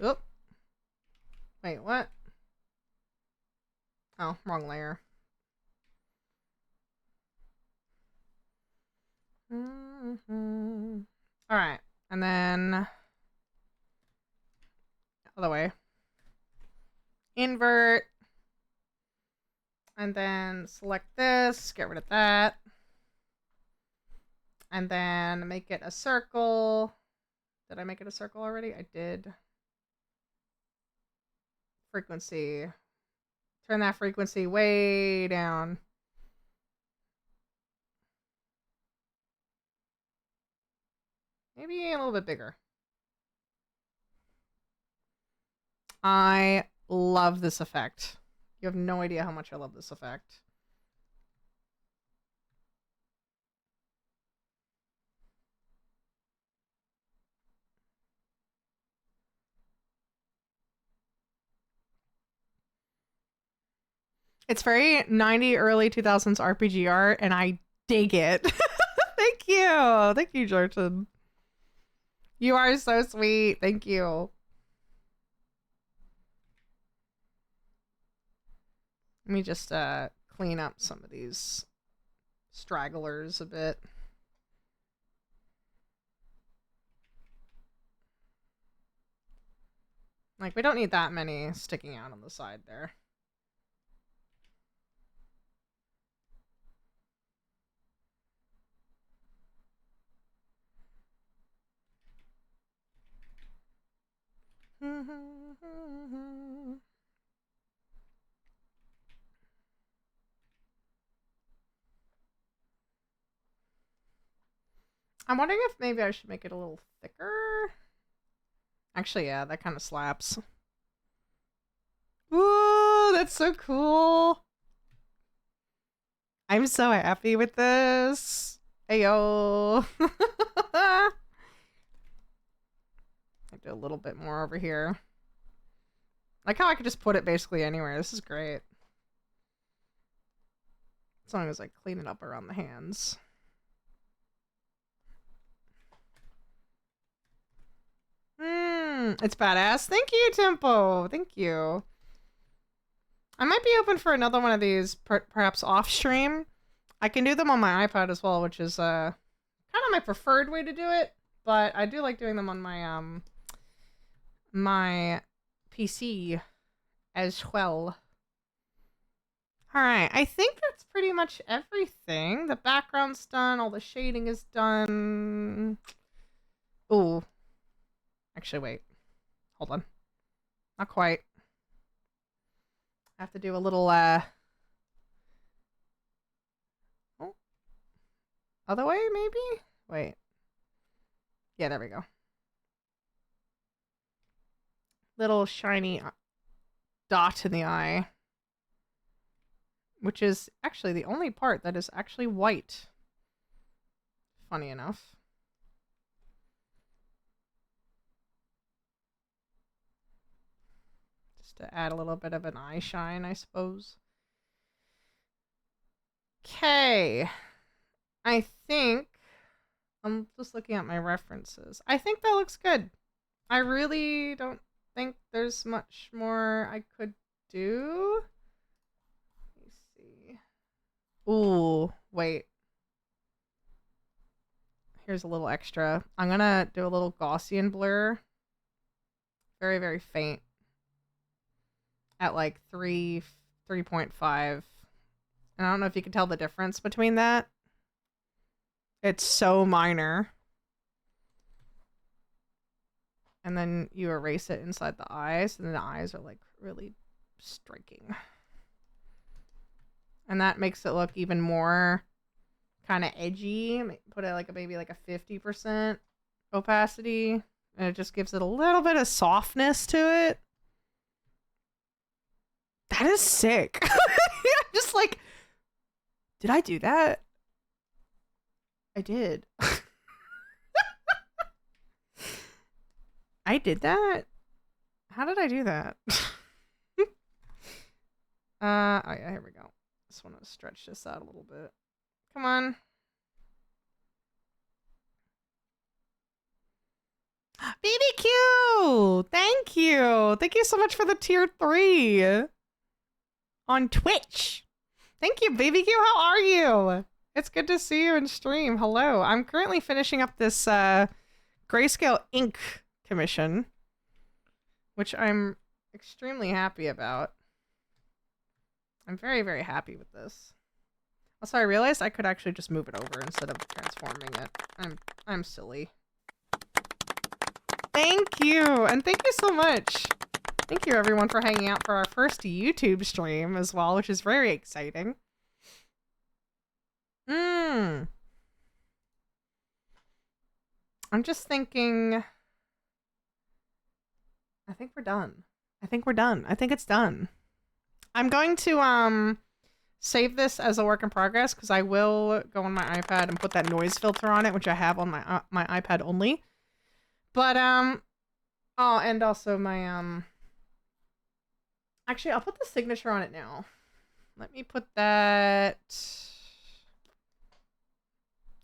Oop. Wait, what? Oh, wrong layer. All right, and then other way. Invert, and then select this, get rid of that, and then make it a circle. Did I make it a circle already? I did. Frequency. Turn that frequency way down. Maybe a little bit bigger. I love this effect. You have no idea how much I love this effect. It's very 90s, early 2000s RPG art, and I dig it. Thank you. Thank you, Jordan. You are so sweet. Thank you. Let me just clean up some of these stragglers a bit. Like, we don't need that many sticking out on the side there. I'm wondering if maybe I should make it a little thicker. Actually, yeah, that kind of slaps. Ooh, that's so cool. I'm so happy with this. Ayo. I do a little bit more over here. Like how I could just put it basically anywhere. This is great. As long as I clean it up around the hands. It's badass. Thank you, Tempo. Thank you. I might be open for another one of these, perhaps off stream. I can do them on my iPad as well, which is kind of my preferred way to do it. But I do like doing them on my my PC as well. All right, I think that's pretty much everything. The background's done. All the shading is done. Ooh. Actually, wait. Hold on. Not quite. I have to do a little, oh. Other way, maybe? Wait. Yeah, there we go. Little shiny dot in the eye. Which is actually the only part that is actually white. Funny enough. To add a little bit of an eye shine, I suppose. Okay. I think I'm just looking at my references. I think that looks good. I really don't think there's much more I could do. Let me see. Ooh, wait. Here's a little extra. I'm gonna do a little Gaussian blur. Very, very faint. At like 3.5. And I don't know if you can tell the difference between that. It's so minor. And then you erase it inside the eyes, and then the eyes are like really striking. And that makes it look even more kind of edgy. Put it like maybe like a 50% opacity. And it just gives it a little bit of softness to it. That is sick. Just like, did I do that? I did. I did that? How did I do that? Oh yeah, here we go. Just want to stretch this out a little bit. Come on. BBQ! Thank you! Thank you so much for the tier 3! on Twitch. Thank you, BBQ. How are you? It's good to see you in stream. Hello. I'm currently finishing up this Grayscale ink commission, which I'm extremely happy about. I'm very, very happy with this. Also, I realized I could actually just move it over instead of transforming it. I'm silly. Thank you, and thank you so much. Thank you, everyone, for hanging out for our first YouTube stream as well, which is very exciting. I'm just thinking... I think we're done. I think we're done. I think it's done. I'm going to, save this as a work in progress, because I will go on my iPad and put that noise filter on it, which I have on my iPad only. But, oh, and also my, actually, I'll put the signature on it now. Let me put that...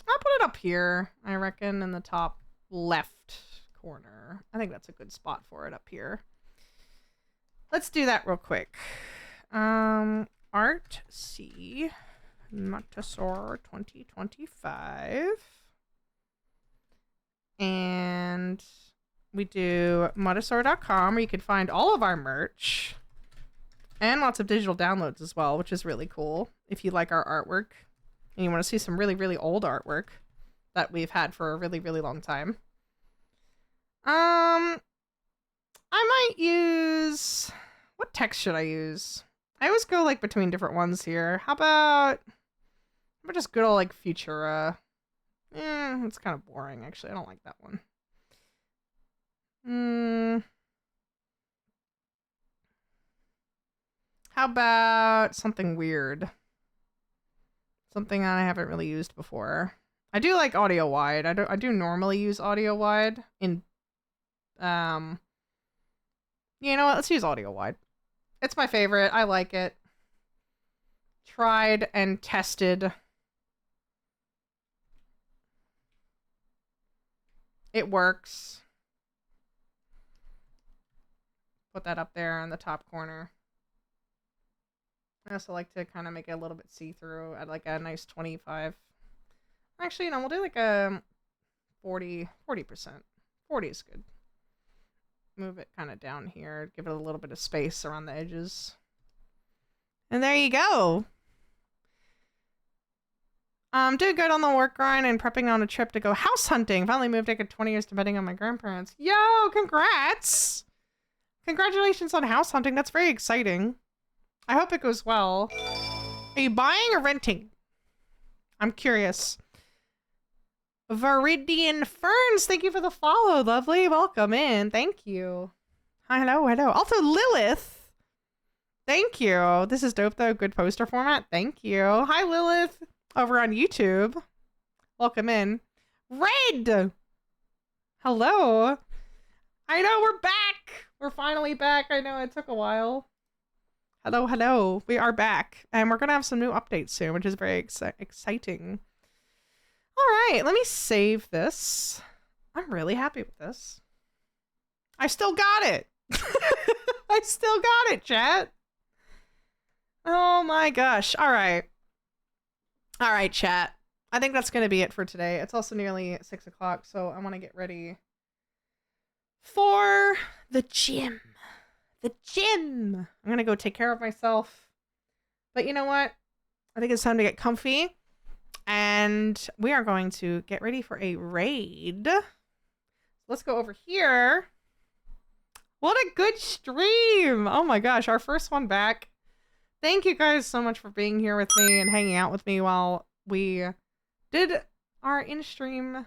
I'll put it up here, I reckon, in the top left corner. I think that's a good spot for it up here. Let's do that real quick. Art C MUTTASAUR 2025. And we do MUTTASAUR.com, where you can find all of our merch. And lots of digital downloads as well, which is really cool if you like our artwork and you want to see some really, really old artwork that we've had for a really, really long time. I might use... What text should I use? I always go like between different ones here. How about just good old like Futura? It's kind of boring actually. I don't like that one. How about something weird? Something that I haven't really used before. I do like audio wide. I do normally use audio wide in you know what? Let's use audio wide. It's my favorite. I like it. Tried and tested. It works. Put that up there in the top corner. I also like to kind of make it a little bit see-through at like a nice 25. Actually, you know, we'll do like a 40%. 40 is good. Move it kind of down here. Give it a little bit of space around the edges. And there you go. Doing good on the work grind and prepping on a trip to go house hunting. Finally moved after 20 years depending on my grandparents. Yo, congrats! Congratulations on house hunting. That's very exciting. I hope it goes well. Are you buying or renting? I'm curious. Viridian Ferns, thank you for the follow, lovely. Welcome in. Thank you. Hi, hello, hello. Also, Lilith. Thank you. This is dope, though. Good poster format. Thank you. Hi, Lilith. Over on YouTube. Welcome in. Red. Hello. I know, we're back. We're finally back. I know, it took a while. Hello, hello. We are back. And we're going to have some new updates soon, which is very exciting. All right, let me save this. I'm really happy with this. I still got it. I still got it, chat. Oh my gosh. All right. All right, chat. I think that's going to be it for today. It's also nearly 6 o'clock, so I want to get ready for the gym. The gym. I'm going to go take care of myself. But you know what? I think it's time to get comfy. And we are going to get ready for a raid. Let's go over here. What a good stream. Oh my gosh, our first one back. Thank you guys so much for being here with me and hanging out with me while we did our in-stream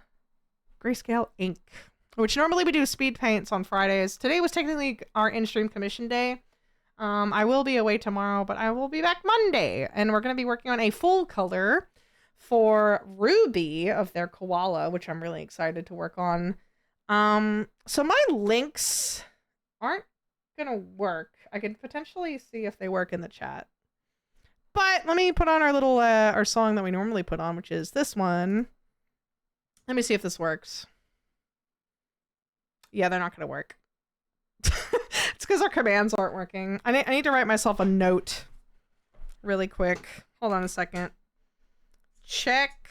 Grayscale ink, which normally we do speed paints on Fridays. Today was technically our in-stream commission day. I will be away tomorrow, but I will be back Monday. And we're going to be working on a full color for Ruby of their koala, which I'm really excited to work on. So my links aren't gonna work. I could potentially see if they work in the chat. But let me put on our little our song that we normally put on, which is this one. Let me see if this works. Yeah, they're not gonna work. It's because our commands aren't working. I need to write myself a note really quick. Hold on a second. Check.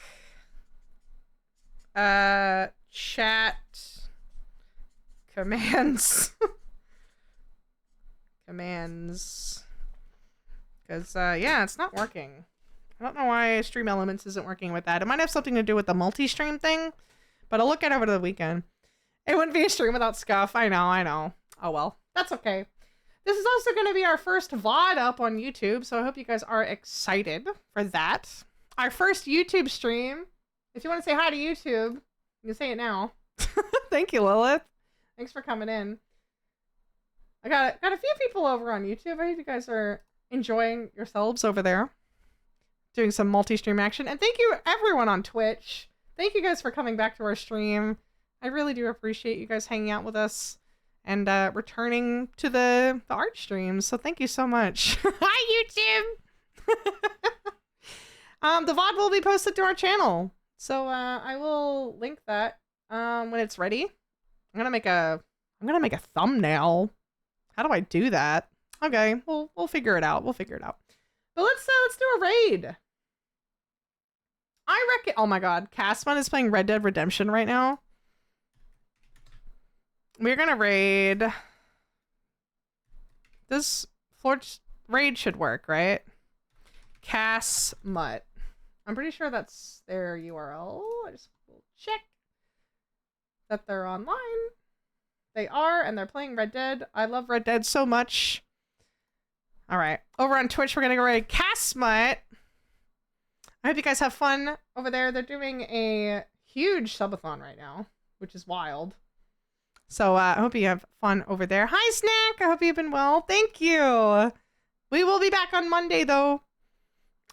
Chat. Commands. Commands. Because, yeah, it's not working. I don't know why Stream Elements isn't working with that. It might have something to do with the multi-stream thing, but I'll look at it over the weekend. It wouldn't be a stream without Scuff. I know. Oh well. That's okay. This is also going to be our first VOD up on YouTube, so I hope you guys are excited for that. Our first YouTube stream. If you want to say hi to YouTube, you can say it now. Thank you, Lilith. Thanks for coming in. I got a few people over on YouTube. I hope you guys are enjoying yourselves over there. Doing some multi-stream action. And thank you everyone on Twitch. Thank you guys for coming back to our stream. I really do appreciate you guys hanging out with us and returning to the art streams. So thank you so much. Hi, YouTube! The VOD will be posted to our channel. So I will link that when it's ready. I'm gonna make a thumbnail. How do I do that? Okay, we'll figure it out. But let's do a raid. I reckon. Oh my God, Casman is playing Red Dead Redemption right now. We're gonna raid. This raid should work, right? Casmut. I'm pretty sure that's their URL. I just will check that they're online. They are, and they're playing Red Dead. I love Red Dead so much. All right, over on Twitch, we're gonna go raid Casmut. I hope you guys have fun over there. They're doing a huge subathon right now, which is wild. So I hope you have fun over there. Hi, Snack. I hope you've been well. Thank you. We will be back on Monday, though.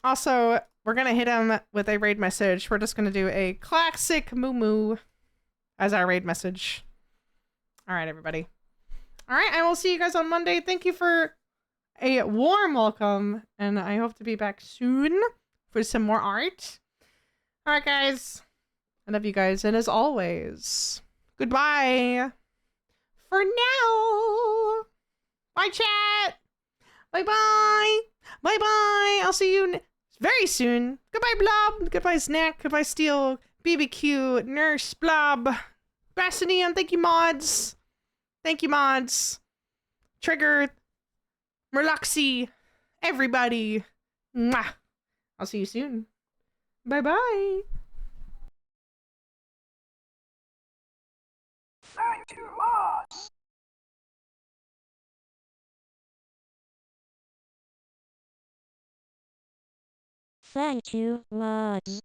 Also, we're going to hit him with a raid message. We're just going to do a classic moo as our raid message. All right, everybody. All right, I will see you guys on Monday. Thank you for a warm welcome, and I hope to be back soon for some more art. All right, guys. I love you guys, and as always, goodbye. For now. Bye, chat. Bye-bye. Bye-bye. I'll see you very soon. Goodbye, Blob. Goodbye, Snack. Goodbye, Steel. BBQ. Nurse. Blob. Bassinian. Thank you, mods. Thank you, mods. Trigger. Merluxy. Everybody. Mwah. I'll see you soon. Bye-bye. Thank you, mods.